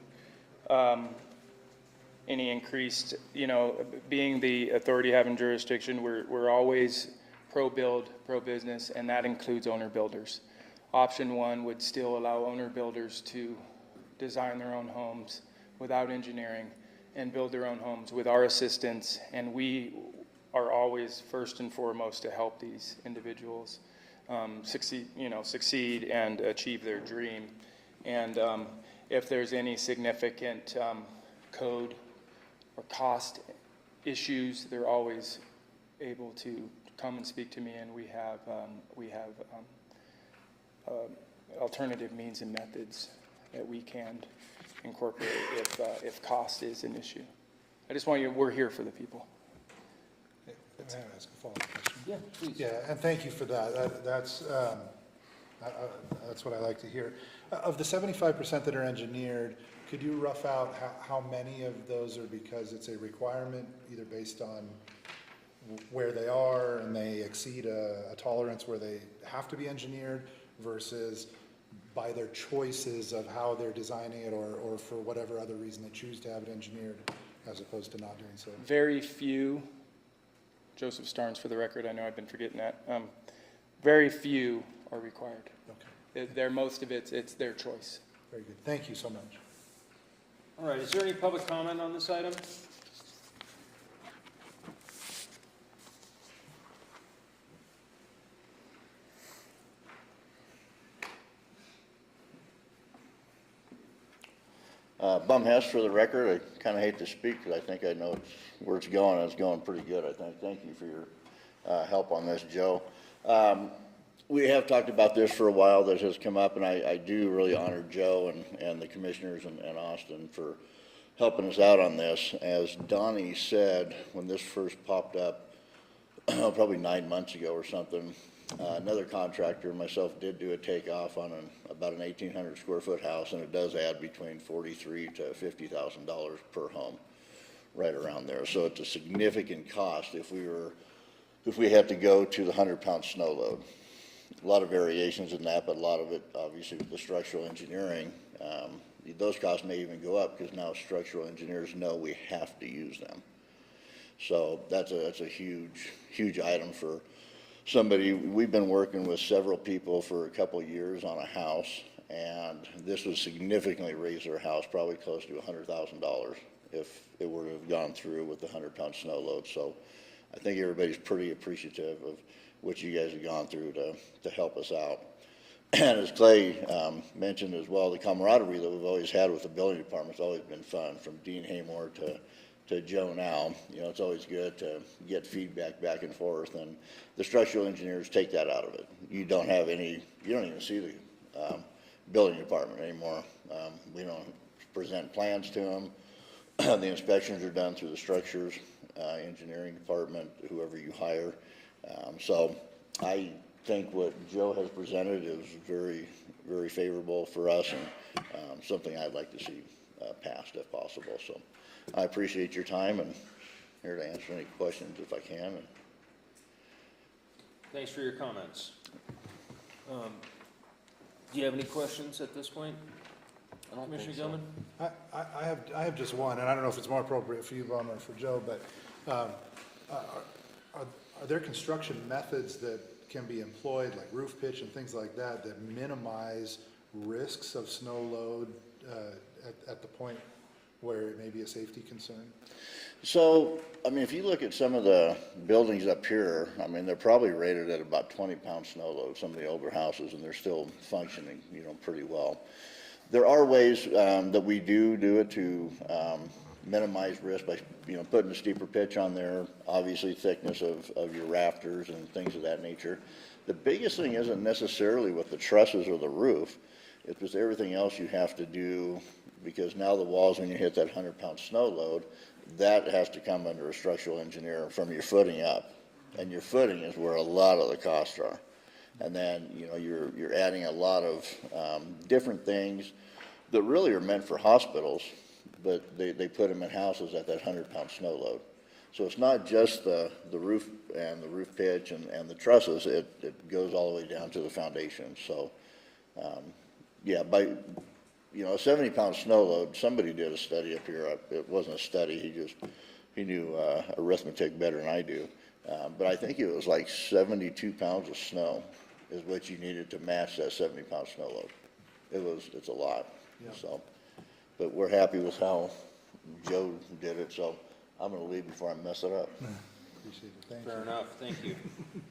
any increased, being the authority having jurisdiction, we're always pro-build, pro-business, and that includes owner-builders. Option one would still allow owner-builders to design their own homes without engineering and build their own homes with our assistance, and we are always first and foremost to help these individuals succeed and achieve their dream. And if there's any significant code or cost issues, they're always able to come and speak to me, and we have alternative means and methods that we can incorporate if cost is an issue. I just want we're here for the people. May I ask a follow-up question? Yeah, please. Yeah, and thank you for that. That's what I like to hear. Of the 75% that are engineered, could you rough out how many of those are because it's a requirement, either based on where they are and they exceed a tolerance where they have to be engineered, versus by their choices of how they're designing it, or for whatever other reason they choose to have it engineered as opposed to not doing so? Very few. Joseph Starnes, for the record, I know I've been forgetting that. Very few are required. Okay. Most of it's their choice. Very good. Thank you so much. All right. Is there any public comment on this item? Bum Hess for the record. I kind of hate to speak because I think I know where it's going, and it's going pretty good, I think. Thank you for your help on this, Joe. We have talked about this for a while. That has come up, and I do really honor Joe and the commissioners and Austin for helping us out on this. As Donnie said, when this first popped up, probably 9 months ago or something, another contractor and myself did do a takeoff on about an 1,800 square foot house, and it does add between $43,000 to $50,000 per home, right around there. So it's a significant cost if we had to go to the 100-pound snow load. A lot of variations in that, but a lot of it, obviously, with the structural engineering, those costs may even go up because now structural engineers know we have to use them. So that's a huge item for somebody. We've been working with several people for a couple of years on a house, and this would significantly raise their house, probably close to $100,000 if it were to have gone through with the 100-pound snow load. So I think everybody's pretty appreciative of what you guys have gone through to help us out. And as Clay mentioned as well, the camaraderie that we've always had with the building department has always been fun, from Dean Haymore to Joe now. You know, it's always good to get feedback back and forth, and the structural engineers take that out of it. You don't even see the building department anymore. We don't present plans to them. The inspections are done through the structures engineering department, whoever you hire. So I think what Joe has presented is very, very favorable for us, and something I'd like to see passed if possible. So I appreciate your time, and here to answer any questions if I can. Thanks for your comments. Do you have any questions at this point, Commissioner Gilman? I have just one, and I don't know if it's more appropriate for you, Bum, or for Joe, but are there construction methods that can be employed, like roof pitch and things like that, that minimize risks of snow load at the point where it may be a safety concern? So, I mean, if you look at some of the buildings up here, I mean, they're probably rated at about 20-pound snow load, some of the older houses, and they're still functioning, pretty well. There are ways that we do it to minimize risk by, putting a steeper pitch on there, obviously thickness of your rafters and things of that nature. The biggest thing isn't necessarily with the trusses or the roof, it's with everything else you have to do, because now the walls, when you hit that 100-pound snow load, that has to come under a structural engineer from your footing up. And your footing is where a lot of the costs are. And then, you're adding a lot of different things that really are meant for hospitals, but they put them in houses at that 100-pound snow load. So it's not just the roof and the roof pitch and the trusses, it goes all the way down to the foundation. So, yeah, by, a 70-pound snow load, somebody did a study up here. It wasn't a study, he knew arithmetic better than I do. But I think it was like 72 pounds of snow is what you needed to match that 70-pound snow load. It's a lot. Yeah. So, but we're happy with how Joe did it, so I'm going to leave before I mess it up. Appreciate it. Thank Fair you. enough. Thank you.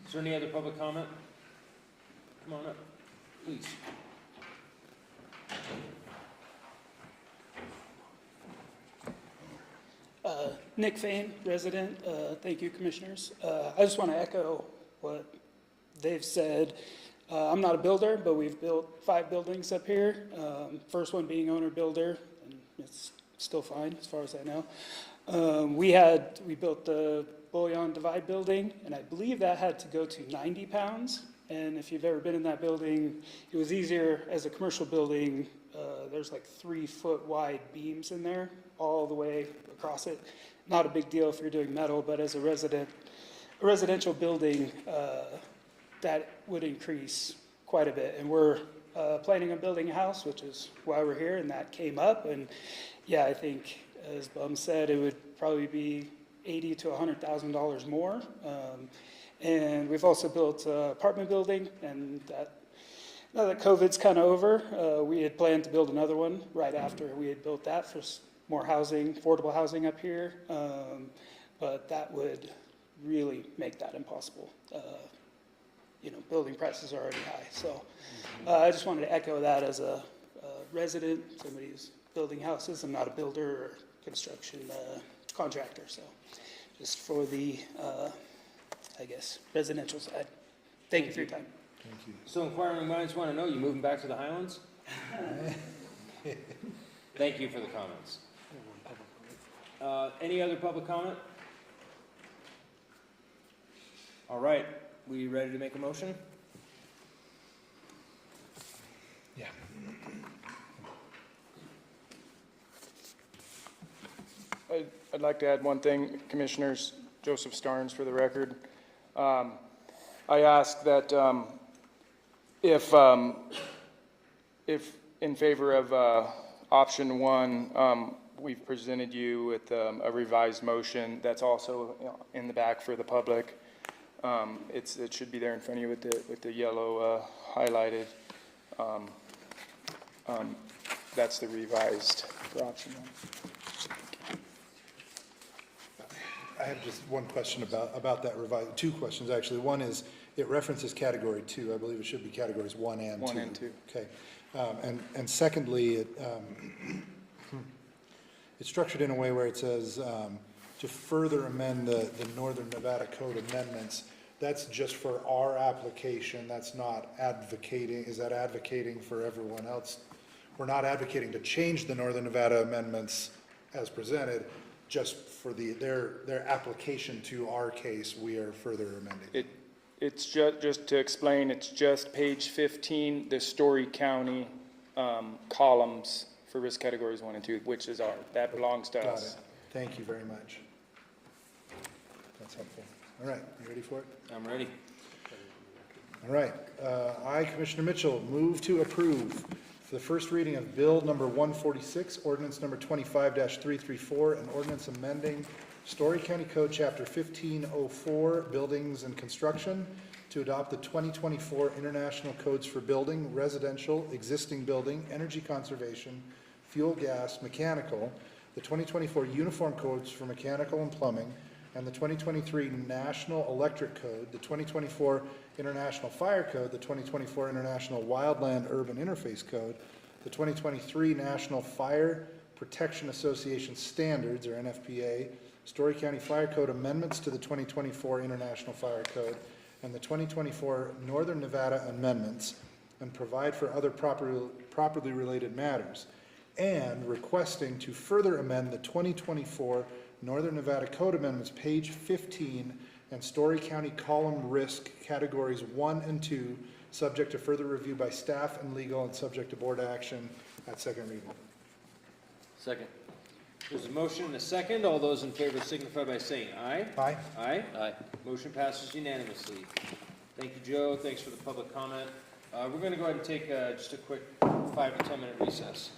Is there any other public comment? Come on up, please. Nick Fain, resident. Thank you, commissioners. I just want to echo what they've said. I'm not a builder, but we've built 5 buildings up here. First one being owner builder, and it's still fine as far as I know. We built the Bullion Divide building, and I believe that had to go to 90 pounds. And if you've ever been in that building, it was easier as a commercial building. There's like 3-foot wide beams in there all the way across it. Not a big deal if you're doing metal, but as a residential building, that would increase quite a bit. And we're planning on building a house, which is why we're here, and that came up. And yeah, I think, as Bum said, it would probably be $80,000 to $100,000 more. And we've also built an apartment building, and now that COVID's kind of over, we had planned to build another one right after we had built that for more housing, affordable housing up here. But that would really make that impossible. Building prices are already high. So I just wanted to echo that as a resident, somebody who's building houses. I'm not a builder or construction contractor, so just for the, I guess, residential side. Thank you for your time. Thank you. So inquiring minds want to know, you moving back to the Highlands? Thank you for the comments. Any other public comment? All right, we ready to make a motion? Yeah. I'd like to add one thing, Commissioners. Joseph Starnes for the record. I ask that if in favor of option one, we've presented you with a revised motion that's also in the back for the public. It should be there in front of you with the yellow highlighted. That's the revised for option one. I have just one question about that revised, two questions actually. One is, it references category 2. I believe it should be categories 1 and 2. 1 and 2. Okay. And secondly, it's structured in a way where it says to further amend the Northern Nevada Code amendments. That's just for our application. That's not advocating. Is that advocating for everyone else? We're not advocating to change the Northern Nevada amendments as presented. Just for their application to our case, we are further amending. It's just to explain, it's just page 15, the Storey County columns for risk categories 1 and 2, which is that belongs to us. Got it. Thank you very much. That's helpful. All right, you ready for it? I'm ready. All right. I, Commissioner Mitchell, move to approve for the first reading of Bill number 146, ordinance number 25-334, and ordinance amending Storey County Code Chapter 1504, Buildings and Construction, to adopt the 2024 International Codes for Building, Residential, Existing Building, Energy Conservation, Fuel Gas, Mechanical, the 2024 Uniform Codes for Mechanical and Plumbing, and the 2023 National Electric Code, the 2024 International Fire Code, the 2024 International Wildland Urban Interface Code, the 2023 National Fire Protection Association Standards, or NFPA, Storey County Fire Code amendments to the 2024 International Fire Code, and the 2024 Northern Nevada amendments, and provide for other properly related matters, and requesting to further amend the 2024 Northern Nevada Code Amendments, page 15, and Storey County column risk categories 1 and 2, subject to further review by staff and legal and subject to board action at second reading. Second. There's a motion and a second. All those in favor signify by saying aye. Aye. Aye. Aye. Motion passes unanimously. Thank you, Joe. Thanks for the public comment. We're going to go ahead and take just a quick 5 to 10 minute recess.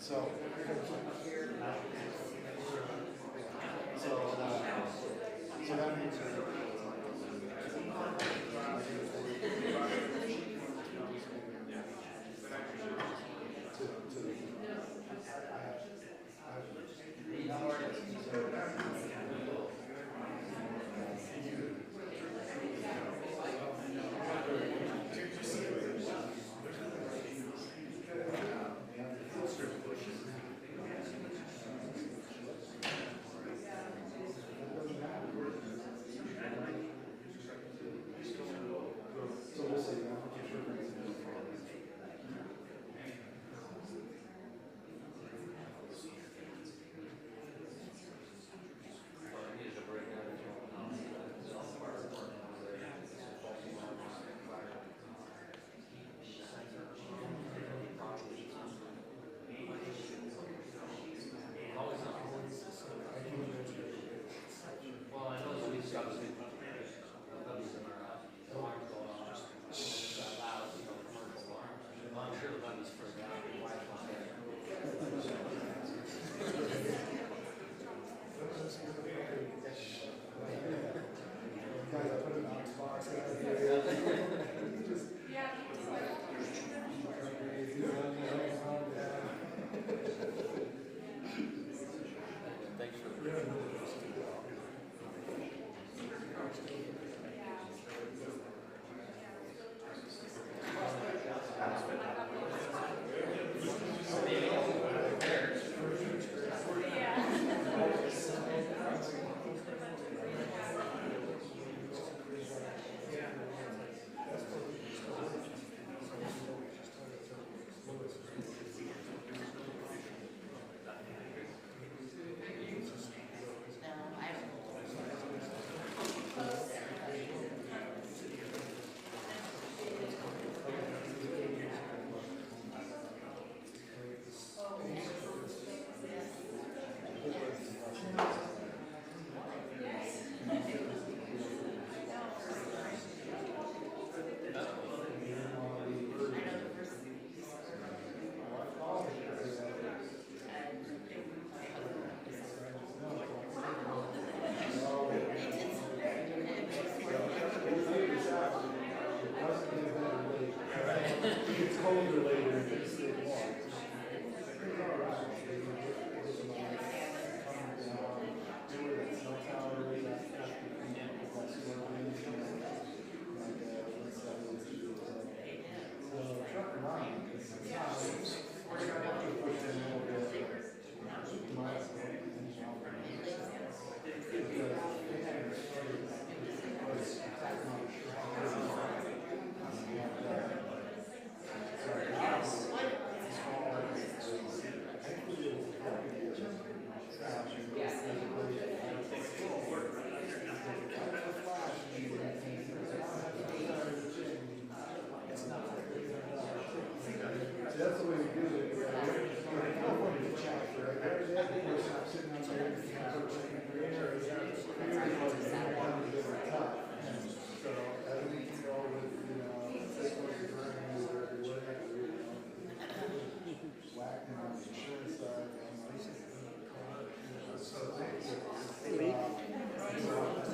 So that means.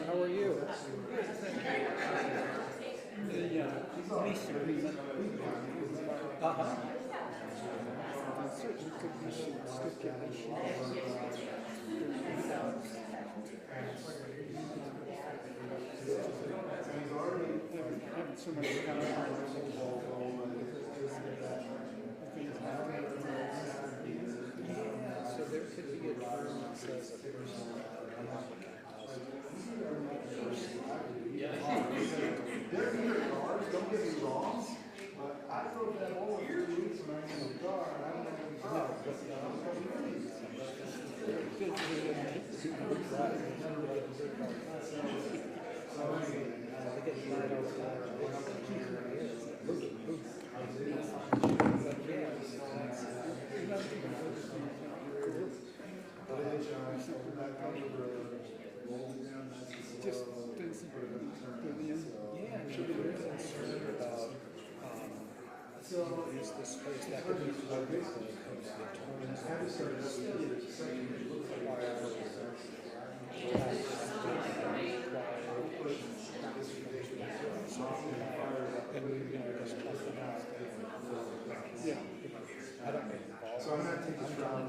How are you? The lease agreement. Uh-huh. Certainly could be stipulation. Having so much time. So there could be a term that says a person, an applicant has. They're either cars, don't get me wrong, but I drove that whole 3 weeks when I was in the car, and I don't know what it's about, but Just yeah, I'm sure there is concern about use this space that could be So I'm not taking from,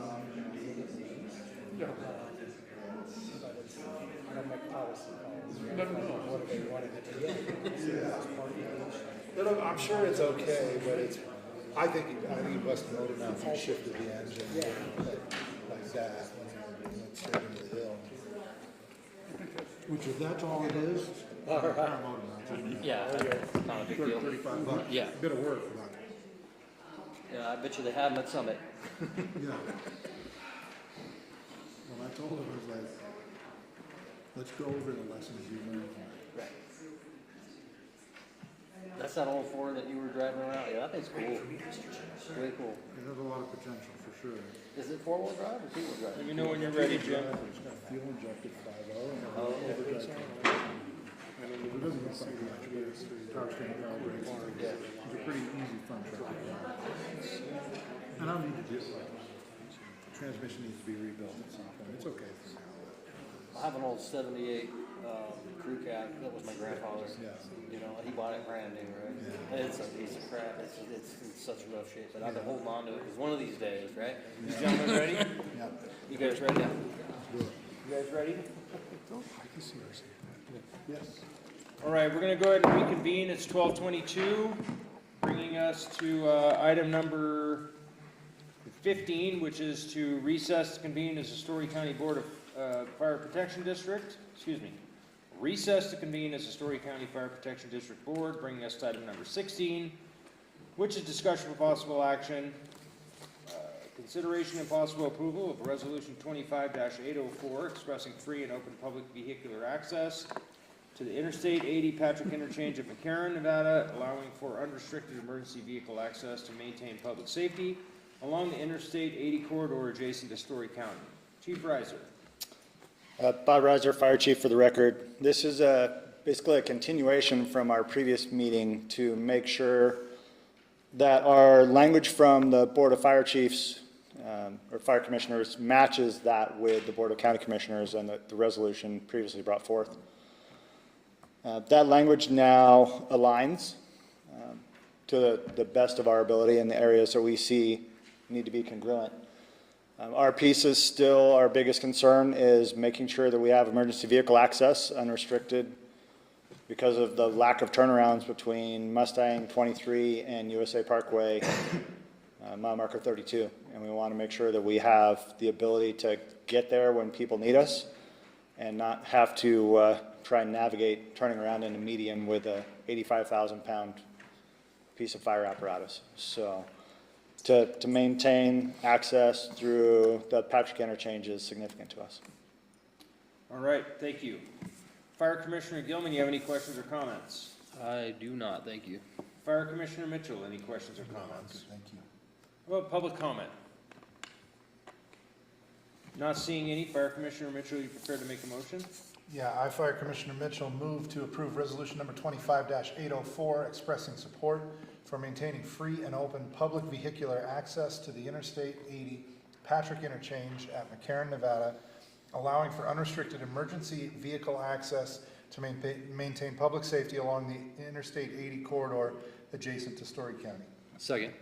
no, I'm sure it's okay, but I think he busted motor mouth and shifted the engine like that when it went straight into the hill. Which if that's all it is, motor mouth. Yeah, not a big deal. $35. Yeah. Bit of work, but. Yeah, I bet you they have them at Summit. Yeah. Well, I told him, I was like, let's go over the lessons you learned from it. Right. That's that old Ford that you were driving around. Yeah, that thing's cool. Really cool. It has a lot of potential for sure. Is it four-wheel drive or two-wheel drive? Let me know when you're ready, Jim. It's got fuel injected 5.0 and Oh, overdrive. It doesn't look like much, but it's power steering, power brakes. It's a pretty easy fun truck. And I don't need to do it. Transmission needs to be rebuilt at some point. It's okay for now. I have an old 78 crew cab. That was my grandfather's. Yeah. You know, he bought it brand new, right? Yeah. It's a piece of crap. It's in such rough shape, but I've been holding on to it because one of these days, right? You gentlemen ready? Yeah. You guys ready? Do it. You guys ready? I can see her saying that. Yes. All right, we're going to go ahead and reconvene. It's 12:22, bringing us to item number 15, which is to recess to convene as the Storey County Board of Fire Protection District. Excuse me. Recess to convene as the Storey County Fire Protection District Board, bringing us to item number 16, which is discussion for possible action, consideration and possible approval of Resolution 25-804, expressing free and open public vehicular access to the Interstate 80 Patrick Interchange at McCarran, Nevada, allowing for unrestricted emergency vehicle access to maintain public safety along the Interstate 80 corridor adjacent to Storey County. Chief Reiser. Bob Reiser, Fire Chief for the record. This is basically a continuation from our previous meeting to make sure that our language from the Board of Fire Chiefs or Fire Commissioners matches that with the Board of County Commissioners and the resolution previously brought forth. That language now aligns to the best of our ability in the areas that we see need to be congruent. Our piece is still, our biggest concern is making sure that we have emergency vehicle access unrestricted because of the lack of turnarounds between Mustang 23 and USA Parkway, mile marker 32. And we want to make sure that we have the ability to get there when people need us and not have to try and navigate turning around in a median with a 85,000-pound piece of fire apparatus. So to maintain access through the Patrick Interchange is significant to us. All right, thank you. Fire Commissioner Gilman, you have any questions or comments? I do not, thank you. Fire Commissioner Mitchell, any questions or comments? Thank you. How about public comment? Not seeing any. Fire Commissioner Mitchell, you prepared to make a motion? Yeah, I, Fire Commissioner Mitchell, move to approve resolution number 25-804, expressing support for maintaining free and open public vehicular access to the Interstate 80 Patrick Interchange at McCarran, Nevada, allowing for unrestricted emergency vehicle access to maintain public safety along the Interstate 80 corridor adjacent to Storey County. Second.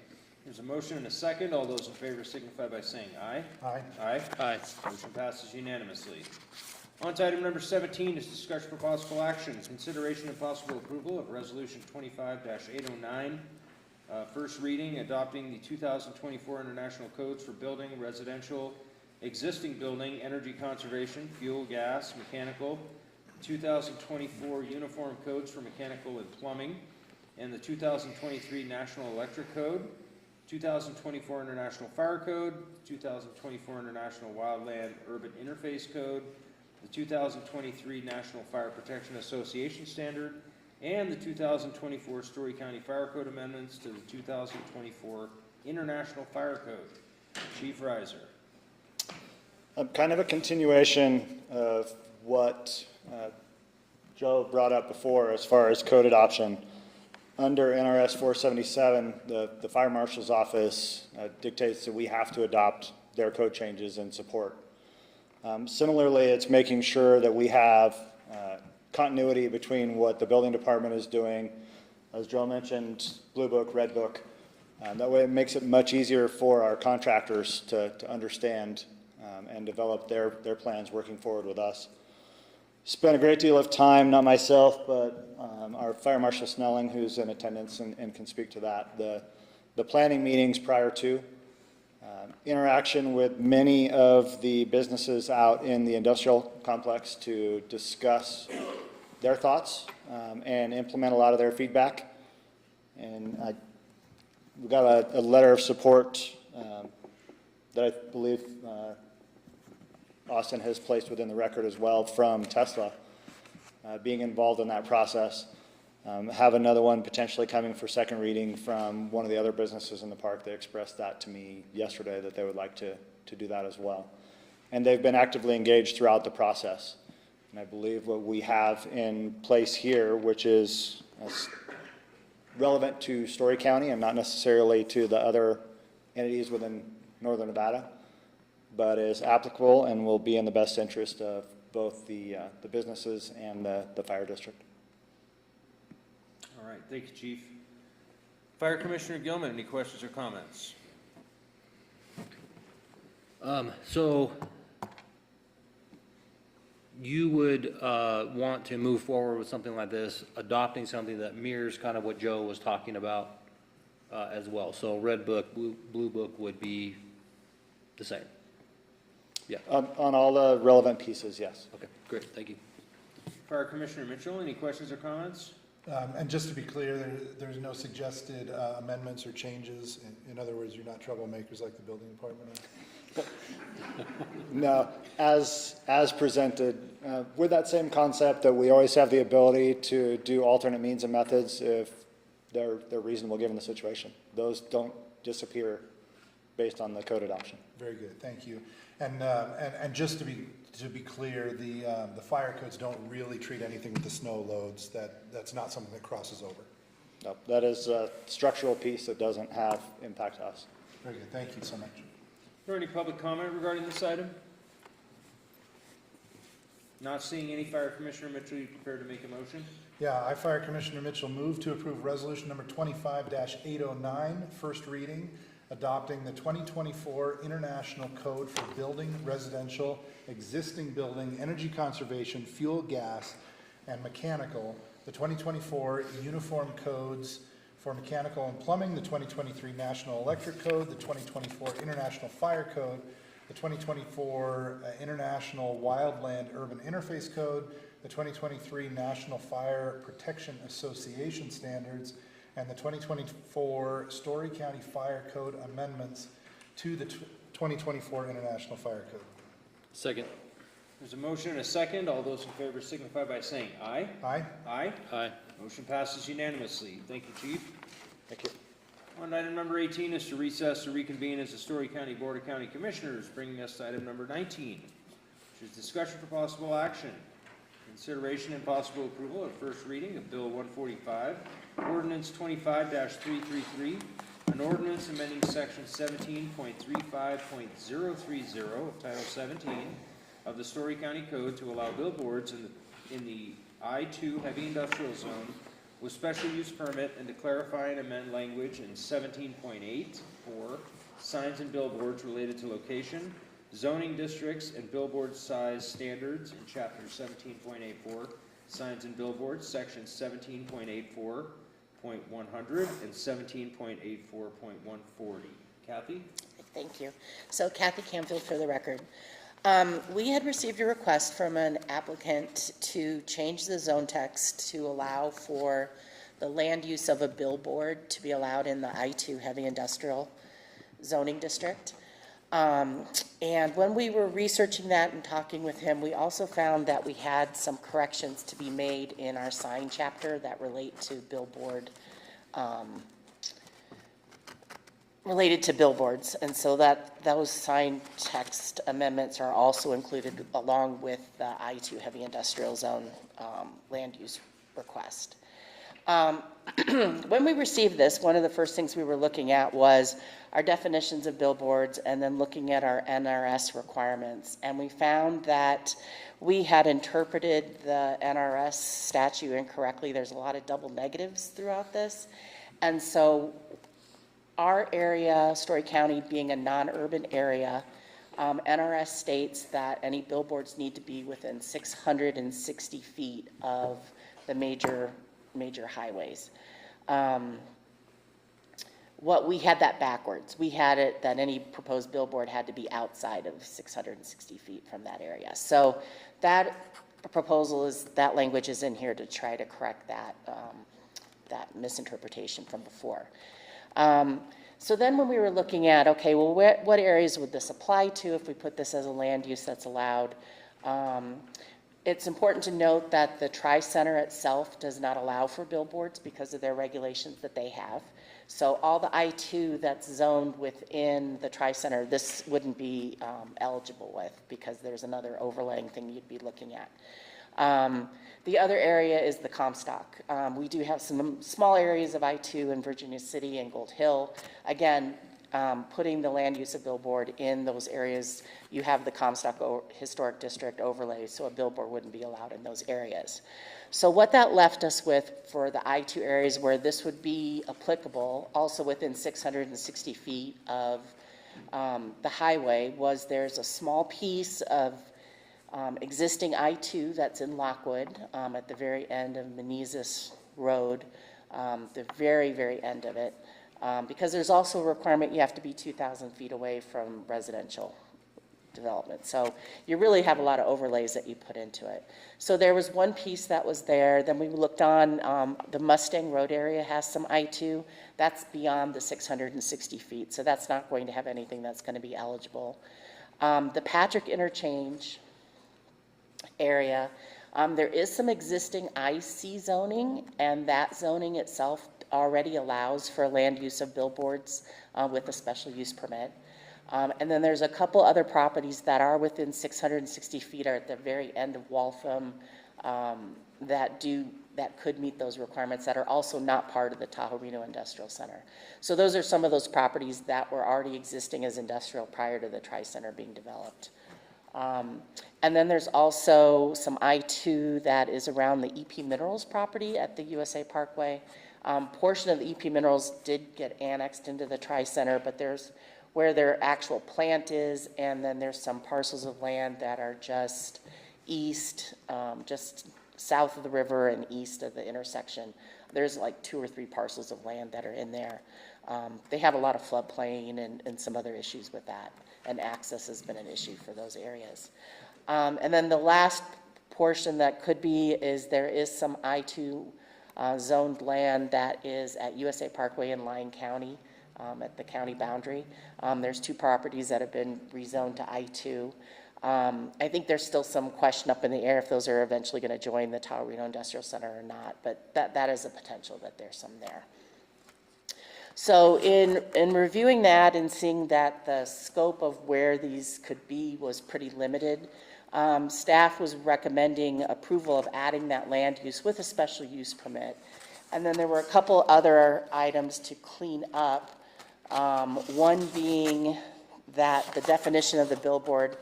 There's a motion and a second. All those in favor signify by saying aye. Aye. Aye. Aye. Motion passes unanimously. On to item number 17 is discussion for possible action, consideration and possible approval of resolution 25-809, first reading, adopting the 2024 International Codes for Building, Residential, Existing Building, Energy Conservation, Fuel, Gas, Mechanical, 2024 Uniform Codes for Mechanical and Plumbing, and the 2023 National Electric Code, 2024 International Fire Code, 2024 International Wildland Urban Interface Code, the 2023 National Fire Protection Association Standard, and the 2024 Storey County Fire Code amendments to the 2024 International Fire Code. Chief Reiser. Kind of a continuation of what Joe brought up before as far as code adoption. Under NRS 477, the fire marshal's office dictates that we have to adopt their code changes and support. Similarly, it's making sure that we have continuity between what the building department is doing, as Joe mentioned, Blue Book, Red Book. That way it makes it much easier for our contractors to understand and develop their plans working forward with us. Spent a great deal of time, not myself, but our Fire Marshal Snelling, who's in attendance and can speak to that, the planning meetings prior to, interaction with many of the businesses out in the industrial complex to discuss their thoughts and implement a lot of their feedback. And we got a letter of support that I believe Austin has placed within the record as well from Tesla being involved in that process. Have another one potentially coming for second reading from one of the other businesses in the park. They expressed that to me yesterday, that they would like to do that as well. And they've been actively engaged throughout the process. And I believe what we have in place here, which is relevant to Storey County and not necessarily to the other entities within Northern Nevada, but is applicable and will be in the best interest of both the businesses and the fire district. All right, thank you, Chief. Fire Commissioner Gilman, any questions or comments? So you would want to move forward with something like this, adopting something that mirrors kind of what Joe was talking about as well. So Red Book, Blue Book would be the same. Yeah. On all the relevant pieces, yes. Okay, great, thank you. Fire Commissioner Mitchell, any questions or comments? And just to be clear, there's no suggested amendments or changes. In other words, you're not troublemakers like the building department are? No, as presented, with that same concept that we always have the ability to do alternate means and methods if they're reasonable given the situation. Those don't disappear based on the code adoption. Very good, thank you. And just to be clear, the fire codes don't really treat anything with the snow loads. That's not something that crosses over. No, that is a structural piece that doesn't have impact to us. Very good, thank you so much. Is there any public comment regarding this item? Not seeing any. Fire Commissioner Mitchell, you prepared to make a motion? Yeah, I, Fire Commissioner Mitchell, move to approve resolution number 25-809, first reading, adopting the 2024 International Code for Building, Residential, Existing Building, Energy Conservation, Fuel, Gas, and Mechanical, the 2024 Uniform Codes for Mechanical and Plumbing, the 2023 National Electric Code, the 2024 International Fire Code, the 2024 International Wildland Urban Interface Code, the 2023 National Fire Protection Association Standards, and the 2024 Storey County Fire Code amendments to the 2024 International Fire Code. Second. There's a motion and a second. All those in favor signify by saying aye. Aye. Aye. Aye. Motion passes unanimously. Thank you, Chief. Thank you. On item number 18 is to recess to reconvene as the Storey County Board of County Commissioners, bringing us to item number 19, which is discussion for possible action. Consideration and possible approval of first reading of Bill 145, Ordinance 25-333, an ordinance amending Section 17.35.030 of Title 17 of the Storey County Code to allow billboards in the I-2 heavy industrial zone with special use permit, and to clarify and amend language in 17.8 for signs and billboards related to location, zoning districts, and billboard size standards in Chapter 17.84, signs and billboards, Section 17.84.100 and 17.84.140. Kathy? Thank you. So Kathy Canfield for the record. We had received a request from an applicant to change the zone text to allow for the land use of a billboard to be allowed in the I-2 heavy industrial zoning district. And when we were researching that and talking with him, we also found that we had some corrections to be made in our sign chapter that relate to billboard, related to billboards, and so that those sign text amendments are also included along with the I-2 heavy industrial zone land use request. When we received this, one of the first things we were looking at was our definitions of billboards and then looking at our NRS requirements. And we found that we had interpreted the NRS statute incorrectly. There's a lot of double negatives throughout this. And so our area, Storey County being a non-urban area, NRS states that any billboards need to be within 660 feet of the major highways. What we had that backwards. We had it that any proposed billboard had to be outside of 660 feet from that area. So that proposal is, that language is in here to try to correct that, that misinterpretation from before. So then when we were looking at, okay, well, what areas would this apply to if we put this as a land use that's allowed? It's important to note that the Tri-Center itself does not allow for billboards because of their regulations that they have. So all the I-2 that's zoned within the Tri-Center, this wouldn't be eligible with because there's another overlaying thing you'd be looking at. The other area is the Comstock. We do have some small areas of I-2 in Virginia City and Gold Hill. Again, putting the land use of billboard in those areas, you have the Comstock Historic District overlay, so a billboard wouldn't be allowed in those areas. So what that left us with for the I-2 areas where this would be applicable, also within 660 feet of the highway, was there's a small piece of existing I-2 that's in Lockwood at the very end of Menezes Road, the very, very end of it. Because there's also a requirement you have to be 2,000 feet away from residential development. So you really have a lot of overlays that you put into it. So there was one piece that was there. Then we looked on, the Mustang Road area has some I-2. That's beyond the 660 feet. So that's not going to have anything that's going to be eligible. The Patrick Interchange area, there is some existing IC zoning, and that zoning itself already allows for land use of billboards with a special use permit. And then there's a couple other properties that are within 660 feet or at the very end of Waltham that could meet those requirements that are also not part of the Tahoe Reno Industrial Center. So those are some of those properties that were already existing as industrial prior to the Tri-Center being developed. And then there's also some I-2 that is around the EP Minerals property at the USA Parkway. Portion of the EP Minerals did get annexed into the Tri-Center, but there's where their actual plant is, and then there's some parcels of land that are just east, just south of the river and east of the intersection. There's like 2 or 3 parcels of land that are in there. They have a lot of floodplain and some other issues with that, and access has been an issue for those areas. And then the last portion that could be is there is some I-2 zoned land that is at USA Parkway in Lyon County, at the county boundary. There's 2 properties that have been rezoned to I-2. I think there's still some question up in the air if those are eventually going to join the Tahoe Reno Industrial Center or not, but that is a potential that there's some there. So in reviewing that and seeing that the scope of where these could be was pretty limited, staff was recommending approval of adding that land use with a special use permit. And then there were a couple other items to clean up. One being that the definition of the billboard,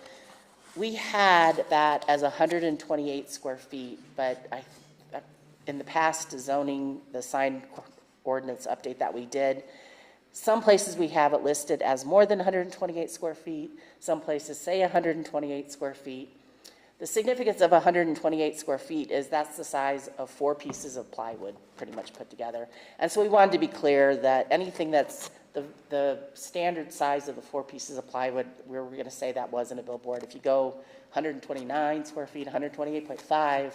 we had that as 128 square feet, but in the past zoning, the sign ordinance update that we did, some places we have it listed as more than 128 square feet. Some places say 128 square feet. The significance of 128 square feet is that's the size of 4 pieces of plywood pretty much put together. And so we wanted to be clear that anything that's the standard size of the 4 pieces of plywood, we're going to say that wasn't a billboard. If you go 129 square feet, 128.5,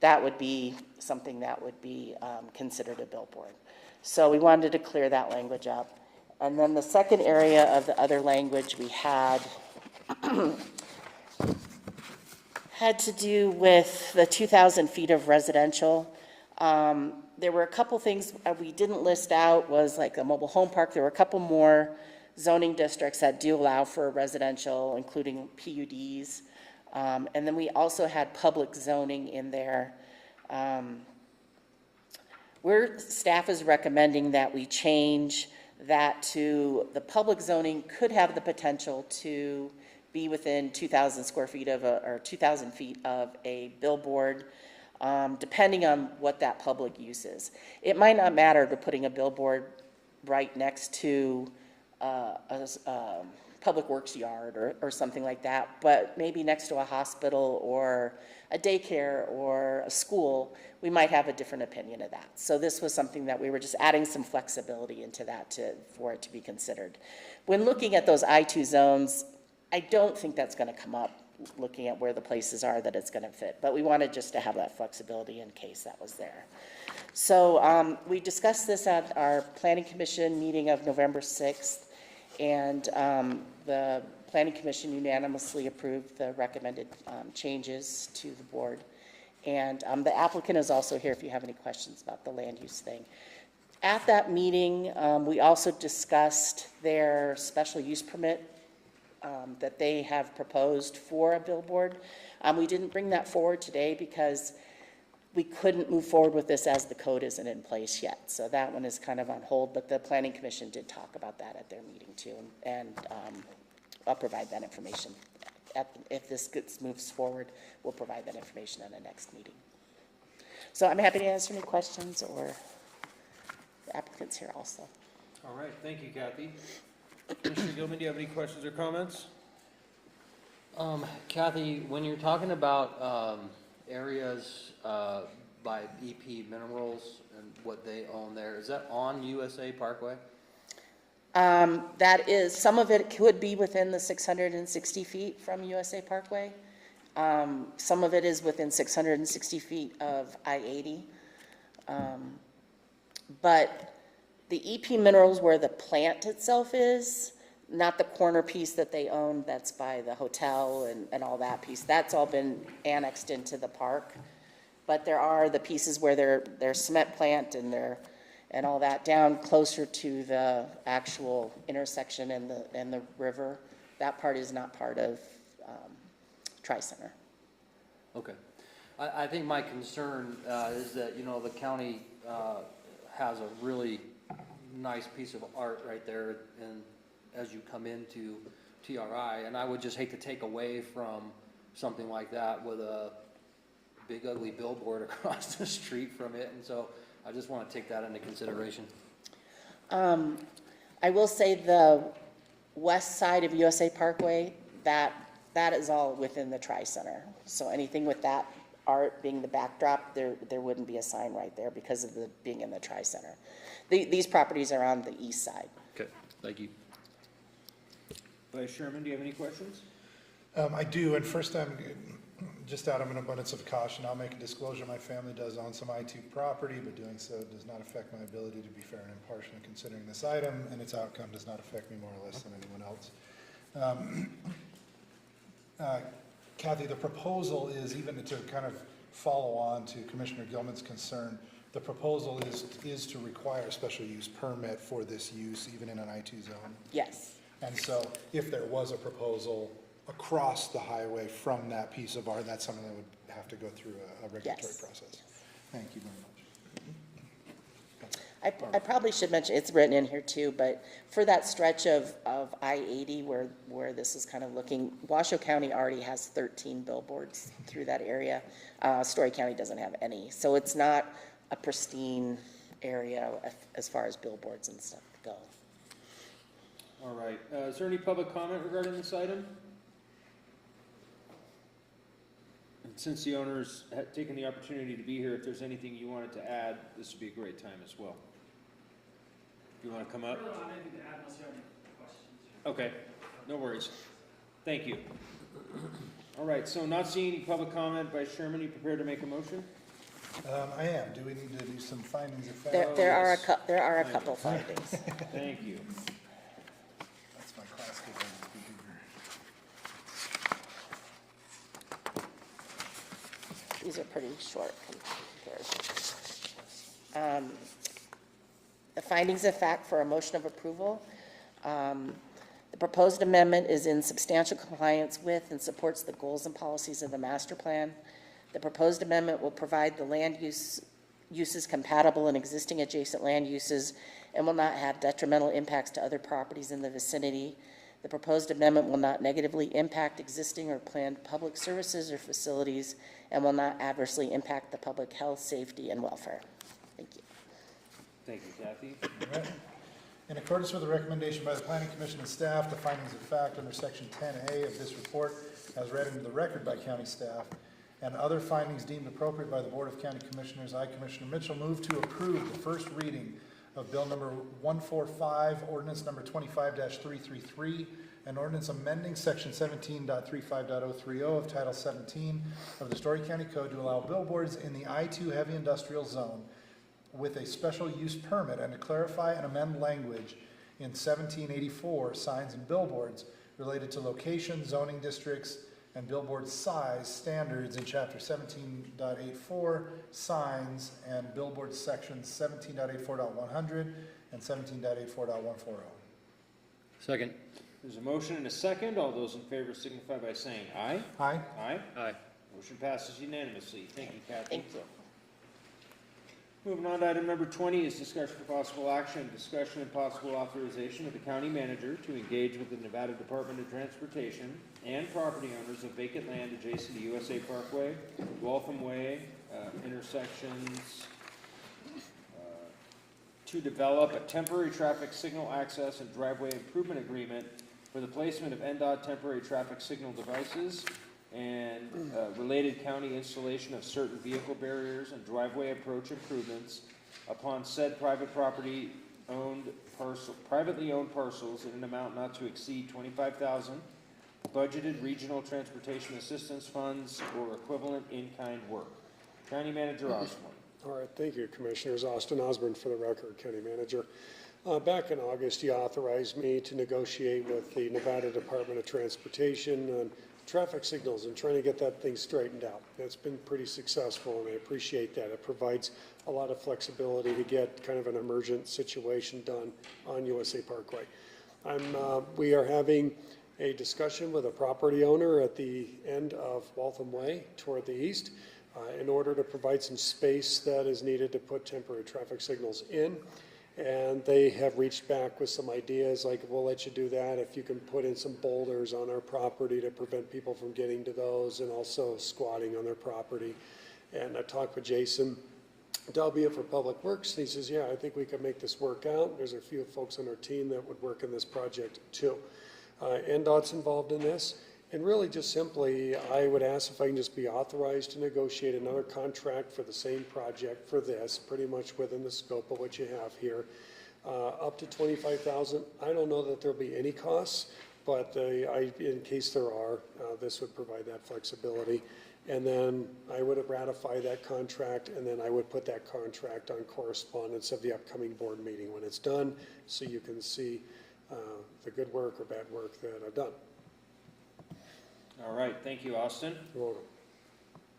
that would be something that would be considered a billboard. So we wanted to clear that language up. And then the second area of the other language we had had to do with the 2,000 feet of residential. There were a couple things we didn't list out, was like a mobile home park. There were a couple more zoning districts that do allow for residential, including PUDs. And then we also had public zoning in there. Staff is recommending that we change that to the public zoning could have the potential to be within 2,000 square feet of or 2,000 feet of a billboard, depending on what that public use is. It might not matter to putting a billboard right next to a public works yard or something like that, but maybe next to a hospital or a daycare or a school, we might have a different opinion of that. So this was something that we were just adding some flexibility into that for it to be considered. When looking at those I2 zones, I don't think that's going to come up looking at where the places are that it's going to fit, but we wanted just to have that flexibility in case that was there. So we discussed this at our Planning Commission meeting of November 6th, and the Planning Commission unanimously approved the recommended changes to the board. And the applicant is also here if you have any questions about the land use thing. At that meeting, we also discussed their special use permit that they have proposed for a billboard. We didn't bring that forward today because we couldn't move forward with this as the code isn't in place yet. So that one is kind of on hold, but the Planning Commission did talk about that at their meeting too. And I'll provide that information. If this moves forward, we'll provide that information at the next meeting. So I'm happy to answer any questions, or the applicant's here also. All right, thank you, Kathy. Mr. Gilman, do you have any questions or comments? Kathy, when you're talking about areas by EP Minerals and what they own there, is that on USA Parkway? That is, some of it could be within the 660 feet from USA Parkway. Some of it is within 660 feet of I-80. But the EP Minerals, where the plant itself is, not the corner piece that they own that's by the hotel and all that piece, that's all been annexed into the park. But there are the pieces where their cement plant and all that down closer to the actual intersection and the river. That part is not part of Tri-Center. Okay. I think my concern is that, you know, the county has a really nice piece of art right there and as you come into TRI, and I would just hate to take away from something like that with a big ugly billboard across the street from it, and so I just want to take that into consideration. I will say the west side of USA Parkway, that is all within the Tri-Center. So anything with that art being the backdrop, there wouldn't be a sign right there because of the being in the Tri-Center. These properties are on the east side. Okay, thank you. Vice Chairman, do you have any questions? I do, and first I'm, just out of an abundance of caution, I'll make a disclosure. My family does own some I-2 property, but doing so does not affect my ability to be fair and impartial in considering this item, and its outcome does not affect me more or less than anyone else. Kathy, the proposal is, even to kind of follow on to Commissioner Gilman's concern, the proposal is to require a special use permit for this use, even in an I-2 zone? Yes. And so if there was a proposal across the highway from that piece of art, that's something that would have to go through a regulatory process. Thank you very much. I probably should mention, it's written in here too, but for that stretch of I-80 where this is kind of looking, Washoe County already has 13 billboards through that area. Storey County doesn't have any. So it's not a pristine area as far as billboards and stuff go. All right, is there any public comment regarding this item? And since the owners had taken the opportunity to be here, if there's anything you wanted to add, this would be a great time as well. If you want to come up? Really don't have anything to add unless you have any questions. Okay, no worries. Thank you. All right, so not seeing any public comment, Vice Chairman, you prepared to make a motion? I am. Do we need to do some findings of fact? There are a couple findings. Thank you. That's my class behavior. These are pretty short compared. The findings of fact for a motion of approval. The proposed amendment is in substantial compliance with and supports the goals and policies of the master plan. The proposed amendment will provide the land use uses compatible and existing adjacent land uses and will not have detrimental impacts to other properties in the vicinity. The proposed amendment will not negatively impact existing or planned public services or facilities and will not adversely impact the public health, safety, and welfare. Thank you. Thank you, Kathy. All right. In accordance with the recommendation by the Planning Commission and staff, the findings of fact under Section 10A of this report as read into the record by county staff, and other findings deemed appropriate by the Board of County Commissioners, I, Commissioner Mitchell, move to approve the first reading of Bill number 145, ordinance number 25-333, an ordinance amending Section 17.35.030 of Title 17 of the Storey County Code to allow billboards in the I-2 heavy industrial zone with a special use permit and to clarify and amend language in 1784 signs and billboards related to location, zoning districts, and billboard size standards in Chapter 17.84 signs and billboard sections 17.84.100 and 17.84.140. Second. There's a motion and a second. All those in favor signify by saying aye. Aye. Aye. Aye. Motion passes unanimously. Thank you, Kathy. Thank you. Moving on to item number 20 is discussion for possible action, discussion and possible authorization of the county manager to engage with the Nevada Department of Transportation and property owners of vacant land adjacent to USA Parkway, Waltham Way, intersections, to develop a temporary traffic signal access and driveway improvement agreement for the placement of NDOT temporary traffic signal devices and related county installation of certain vehicle barriers and driveway approach improvements upon said privately owned parcels in an amount not to exceed $25,000, budgeted regional transportation assistance funds or equivalent in-kind work. County Manager Osborne. All right, thank you, Commissioners. Austin Osborne for the record, County Manager. Back in August, you authorized me to negotiate with the Nevada Department of Transportation on traffic signals and trying to get that thing straightened out. It's been pretty successful, and I appreciate that. It provides a lot of flexibility to get kind of an emergent situation done on USA Parkway. We are having a discussion with a property owner at the end of Waltham Way toward the east in order to provide some space that is needed to put temporary traffic signals in. And they have reached back with some ideas like, we'll let you do that if you can put in some boulders on our property to prevent people from getting to those, and also squatting on their property. And I talked with Jason W. for Public Works, and he says, yeah, I think we can make this work out. There's a few folks on our team that would work in this project too. NDOT's involved in this. And really just simply, I would ask if I can just be authorized to negotiate another contract for the same project for this, pretty much within the scope of what you have here, up to $25,000. I don't know that there'll be any costs, but in case there are, this would provide that flexibility. And then I would ratify that contract, and then I would put that contract on correspondence of the upcoming board meeting when it's done, so you can see the good work or bad work that I've done. All right, thank you, Austin. You're welcome.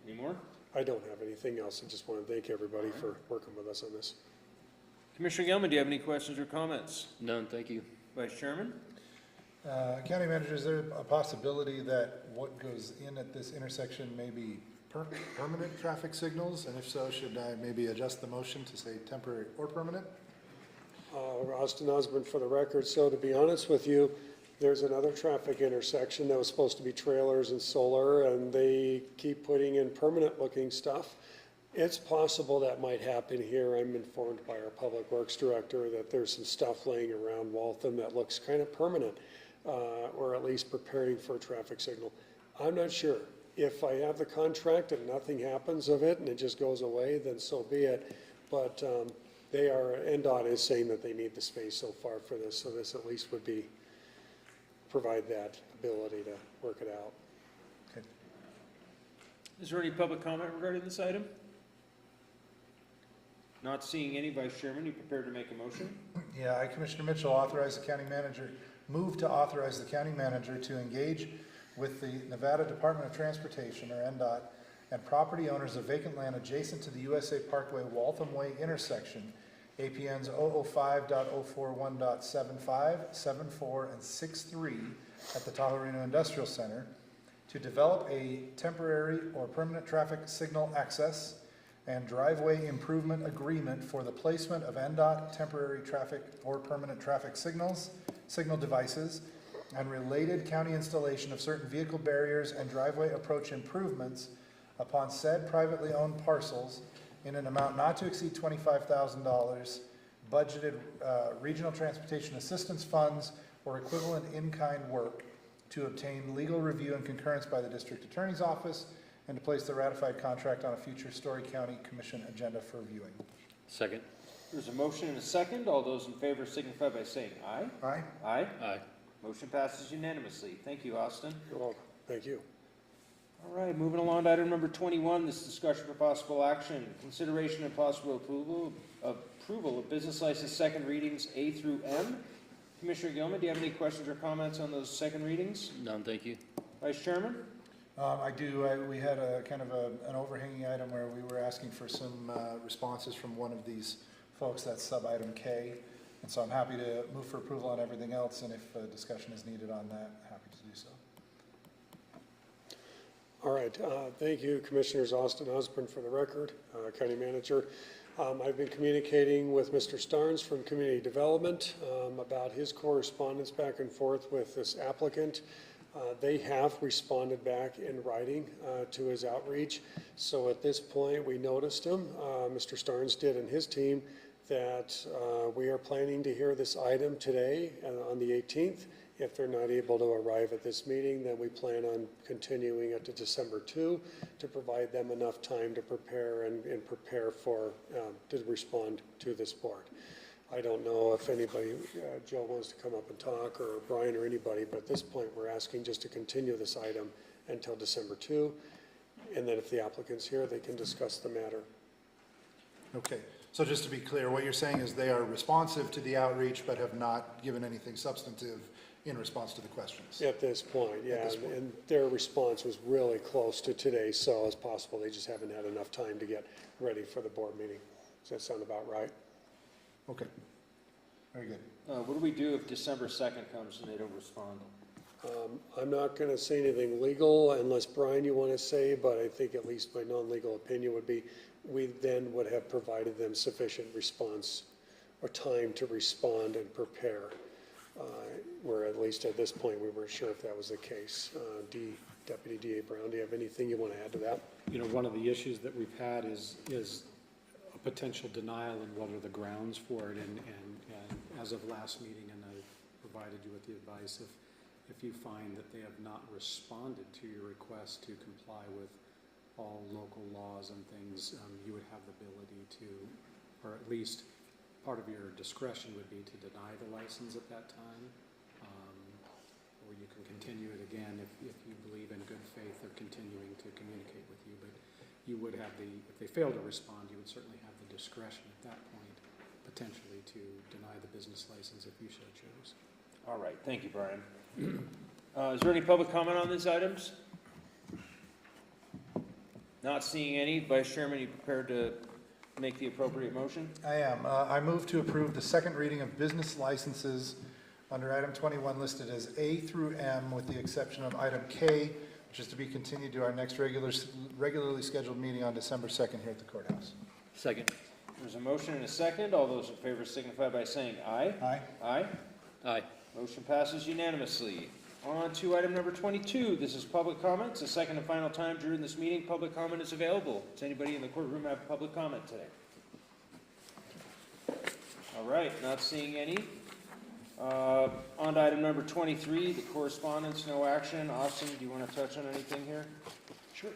Any more? I don't have anything else. I just want to thank everybody for working with us on this. Commissioner Gelman, do you have any questions or comments? None, thank you. Vice Chairman? County Manager, is there a possibility that what goes in at this intersection may be permanent traffic signals? And if so, should I maybe adjust the motion to say temporary or permanent? Austin Osborne for the record. So to be honest with you, there's another traffic intersection that was supposed to be trailers and solar, and they keep putting in permanent looking stuff. It's possible that might happen here. I'm informed by our Public Works Director that there's some stuff laying around Waltham that looks kind of permanent, or at least preparing for a traffic signal. I'm not sure. If I have the contract and nothing happens of it and it just goes away, then so be it. But NDOT is saying that they need the space so far for this, so this at least would provide that ability to work it out. Okay. Is there any public comment regarding this item? Not seeing any. Vice Chairman, you prepared to make a motion? Yeah, I, Commissioner Mitchell, move to authorize the county manager to engage with the Nevada Department of Transportation, or NDOT, and property owners of vacant land adjacent to the USA Parkway Waltham Way intersection, APNs 005.041.75, 74, and 63 at the Tahoe Industrial Center, to develop a temporary or permanent traffic signal access and driveway improvement agreement for the placement of NDOT temporary traffic or permanent traffic signal devices, and related county installation of certain vehicle barriers and driveway approach improvements upon said privately owned parcels in an amount not to exceed $25,000, budgeted regional transportation assistance funds or equivalent in-kind work, to obtain legal review and concurrence by the district attorney's office, and to place the ratified contract on a future Storey County Commission agenda for viewing. Second. There's a motion and a second. All those in favor signify by saying aye. Aye. Aye. Aye. Motion passes unanimously. Thank you, Austin. You're welcome. Thank you. All right, moving along to item number 21, this is discussion for possible action. Consideration and possible approval of business license second readings A through M. Commissioner Gilman, do you have any questions or comments on those second readings? None, thank you. Vice Chairman? I do. We had a kind of an overhanging item where we were asking for some responses from one of these folks. That's sub-item K. And so I'm happy to move for approval on everything else, and if discussion is needed on that, happy to do so. All right, thank you, Commissioners Austin Osborne, for the record, County Manager. I've been communicating with Mr. Starnes from Community Development about his correspondence back and forth with this applicant. They have responded back in writing to his outreach. So at this point, we noticed him, Mr. Starnes did, and his team, that we are planning to hear this item today on the 18th. If they're not able to arrive at this meeting, then we plan on continuing it to December 2 to provide them enough time to prepare and prepare for, to respond to this board. I don't know if anybody, Joe wants to come up and talk, or Brian or anybody, but at this point we're asking just to continue this item until December 2. And then if the applicant's here, they can discuss the matter. Okay, so just to be clear, what you're saying is they are responsive to the outreach but have not given anything substantive in response to the questions? At this point, yeah, and their response was really close to today, so as possible, they just haven't had enough time to get ready for the board meeting. Does that sound about right? Okay, very good. What do we do if December 2nd comes and they don't respond? I'm not going to say anything legal unless, Brian, you want to say, but I think at least my non-legal opinion would be we then would have provided them sufficient response or time to respond and prepare. Where at least at this point, we weren't sure if that was the case. Deputy DA Brown, do you have anything you want to add to that? You know, one of the issues that we've had is a potential denial and what are the grounds for it. And as of last meeting, and I provided you with the advice, if you find that they have not responded to your request to comply with all local laws and things, you would have the ability to, or at least part of your discretion would be to deny the license at that time, or you can continue it again if you believe in good faith they're continuing to communicate with you. But you would have if they fail to respond, you would certainly have the discretion at that point potentially to deny the business license if you so chose. All right, thank you, Brian. Is there any public comment on these items? Not seeing any. Vice Chairman, you prepared to make the appropriate motion? I am. I move to approve the second reading of business licenses under item 21 listed as A through M, with the exception of item K, which is to be continued to our next regularly scheduled meeting on December 2nd here at the courthouse. Second. There's a motion and a second. All those in favor signify by saying aye. Aye. Aye. Aye. Motion passes unanimously. On to item number 22. This is public comments. The second and final time during this meeting, public comment is available. Does anybody in the courtroom have public comment today? All right, not seeing any. On to item number 23, the correspondence, no action. Austin, do you want to touch on anything here? Sure.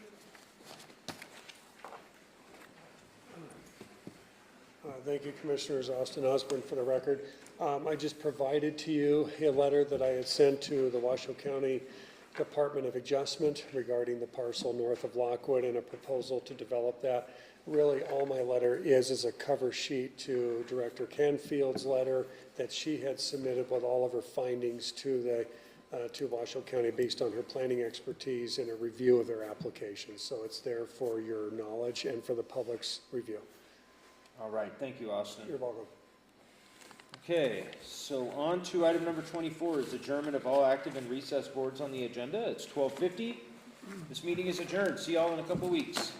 Thank you, Commissioners. Austin Osborne for the record. I just provided to you a letter that I had sent to the Washoe County Department of Adjustment regarding the parcel north of Lockwood and a proposal to develop that. Really, all my letter is a cover sheet to Director Canfield's letter that she had submitted with all of her findings to Washoe County based on her planning expertise and a review of their application. So it's there for your knowledge and for the public's review. All right, thank you, Austin. You're welcome. Okay, so on to item number 24 is adjournment of all active and recessed boards on the agenda. It's 12:50. This meeting is adjourned. See y'all in a couple weeks.